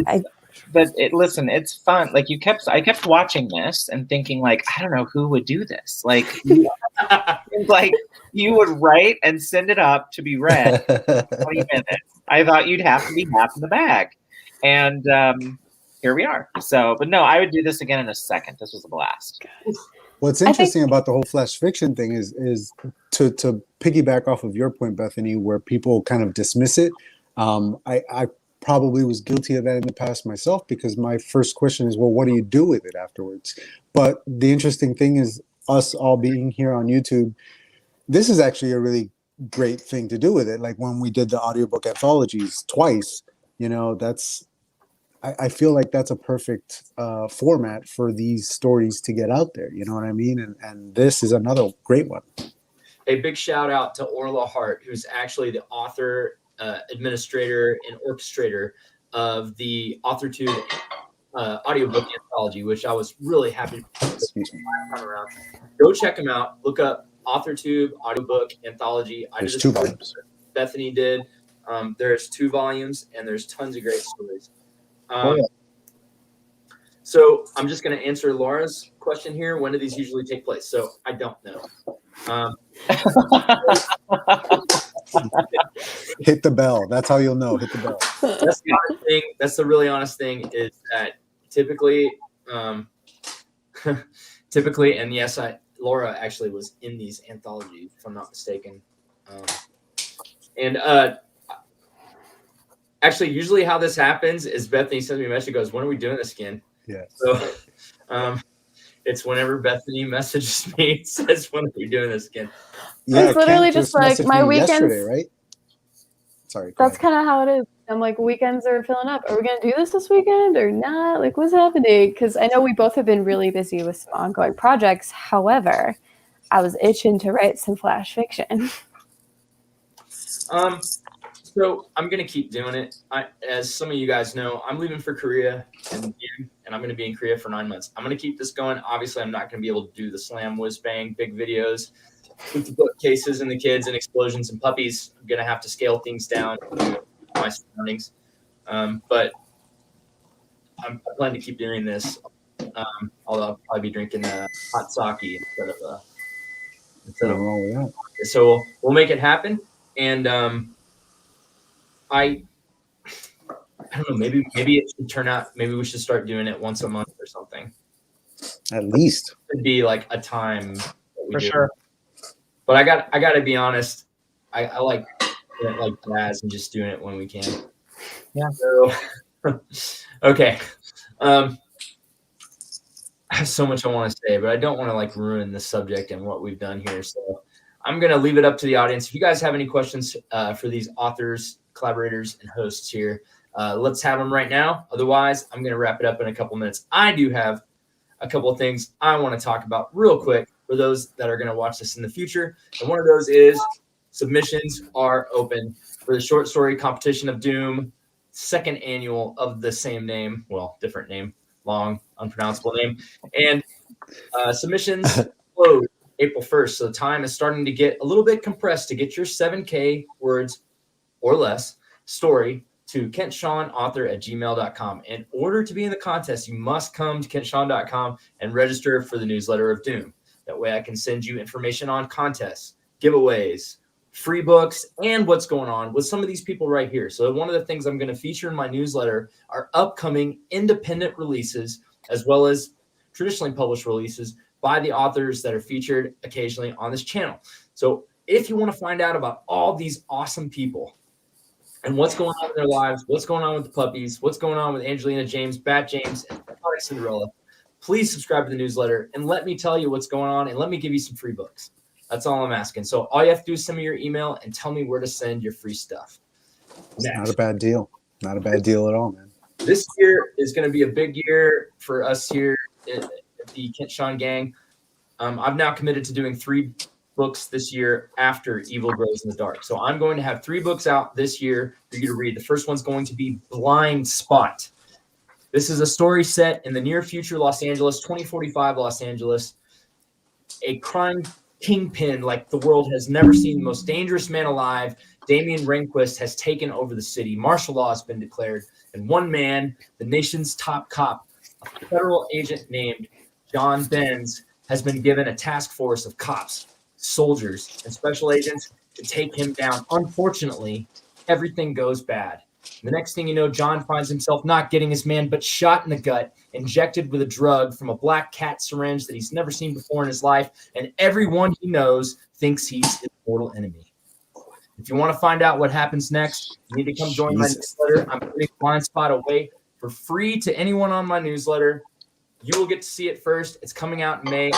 listen, it's fun. Like I kept watching this and thinking, like, I don't know who would do this. Like, like you would write and send it up to be read in 20 minutes. I thought you'd have to be half in the bag, and here we are. So, but no, I would do this again in a second. This was a blast. What's interesting about the whole flash fiction thing is to piggyback off of your point, Bethany, where people kind of dismiss it. I probably was guilty of that in the past myself, because my first question is, well, what do you do with it afterwards? But the interesting thing is, us all being here on YouTube, this is actually a really great thing to do with it. Like when we did the audiobook anthologies twice, I feel like that's a perfect format for these stories to get out there. You know what I mean? And this is another great one. A big shout out to Orla Hart, who's actually the author, administrator, and orchestrator of the AUTHORTUBE audiobook anthology, which I was really happy to come around. Go check them out. Look up AUTHORTUBE audiobook anthology. There's 2 volumes. Bethany did. There's 2 volumes, and there's tons of great stories. So I'm just going to answer Laura's question here. When do these usually take place? So I don't know. Hit the bell. That's how you'll know. Hit the bell. That's the honest thing. That's the really honest thing, is that typically, and yes, Laura actually was in these anthologies, if I'm not mistaken. Actually, usually how this happens is Bethany sends me a message, goes, when are we doing this again? Yeah. So it's whenever Bethany messages me, says, when are we doing this again? Yeah, it's literally just like my weekends. Yesterday, right? Sorry. That's kind of how it is. I'm like, weekends are filling up. Are we going to do this weekend or not? Like, what's happening? Because I know we both have been really busy with some ongoing projects. However, I was itching to write some flash fiction. So I'm going to keep doing it. As some of you guys know, I'm leaving for Korea in June, and I'm going to be in Korea for 9 months. I'm going to keep this going. Obviously, I'm not going to be able to do the slam, whiz, bang, big videos with the bookcases and the kids and explosions and puppies. I'm going to have to scale things down to my surroundings. But I plan to keep doing this. Although I'll probably be drinking hot sake instead of Nothing wrong with that. So we'll make it happen. And I don't know, maybe it should turn out, maybe we should start doing it once a month or something. At least. It'd be like a time that we For do. sure. But I got to be honest, I like jazz and just doing it when we can. Yeah. So, okay. I have so much I want to say, but I don't want to like ruin the subject and what we've done here. So I'm going to leave it up to the audience. If you guys have any questions for these authors, collaborators, and hosts here, let's have them right now. Otherwise, I'm going to wrap it up in a couple minutes. I do have a couple of things I want to talk about real quick for those that are going to watch this in the future. And one of those is submissions are open for the short story competition of Doom, second annual of the same name. Well, different name, long, unpronounceable name. And submissions close April 1st. So the time is starting to get a little bit compressed to get your 7K words or less story to kentshawnauthor@gmail.com. In order to be in the contest, you must come to kentshawn.com and register for the newsletter of Doom. That way I can send you information on contests, giveaways, free books, and what's going on with some of these people right here. So one of the things I'm going to feature in my newsletter are upcoming independent releases, as well as traditionally published releases by the authors that are featured occasionally on this channel. So if you want to find out about all these awesome people and what's going on in their lives, what's going on with the puppies, what's going on with Angelina James, Bat James, and Cinderella, please subscribe to the newsletter and let me tell you what's going on and let me give you some free books. That's all I'm asking. So all you have to do is send me your email and tell me where to send your free stuff. Not a bad deal. Not a bad deal at all, man. This year is going to be a big year for us here at the Kent Shawn Gang. I've now committed to doing 3 books this year after Evil Grows in the Dark. So I'm going to have 3 books out this year for you to read. The first one's going to be Blind Spot. This is a story set in the near future Los Angeles, 2045 Los Angeles. A crime kingpin like the world has never seen, the most dangerous man alive, Damian Rehnquist, has taken over the city. Martial law has been declared. And one man, the nation's top cop, a federal agent named John Benz, has been given a task force of cops, soldiers, and special agents to take him down. Unfortunately, everything goes bad. The next thing you know, John finds himself not getting his man, but shot in the gut, injected with a drug from a black cat syringe that he's never seen before in his life, and everyone he knows thinks he's his mortal enemy. If you want to find out what happens next, you need to come join my newsletter. I'm putting Blind Spot away for free to anyone on my newsletter. You will get to see it first. It's coming out in May,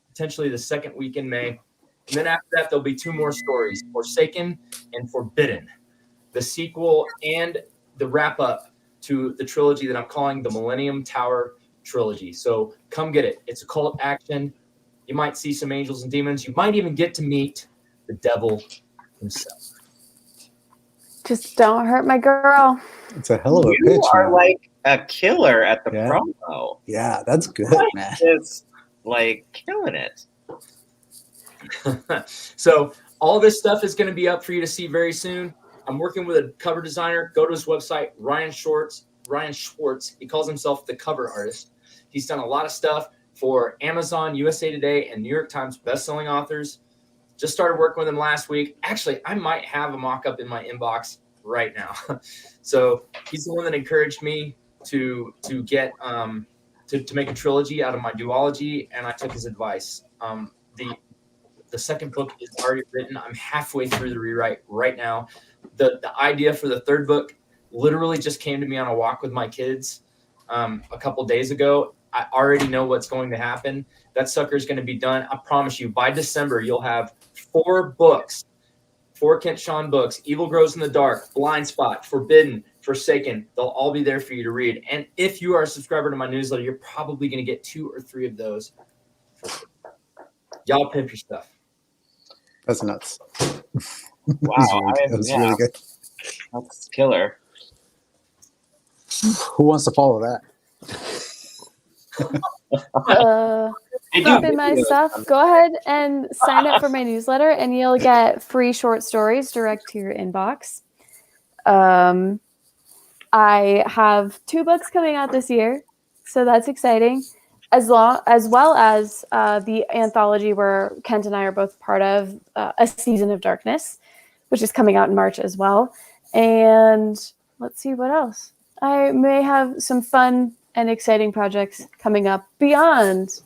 potentially the second week in May. And then after that, there'll be 2 more stories, Forsaken and Forbidden, the sequel and the wrap up to the trilogy that I'm calling the Millennium Tower Trilogy. So come get it. It's occult action. You might see some angels and demons. You might even get to meet the devil himself. Just don't hurt my girl. It's a hell of a You pitch. are man. like a killer at the Yeah. promo. Yeah, that's good, man. Just like killing it. So all this stuff is going to be up for you to see very soon. I'm working with a cover designer. Go to his website, Ryan Schwartz. He calls himself the cover artist. He's done a lot of stuff for Amazon, USA Today, and New York Times bestselling authors. Just started working with him last week. Actually, I might have a mock-up in my inbox right now. So he's the one that encouraged me to get to make a trilogy out of my duology, and I took his advice. The second book is already written. I'm halfway through the rewrite right now. The idea for the third book literally just came to me on a walk with my kids a couple days ago. I already know what's going to happen. That sucker is going to be done. I promise you, by December, you'll have 4 books, 4 Kent Sean books, Evil Grows in the Dark, Blind Spot, Forbidden, Forsaken. They'll all be there for you to read. And if you are a subscriber to my newsletter, you're probably going to get 2 or 3 of those. Y'all pimp your stuff. That's nuts. Wow, That's really good. That's killer. Who wants to follow that? Drop in my stuff. Go ahead and sign up for my newsletter, and you'll get free short stories direct to your inbox. I have 2 books coming out this year, so that's exciting. As well as the anthology where Kent and I are both part of, A Season of Darkness, which is coming out in March as well. And let's see what else. I may have some fun and exciting projects coming up beyond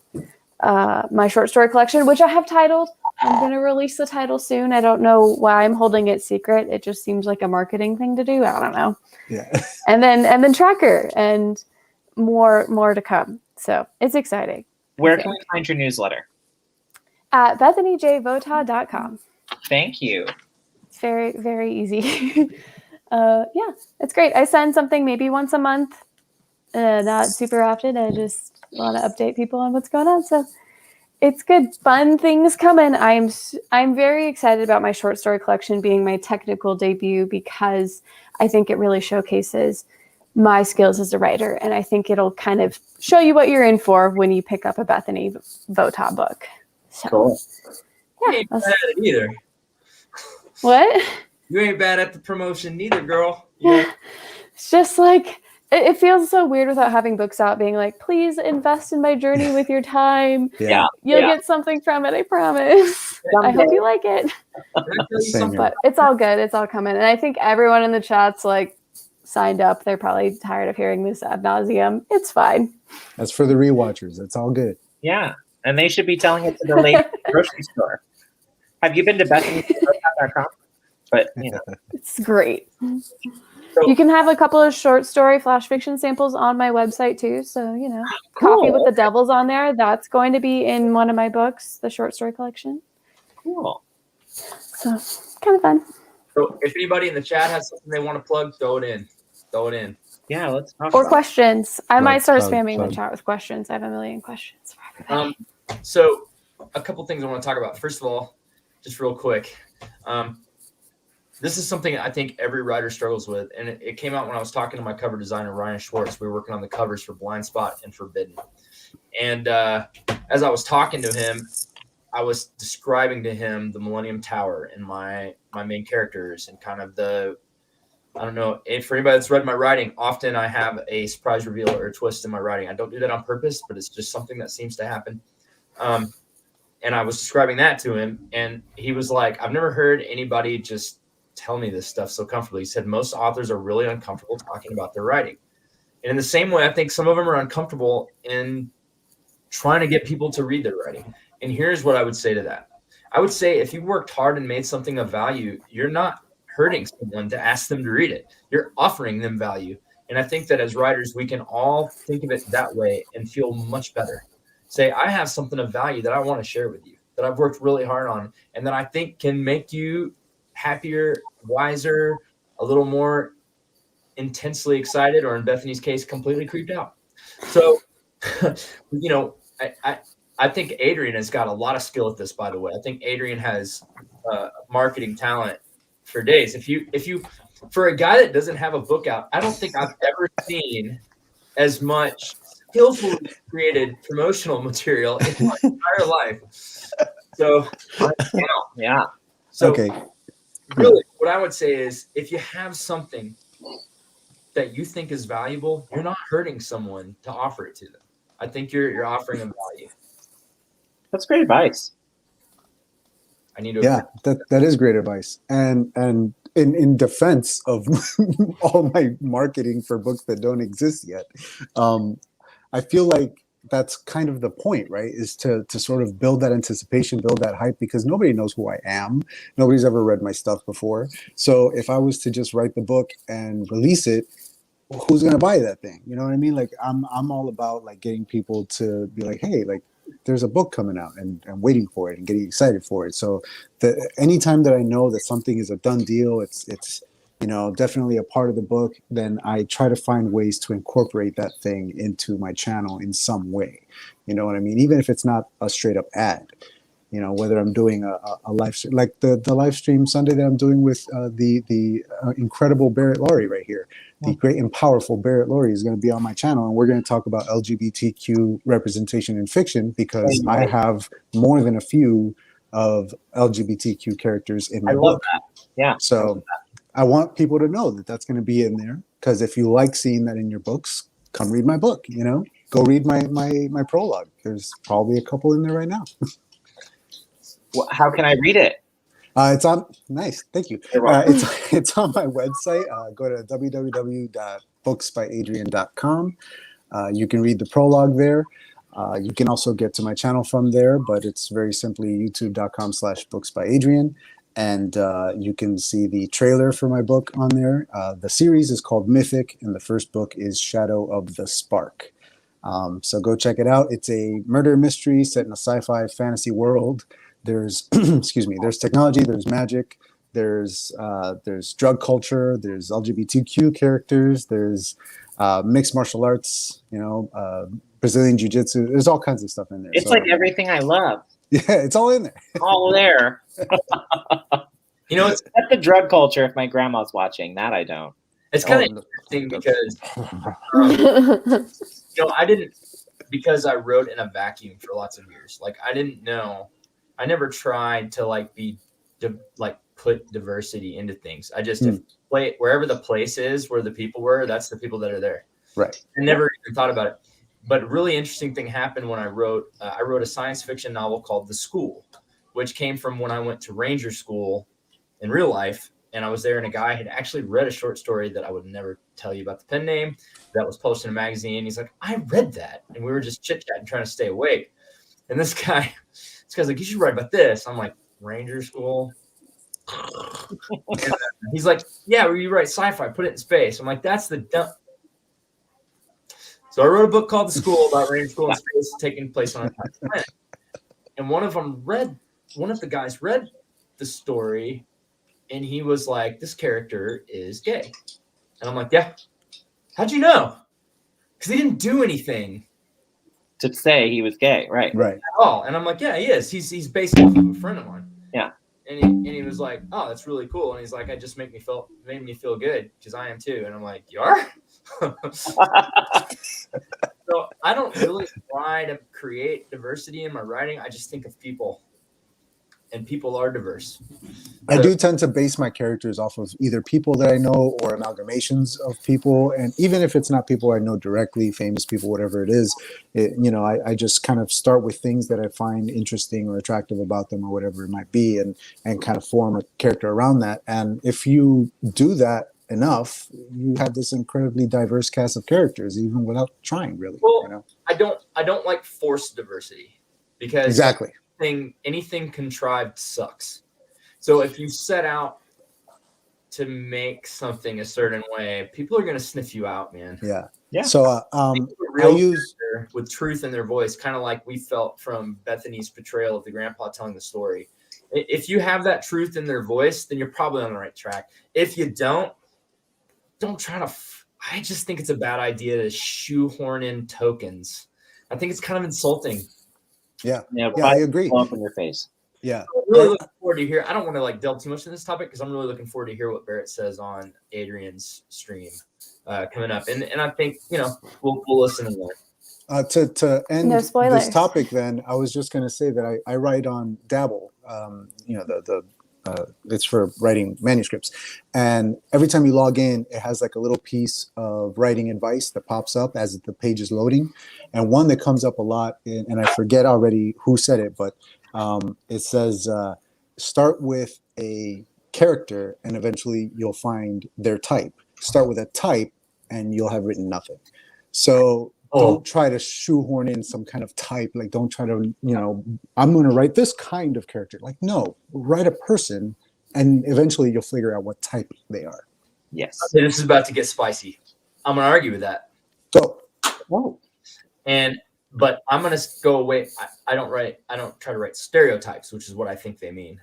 my short story collection, which I have titled. I'm going to release the title soon. I don't know why I'm holding it secret. It just seems like a marketing thing to do. I don't know. Yeah. And then Tracker and more to come. So it's exciting. Where can we find your newsletter? At BethanyJVotaw.com. Thank you. It's very, very easy. Yeah, it's great. I send something maybe once a month. Not super often. I just want to update people on what's going on. So it's good. Fun things coming. I'm very excited about my short story collection being my technical debut because I think it really showcases my skills as a writer. And I think it'll kind of show you what you're in for when you pick up a Bethany Votaw book. So, Cool. You yeah. ain't bad at it either. What? You ain't bad at the promotion neither, girl. Yeah. It's just like, it feels so weird without having books out being like, please invest in my journey with your time. Yeah. You'll get something from it, I promise. I hope you like it. Same here. But it's all good. It's all coming. And I think everyone in the chat's like signed up. They're probably tired of hearing this ad nauseum. It's fine. That's for the rewatchers. That's all good. Yeah. And they should be telling it to the lady at the grocery store. Have you been to BethanyVotaw.com? But, you know. It's great. You can have a couple of short story flash fiction samples on my website too. So, you know, Coffee with the Devil's on there. That's going to be in one of my books, the short story collection. Cool. So kind of fun. So if anybody in the chat has something they want to plug, throw it in. Throw it in. Yeah, let's talk Or about questions. I might start plug, spamming plug. the chat with questions. I have a million questions for everybody. So a couple things I want to talk about. First of all, just real quick. This is something I think every writer struggles with. And it came out when I was talking to my cover designer, Ryan Schwartz. We were working on the covers for Blind Spot and Forbidden. And as I was talking to him, I was describing to him the Millennium Tower and my main characters and kind of the I don't know if for anybody that's read my writing, often I have a surprise reveal or a twist in my writing. I don't do that on purpose, but it's just something that seems to happen. And I was describing that to him, and he was like, I've never heard anybody just tell me this stuff so comfortably. He said most authors are really uncomfortable talking about their writing. And in the same way, I think some of them are uncomfortable in trying to get people to read their writing. And here's what I would say to that. I would say if you worked hard and made something of value, you're not hurting someone to ask them to read it. You're offering them value. And I think that as writers, we can all think of it that way and feel much better. Say, I have something of value that I want to share with you, that I've worked really hard on, and that I think can make you happier, wiser, a little more intensely excited, or in Bethany's case, completely creeped out. So, you know, I think Adrian has got a lot of skill at this, by the way. I think Adrian has marketing talent for days. If you, for a guy that doesn't have a book out, I don't think I've ever seen as much skillfully created promotional material in my entire life. So, Yeah. So, Okay. really, what I would say is if you have something that you think is valuable, you're not hurting someone to offer it to them. I think you're offering them value. That's great advice. I need to. Yeah, that is great advice. And in defense of all my marketing for books that don't exist yet, I feel like that's kind of the point, right? Is to sort of build that anticipation, build that hype, because nobody knows who I am. Nobody's ever read my stuff before. So if I was to just write the book and release it, who's gonna buy that thing? You know what I mean? Like I'm all about like getting people to be like, hey, like there's a book coming out and waiting for it and getting excited for it. So anytime that I know that something is a done deal, it's you know, definitely a part of the book, then I try to find ways to incorporate that thing into my channel in some way. You know what I mean? Even if it's not a straight up ad, you know, whether I'm doing a live stream, like the live stream Sunday that I'm doing with the incredible Barrett Laurie right here. The great and powerful Barrett Laurie is going to be on my channel, and we're going to talk about LGBTQ representation in fiction, because I have more than a few of LGBTQ characters in my book. I love that. Yeah. So I want people to know that that's going to be in there, because if you like seeing that in your books, come read my book. You know, go read my prologue. There's probably a couple in there right now. Well, how can I read it? It's on. Nice, thank you. It's on my website. Go to www.booksbyadrian.com. You can read the prologue there. You can also get to my channel from there, but it's very simply youtube.com/booksbyadrian. And you can see the trailer for my book on there. The series is called Mythic, and the first book is Shadow of the Spark. So go check it out. It's a murder mystery set in a sci-fi fantasy world. There's there's technology, there's magic, there's drug culture, there's LGBTQ characters, there's mixed martial arts, you know, Brazilian jiu-jitsu. There's all kinds of stuff in there. It's like everything I love. Yeah, it's all in there. All there. You know, it's That's the drug culture if my grandma's watching. That I don't. it's kind of interesting because you know, because I wrote in a vacuum for lots of years. Like I didn't know. I never tried to like put diversity into things. I just wherever the place is, where the people were, that's the people that are there. Right. I never even thought about it. But a really interesting thing happened when I wrote a science fiction novel called The School, which came from when I went to Ranger School in real life. And I was there, and a guy had actually read a short story that I would never tell you about the pen name that was posted in a magazine. He's like, I read that. And we were just chit-chatting, trying to stay awake. And this guy's like, you should write about this. I'm like, Ranger School? He's like, yeah, well, you write sci-fi, put it in space. I'm like, that's the dumb. So I wrote a book called The School about Ranger School in space taking place on a planet. And one of the guys read the story, and he was like, this character is gay. And I'm like, yeah. How'd you know? Because he didn't do anything To say he was gay, right? Right. at all. And I'm like, yeah, he is. He's based off of a friend of mine. Yeah. And he was like, oh, that's really cool. And he's like, it just made me feel good because I am too. And I'm like, you are? So I don't really try to create diversity in my writing. I just think of people. and people are diverse. I do tend to base my characters off of either people that I know or amalgamations of people. And even if it's not people I know directly, famous people, whatever it is, I just kind of start with things that I find interesting or attractive about them or whatever it might be, and kind of form a character around that. And if you do that enough, you have this incredibly diverse cast of characters, even without trying, really. Well, I don't like forced diversity, because exactly anything contrived sucks. So if you set out to make something a certain way, people are going to sniff you out, man. Yeah. So I use with truth in their voice, kind of like we felt from Bethany's portrayal of the grandpa telling the story. If you have that truth in their voice, then you're probably on the right track. If you don't try to. I just think it's a bad idea to shoehorn in tokens. I think it's kind of insulting. Yeah, I agree. Up in your face. Yeah. I'm really looking forward to hear. I don't want to delve too much into this topic, because I'm really looking forward to hear what Barrett says on Adrian's stream coming up, and I think we'll listen and learn. To end No spoilers. this topic, then I was just going to say that I write on Dabble. It's for writing manuscripts, and every time you log in, it has like a little piece of writing advice that pops up as the page is loading, and one that comes up a lot, and I forget already who said it, but it says start with a character and eventually you'll find their type. Start with a type and you'll have written nothing. So don't try to shoehorn in some kind of type. Like, don't try to, I'm going to write this kind of character. Like, no, write a person and eventually you'll figure out what type they are. Yes. Okay, this is about to get spicy. I'm going to argue with that. So, but I'm going to go away. I don't try to write stereotypes, which is what I think they mean.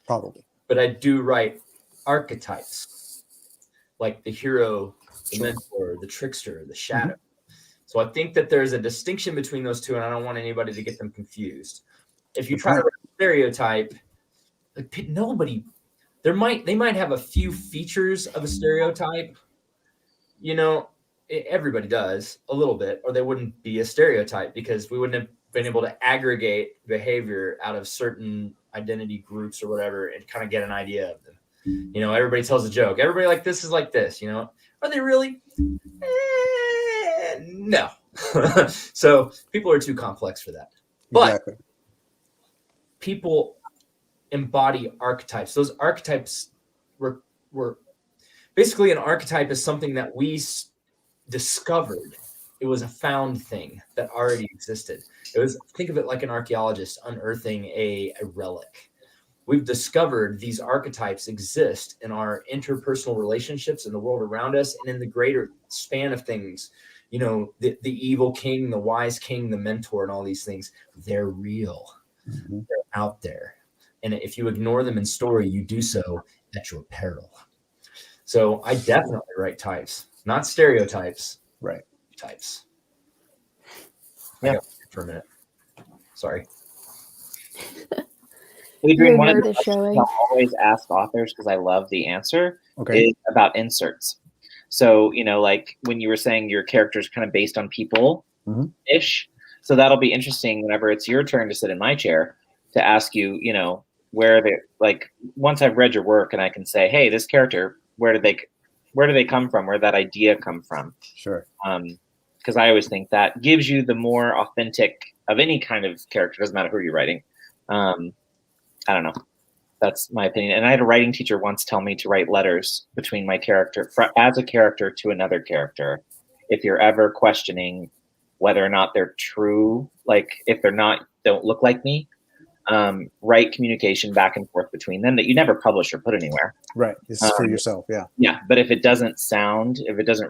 Probably. But I do write archetypes, like the hero, the mentor, the trickster, the shadow. Mm-hmm. So I think that there's a distinction between those two, and I don't want anybody to get them confused. If you try to write a stereotype, they might have a few features of a stereotype. Everybody does a little bit, or they wouldn't be a stereotype, because we wouldn't have been able to aggregate behavior out of certain identity groups or whatever and kind of get an idea of them. Everybody tells a joke. Everybody like this is like this, Are they really? No. So people are too complex for that. But people embody archetypes. Those archetypes were basically, an archetype is something that we discovered. It was a found thing that already existed. Think of it like an archaeologist unearthing a relic. We've discovered these archetypes exist in our interpersonal relationships in the world around us, and in the greater span of things. The evil king, the wise king, the mentor, and all these things, they're real. Mm-hmm. They're out there. And if you ignore them in story, you do so at your peril. So I definitely write types, not stereotypes. Right. Types. Yeah. For a minute. Sorry. Adrian, one of the questions I always ask authors, because I love the answer, is about inserts. So, like when you were saying your character is kind of based on people-ish. Mm-hmm. So that'll be interesting whenever it's your turn to sit in my chair to ask you, where they, like, once I've read your work and I can say, hey, this character, where do they come from? Where did that idea come from? Sure. Because I always think that gives you the more authentic of any kind of character. Doesn't matter who you're writing. I don't know. That's my opinion. And I had a writing teacher once tell me to write letters between my character as a character to another character. If you're ever questioning whether or not they're true, like if they're not, don't look like me, write communication back and forth between them that you never publish or put anywhere. Right. This is for yourself. Yeah. Yeah. But if it doesn't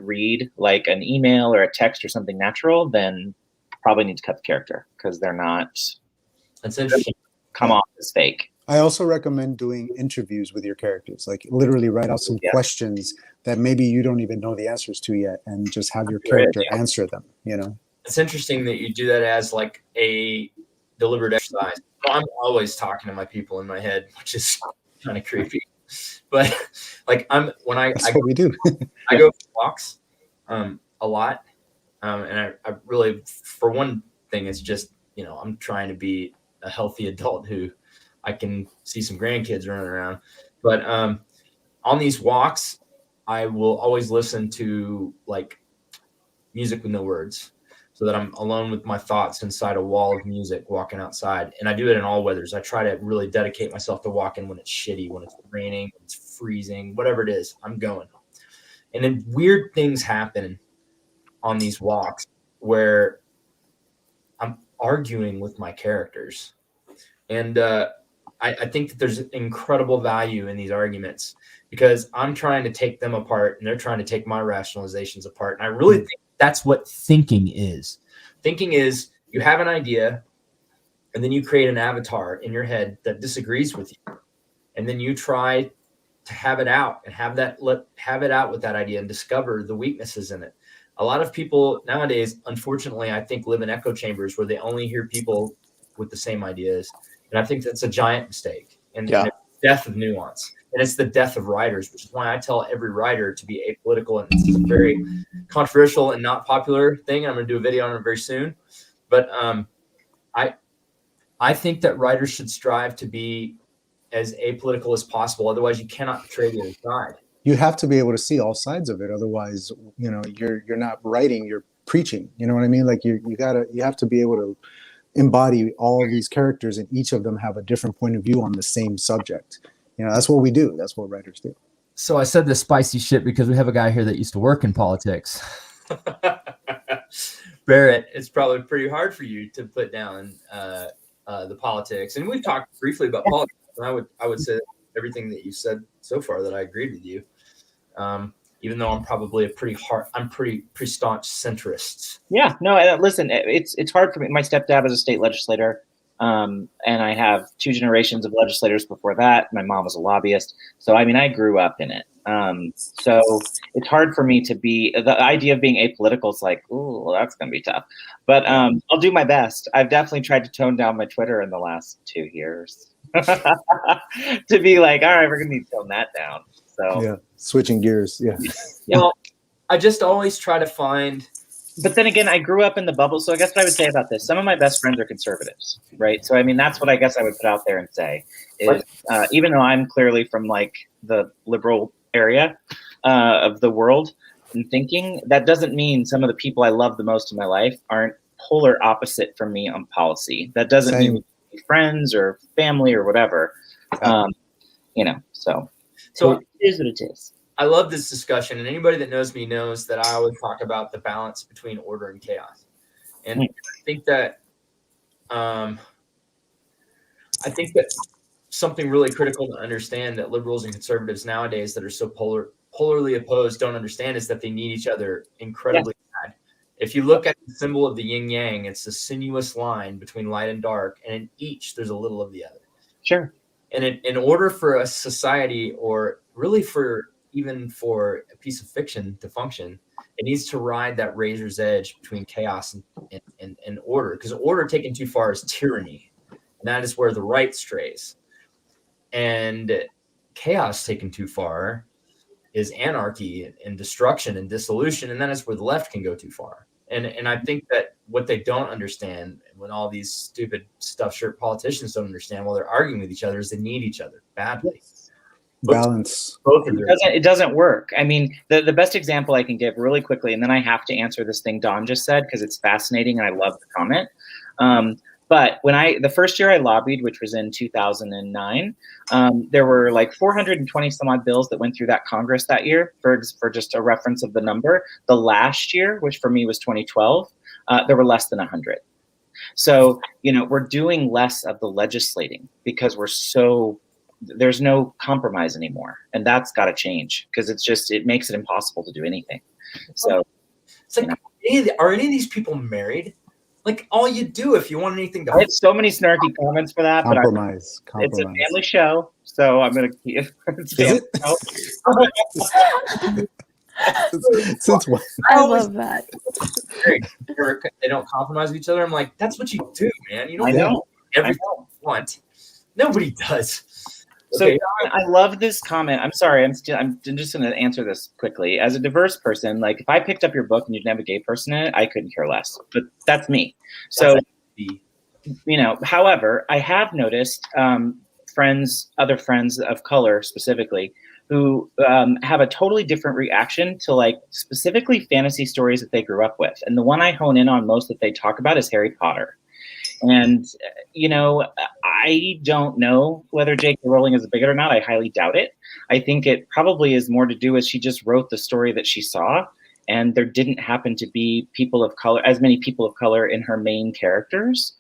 read like an email or a text or something natural, then probably need to cut the character, because they're not. That's interesting. Come off as fake. I also recommend doing interviews with your characters, like literally write out some questions that maybe you don't even know the answers to yet, and just have your character answer them, It's interesting that you do that as like a deliberate exercise. I'm always talking to my people in my head, which is kind of creepy. But like That's what we do. I go for walks a lot. And I really, for one thing, it's just, I'm trying to be a healthy adult who I can see some grandkids running around. But on these walks, I will always listen to like music with no words, so that I'm alone with my thoughts inside a wall of music walking outside. And I do it in all weathers. I try to really dedicate myself to walking when it's shitty, when it's raining, when it's freezing, whatever it is, I'm going. And then weird things happen on these walks where I'm arguing with my characters. And I think that there's incredible value in these arguments, because I'm trying to take them apart and they're trying to take my rationalizations apart. And I really think that's what thinking is. Thinking is you have an idea and then you create an avatar in your head that disagrees with you. And then you try to have it out and have it out with that idea and discover the weaknesses in it. A lot of people nowadays, unfortunately, I think live in echo chambers where they only hear people with the same ideas. And I think that's a giant mistake. And it's the death of nuance. And it's the death of writers, which is why I tell every writer to be apolitical. And this is a very controversial and not popular thing. I'm going to do a video on it very soon. But I think that writers should strive to be as apolitical as possible. Otherwise, you cannot portray the other side. You have to be able to see all sides of it. Otherwise, you're not writing, you're preaching. You know what I mean? Like you have to be able to embody all of these characters, and each of them have a different point of view on the same subject. That's what we do. That's what writers do. So I said this spicy shit because we have a guy here that used to work in politics. Barrett, it's probably pretty hard for you to put down the politics. And we've talked briefly about politics. And I would say everything that you said so far that I agreed with you. Even though I'm probably pretty staunch centrist. Yeah, no, listen, it's hard for me. My stepdad was a state legislator, and I have 2 generations of legislators before that. My mom was a lobbyist. So, I mean, I grew up in it. So it's hard for me to be, the idea of being apolitical is like, ooh, well, that's going to be tough. But I'll do my best. I've definitely tried to tone down my Twitter in the last 2 years to be like, all right, we're going to need to tone that down. So yeah, switching gears. Yeah. Well, I just always try to find. But then again, I grew up in the bubble. So I guess what I would say about this, some of my best friends are conservatives, right? So, I mean, that's what I guess I would put out there and say is even though I'm clearly from like the liberal area of the world and thinking, that doesn't mean some of the people I love the most in my life aren't polar opposite from me on policy. That doesn't mean we're friends or family or whatever, so it is what it is. I love this discussion, and anybody that knows me knows that I always talk about the balance between order and chaos. And I think that something really critical to understand that liberals and conservatives nowadays that are so polarly opposed don't understand is that they need each other incredibly bad. If you look at the symbol of the yin yang, it's a sinuous line between light and dark, and in each there's a little of the other. Sure. And in order for a society, or really for a piece of fiction to function, it needs to ride that razor's edge between chaos and order. Because order taken too far is tyranny. And that is where the right strays. And chaos taken too far is anarchy and destruction and dissolution. And that is where the left can go too far. And I think that what they don't understand, when all these stupid stuffed shirt politicians don't understand while they're arguing with each other, is they need each other badly. Balance. It doesn't work. I mean, the best example I can give really quickly, and then I have to answer this thing Don just said because it's fascinating and I love the comment. But when the first year I lobbied, which was in 2009, there were like 420 some odd bills that went through that Congress that year, for just a reference of the number. The last year, which for me was 2012, there were less than 100. So, we're doing less of the legislating because there's no compromise anymore. And that's got to change because it makes it impossible to do anything. So it's like, are any of these people married? Like, all you do if you want anything to I have so many snarky comments for that, compromise. It's a family show, so I'm going to keep it. Since when? I love that. They don't compromise with each other. I'm like, that's what you do, man. You don't know everything you want. Nobody does. So Don, I love this comment. I'm sorry. I'm just going to answer this quickly. As a diverse person, like if I picked up your book and you didn't have a gay person in it, I couldn't care less. But that's me. So, however, I have noticed friends, other friends of color specifically, who have a totally different reaction to like specifically fantasy stories that they grew up with. And the one I hone in on most that they talk about is Harry Potter. And, you know, I don't know whether J.K. Rowling is a bigot or not. I highly doubt it. I think it probably is more to do with she just wrote the story that she saw, and there didn't happen to be people of color, as many people of color in her main characters.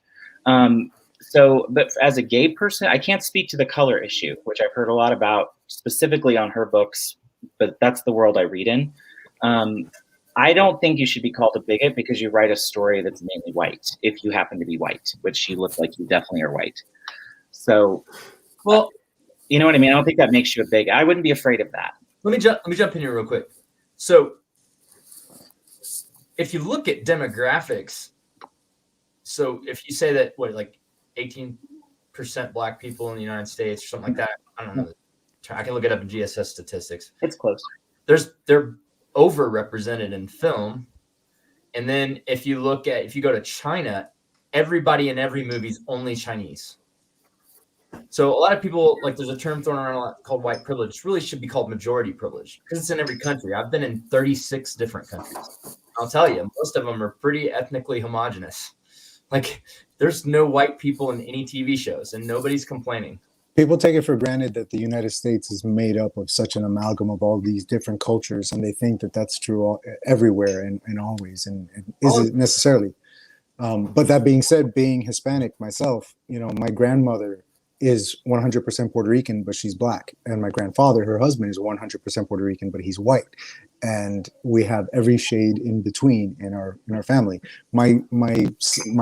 But as a gay person, I can't speak to the color issue, which I've heard a lot about specifically on her books, but that's the world I read in. I don't think you should be called a bigot because you write a story that's mainly white, if you happen to be white, which you look like you definitely are white. So, well, you know what I mean? I don't think that makes you a bigot. I wouldn't be afraid of that. Let me jump in here real quick. So if you look at demographics, so if you say that, like 18% Black people in the United States or something like that, I don't know. I can look it up in GSS statistics. It's close. They're overrepresented in film. And then if you go to China, everybody in every movie is only Chinese. So a lot of people, like, there's a term thrown around a lot called white privilege. It really should be called majority privilege because it's in every country. I've been in 36 different countries. I'll tell you, most of them are pretty ethnically homogenous. Like, there's no white people in any TV shows, and nobody's complaining. People take it for granted that the United States is made up of such an amalgam of all these different cultures, and they think that that's true everywhere and always, and isn't necessarily. But that being said, being Hispanic myself, you know, my grandmother is 100% Puerto Rican, but she's Black, and my grandfather, her husband, is 100% Puerto Rican, but he's white, and we have every shade in between in our family. My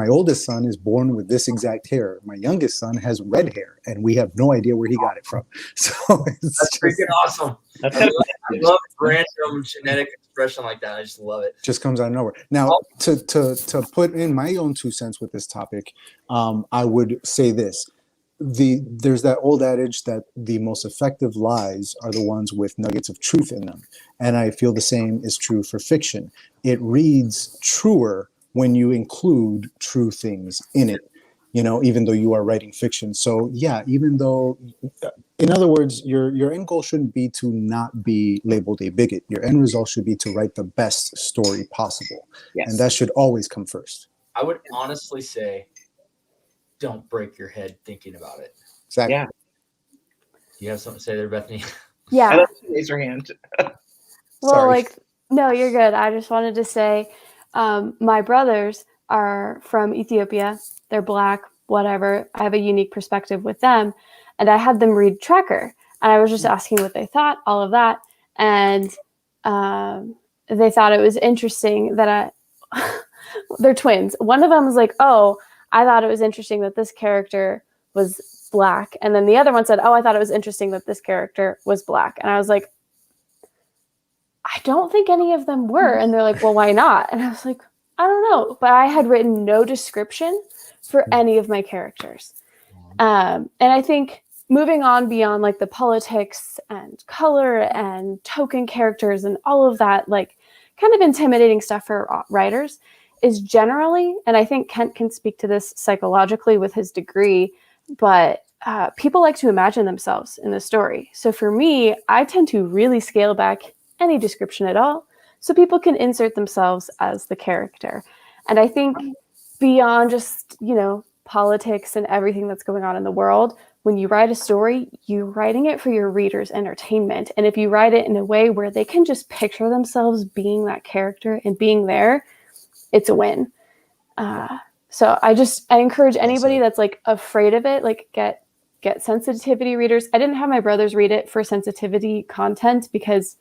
oldest son is born with this exact hair. My youngest son has red hair, and we have no idea where he got it from. So that's freaking awesome. I love random genetic expression like that. I just love it. Just comes out of nowhere. Now, to put in my own 2 cents with this topic, I would say this. There's that old adage that the most effective lies are the ones with nuggets of truth in them. And I feel the same is true for fiction. It reads truer when you include true things in it, you know, even though you are writing fiction. So yeah, even though, in other words, your end goal shouldn't be to not be labeled a bigot. Your end result should be to write the best story possible. Yes. And that should always come first. I would honestly say, don't break your head thinking about it. Exactly. Yeah. You have something to say there, Bethany? Yeah. I love to raise your hand. Well, Sorry. no, you're good. I just wanted to say, my brothers are from Ethiopia. They're Black, whatever. I have a unique perspective with them. And I had them read Trekker. And I was just asking what they thought, all of that. And they thought it was interesting that they're twins. One of them was like, oh, I thought it was interesting that this character was Black. And then the other one said, oh, I thought it was interesting that this character was Black. And I was like, I don't think any of them were. And they're like, well, why not? And I was like, I don't know. But I had written no description for any of my characters. And I think moving on beyond like the politics and color and token characters and all of that, like kind of intimidating stuff for writers, is generally, and I think Kent can speak to this psychologically with his degree, but people like to imagine themselves in the story. So for me, I tend to really scale back any description at all so people can insert themselves as the character. And I think beyond just, you know, politics and everything that's going on in the world, when you write a story, you're writing it for your readers' entertainment. And if you write it in a way where they can just picture themselves being that character and being there, it's a win. So I encourage anybody that's like afraid of it, like get sensitivity readers. I didn't have my brothers read it for sensitivity content because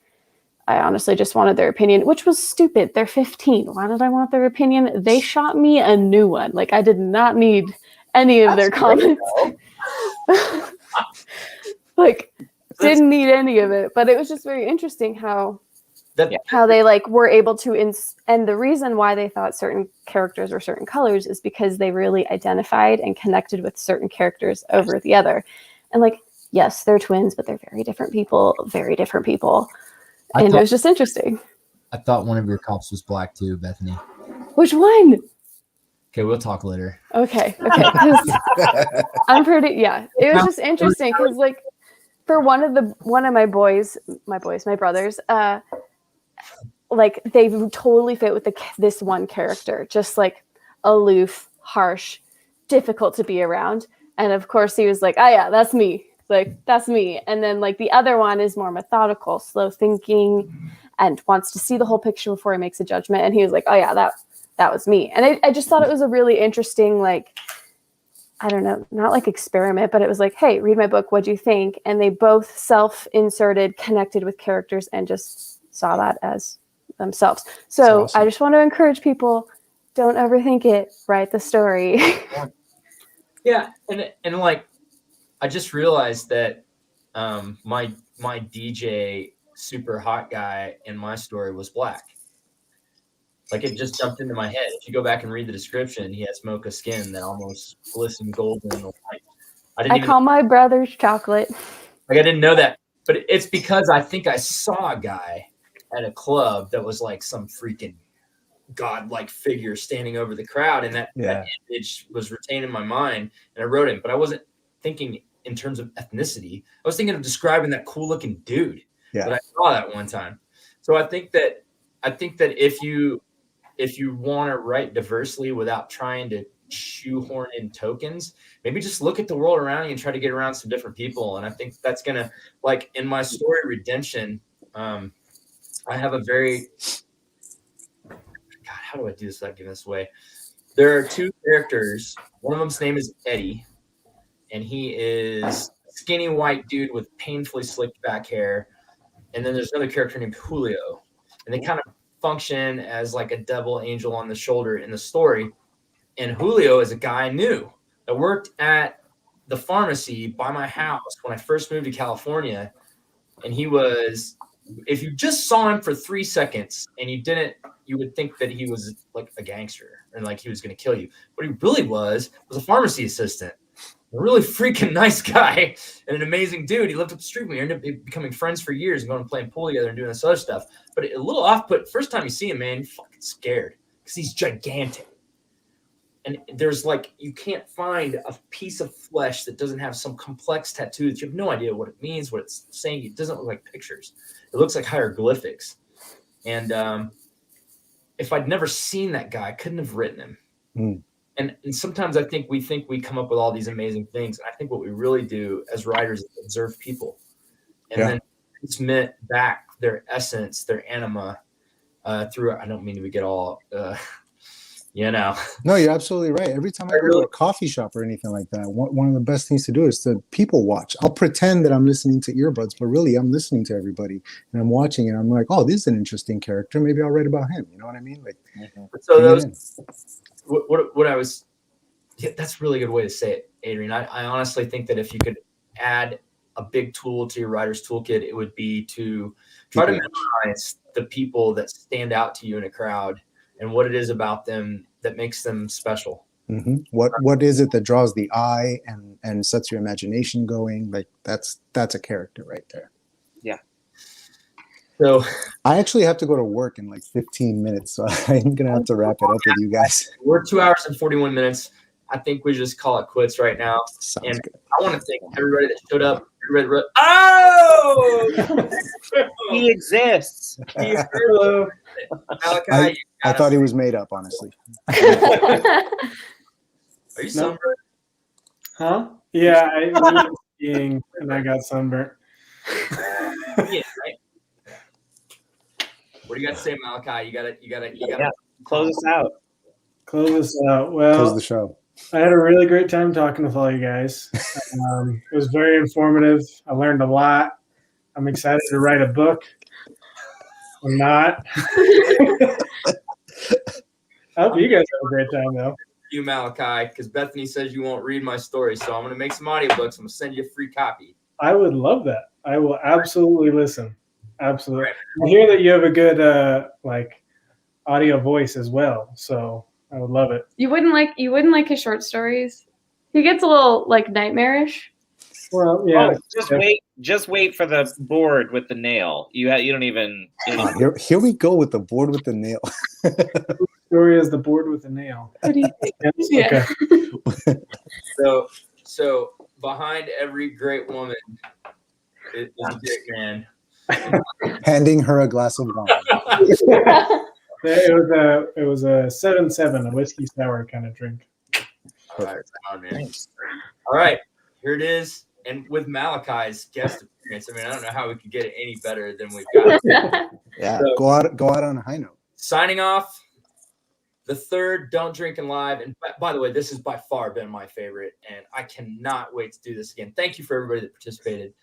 I honestly just wanted their opinion, which was stupid. They're 15. Why did I want their opinion? They shot me a new one. Like, I did not need any of their comments. Like, didn't need any of it. But it was just very interesting how they like were able to and the reason why they thought certain characters were certain colors is because they really identified and connected with certain characters over the other. And like, yes, they're twins, but they're very different people. And it was just interesting. I thought one of your cops was Black too, Bethany. Which one? Okay, we'll talk later. Okay. 'Cause I'm pretty. Yeah, it was just interesting because like for one of my brothers, like they totally fit with this one character, just like aloof, harsh, difficult to be around. And of course he was like, oh yeah, that's me. Like that's me. And then like the other one is more methodical, slow thinking, and wants to see the whole picture before he makes a judgment. And he was like, oh yeah, that was me. And I just thought it was a really interesting, like, I don't know, not like experiment, but it was like, hey, read my book. What'd you think? And they both self-inserted, connected with characters, and just saw that as themselves. So awesome. I just want to encourage people, don't overthink it. Write the story. Yeah, and like I just realized that my DJ super hot guy in my story was black. Like it just jumped into my head. If you go back and read the description, he has mocha skin that almost glistened golden in the light. I call my brothers chocolate. Like I didn't know that, but it's because I think I saw a guy at a club that was like some freaking godlike figure standing over the crowd, and that image was retained in my mind, and I wrote it. But I wasn't thinking in terms of ethnicity. I was thinking of describing that cool looking dude that I saw that one time. So I think that if you want to write diversely without trying to shoehorn in tokens, maybe just look at the world around you and try to get around some different people. And I think that's gonna, like in my story Redemption, I have a very, God, how do I do this without giving this away? There are two characters. One of them's name is Eddie, and he is a skinny white dude with painfully slicked back hair. And then there's another character named Julio, and they kind of function as like a devil angel on the shoulder in the story. And Julio is a guy I knew that worked at the pharmacy by my house when I first moved to California. And he was, if you just saw him for 3 seconds and you would think that he was like a gangster and like he was going to kill you. What he really was a pharmacy assistant. A really freaking nice guy and an amazing dude. He lived up the street. We ended up becoming friends for years and going and playing pool together and doing this other stuff. But a little off-put. First time you see him, man, you're fucking scared because he's gigantic. And there's like, you can't find a piece of flesh that doesn't have some complex tattoo that you have no idea what it means, what it's saying. It doesn't look like pictures. It looks like hieroglyphics. And if I'd never seen that guy, I couldn't have written him. Mm. And sometimes I think we come up with all these amazing things. I think what we really do as writers is observe people and then transmit back their essence, their anima through. I don't mean to get all, No, you're absolutely right. Every time I go to a coffee shop or anything like that, one of the best things to do is to people watch. I'll pretend that I'm listening to earbuds, but really I'm listening to everybody and I'm watching and I'm like, oh, this is an interesting character. Maybe I'll write about him. You know what I mean? Like, so those. What I was, that's a really good way to say it, Adrian. I honestly think that if you could add a big tool to your writer's toolkit, it would be to try to memorize the people that stand out to you in a crowd and what it is about them that makes them special. Mm-hmm. What is it that draws the eye and sets your imagination going? Like that's a character right there. Yeah. So I actually have to go to work in like 15 minutes, so I'm gonna have to wrap it up with you guys. We're 2 hours and 41 minutes. I think we just call it quits right now. Sounds good. I want to thank everybody that showed up. Oh, he exists. Hello, Malachi. I thought he was made up, honestly. Are you sunburned? Huh? Yeah, I went skiing and I got sunburnt. Yeah, right. What do you got to say, Malachi? You gotta Close us out. Close us out. Well, close the show. I had a really great time talking with all you guys. It was very informative. I learned a lot. I'm excited to write a book. I'm not. I hope you guys have a great time, though. You, Malachi, because Bethany says you won't read my story, so I'm going to make some audiobooks. I'm going to send you a free copy. I would love that. I will absolutely listen. Absolutely. I hear that you have a good audio voice as well, so I would love it. You wouldn't like his short stories? He gets a little like nightmarish. Well, yeah. Oh, just wait for the board with the nail. You don't even. Here we go with the board with the nail. story as the board with a nail. What do you think? Yes? Okay. So behind every great woman is a great man. Handing her a glass of wine. It was a 7-7, a whiskey sour kind of drink. All right, man. All right, here it is. And with Malachi's guest appearance, I mean, I don't know how we could get it any better than we've got. Yeah, So, go out on a high note. signing off, the third Don't Drink and Live. And by the way, this has by far been my favorite, and I cannot wait to do this again. Thank you for everybody that participated.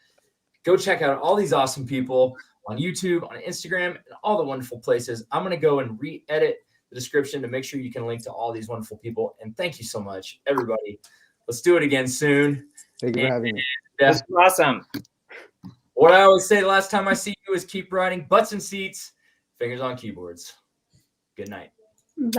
Go check out all these awesome people on YouTube, on Instagram, and all the wonderful places. I'm going to go and re-edit the description to make sure you can link to all these wonderful people. And thank you so much, everybody. Let's do it again soon. Thank you for having me. That's awesome. What I always say the last time I see you is keep riding butts and seats, fingers on keyboards. Good night.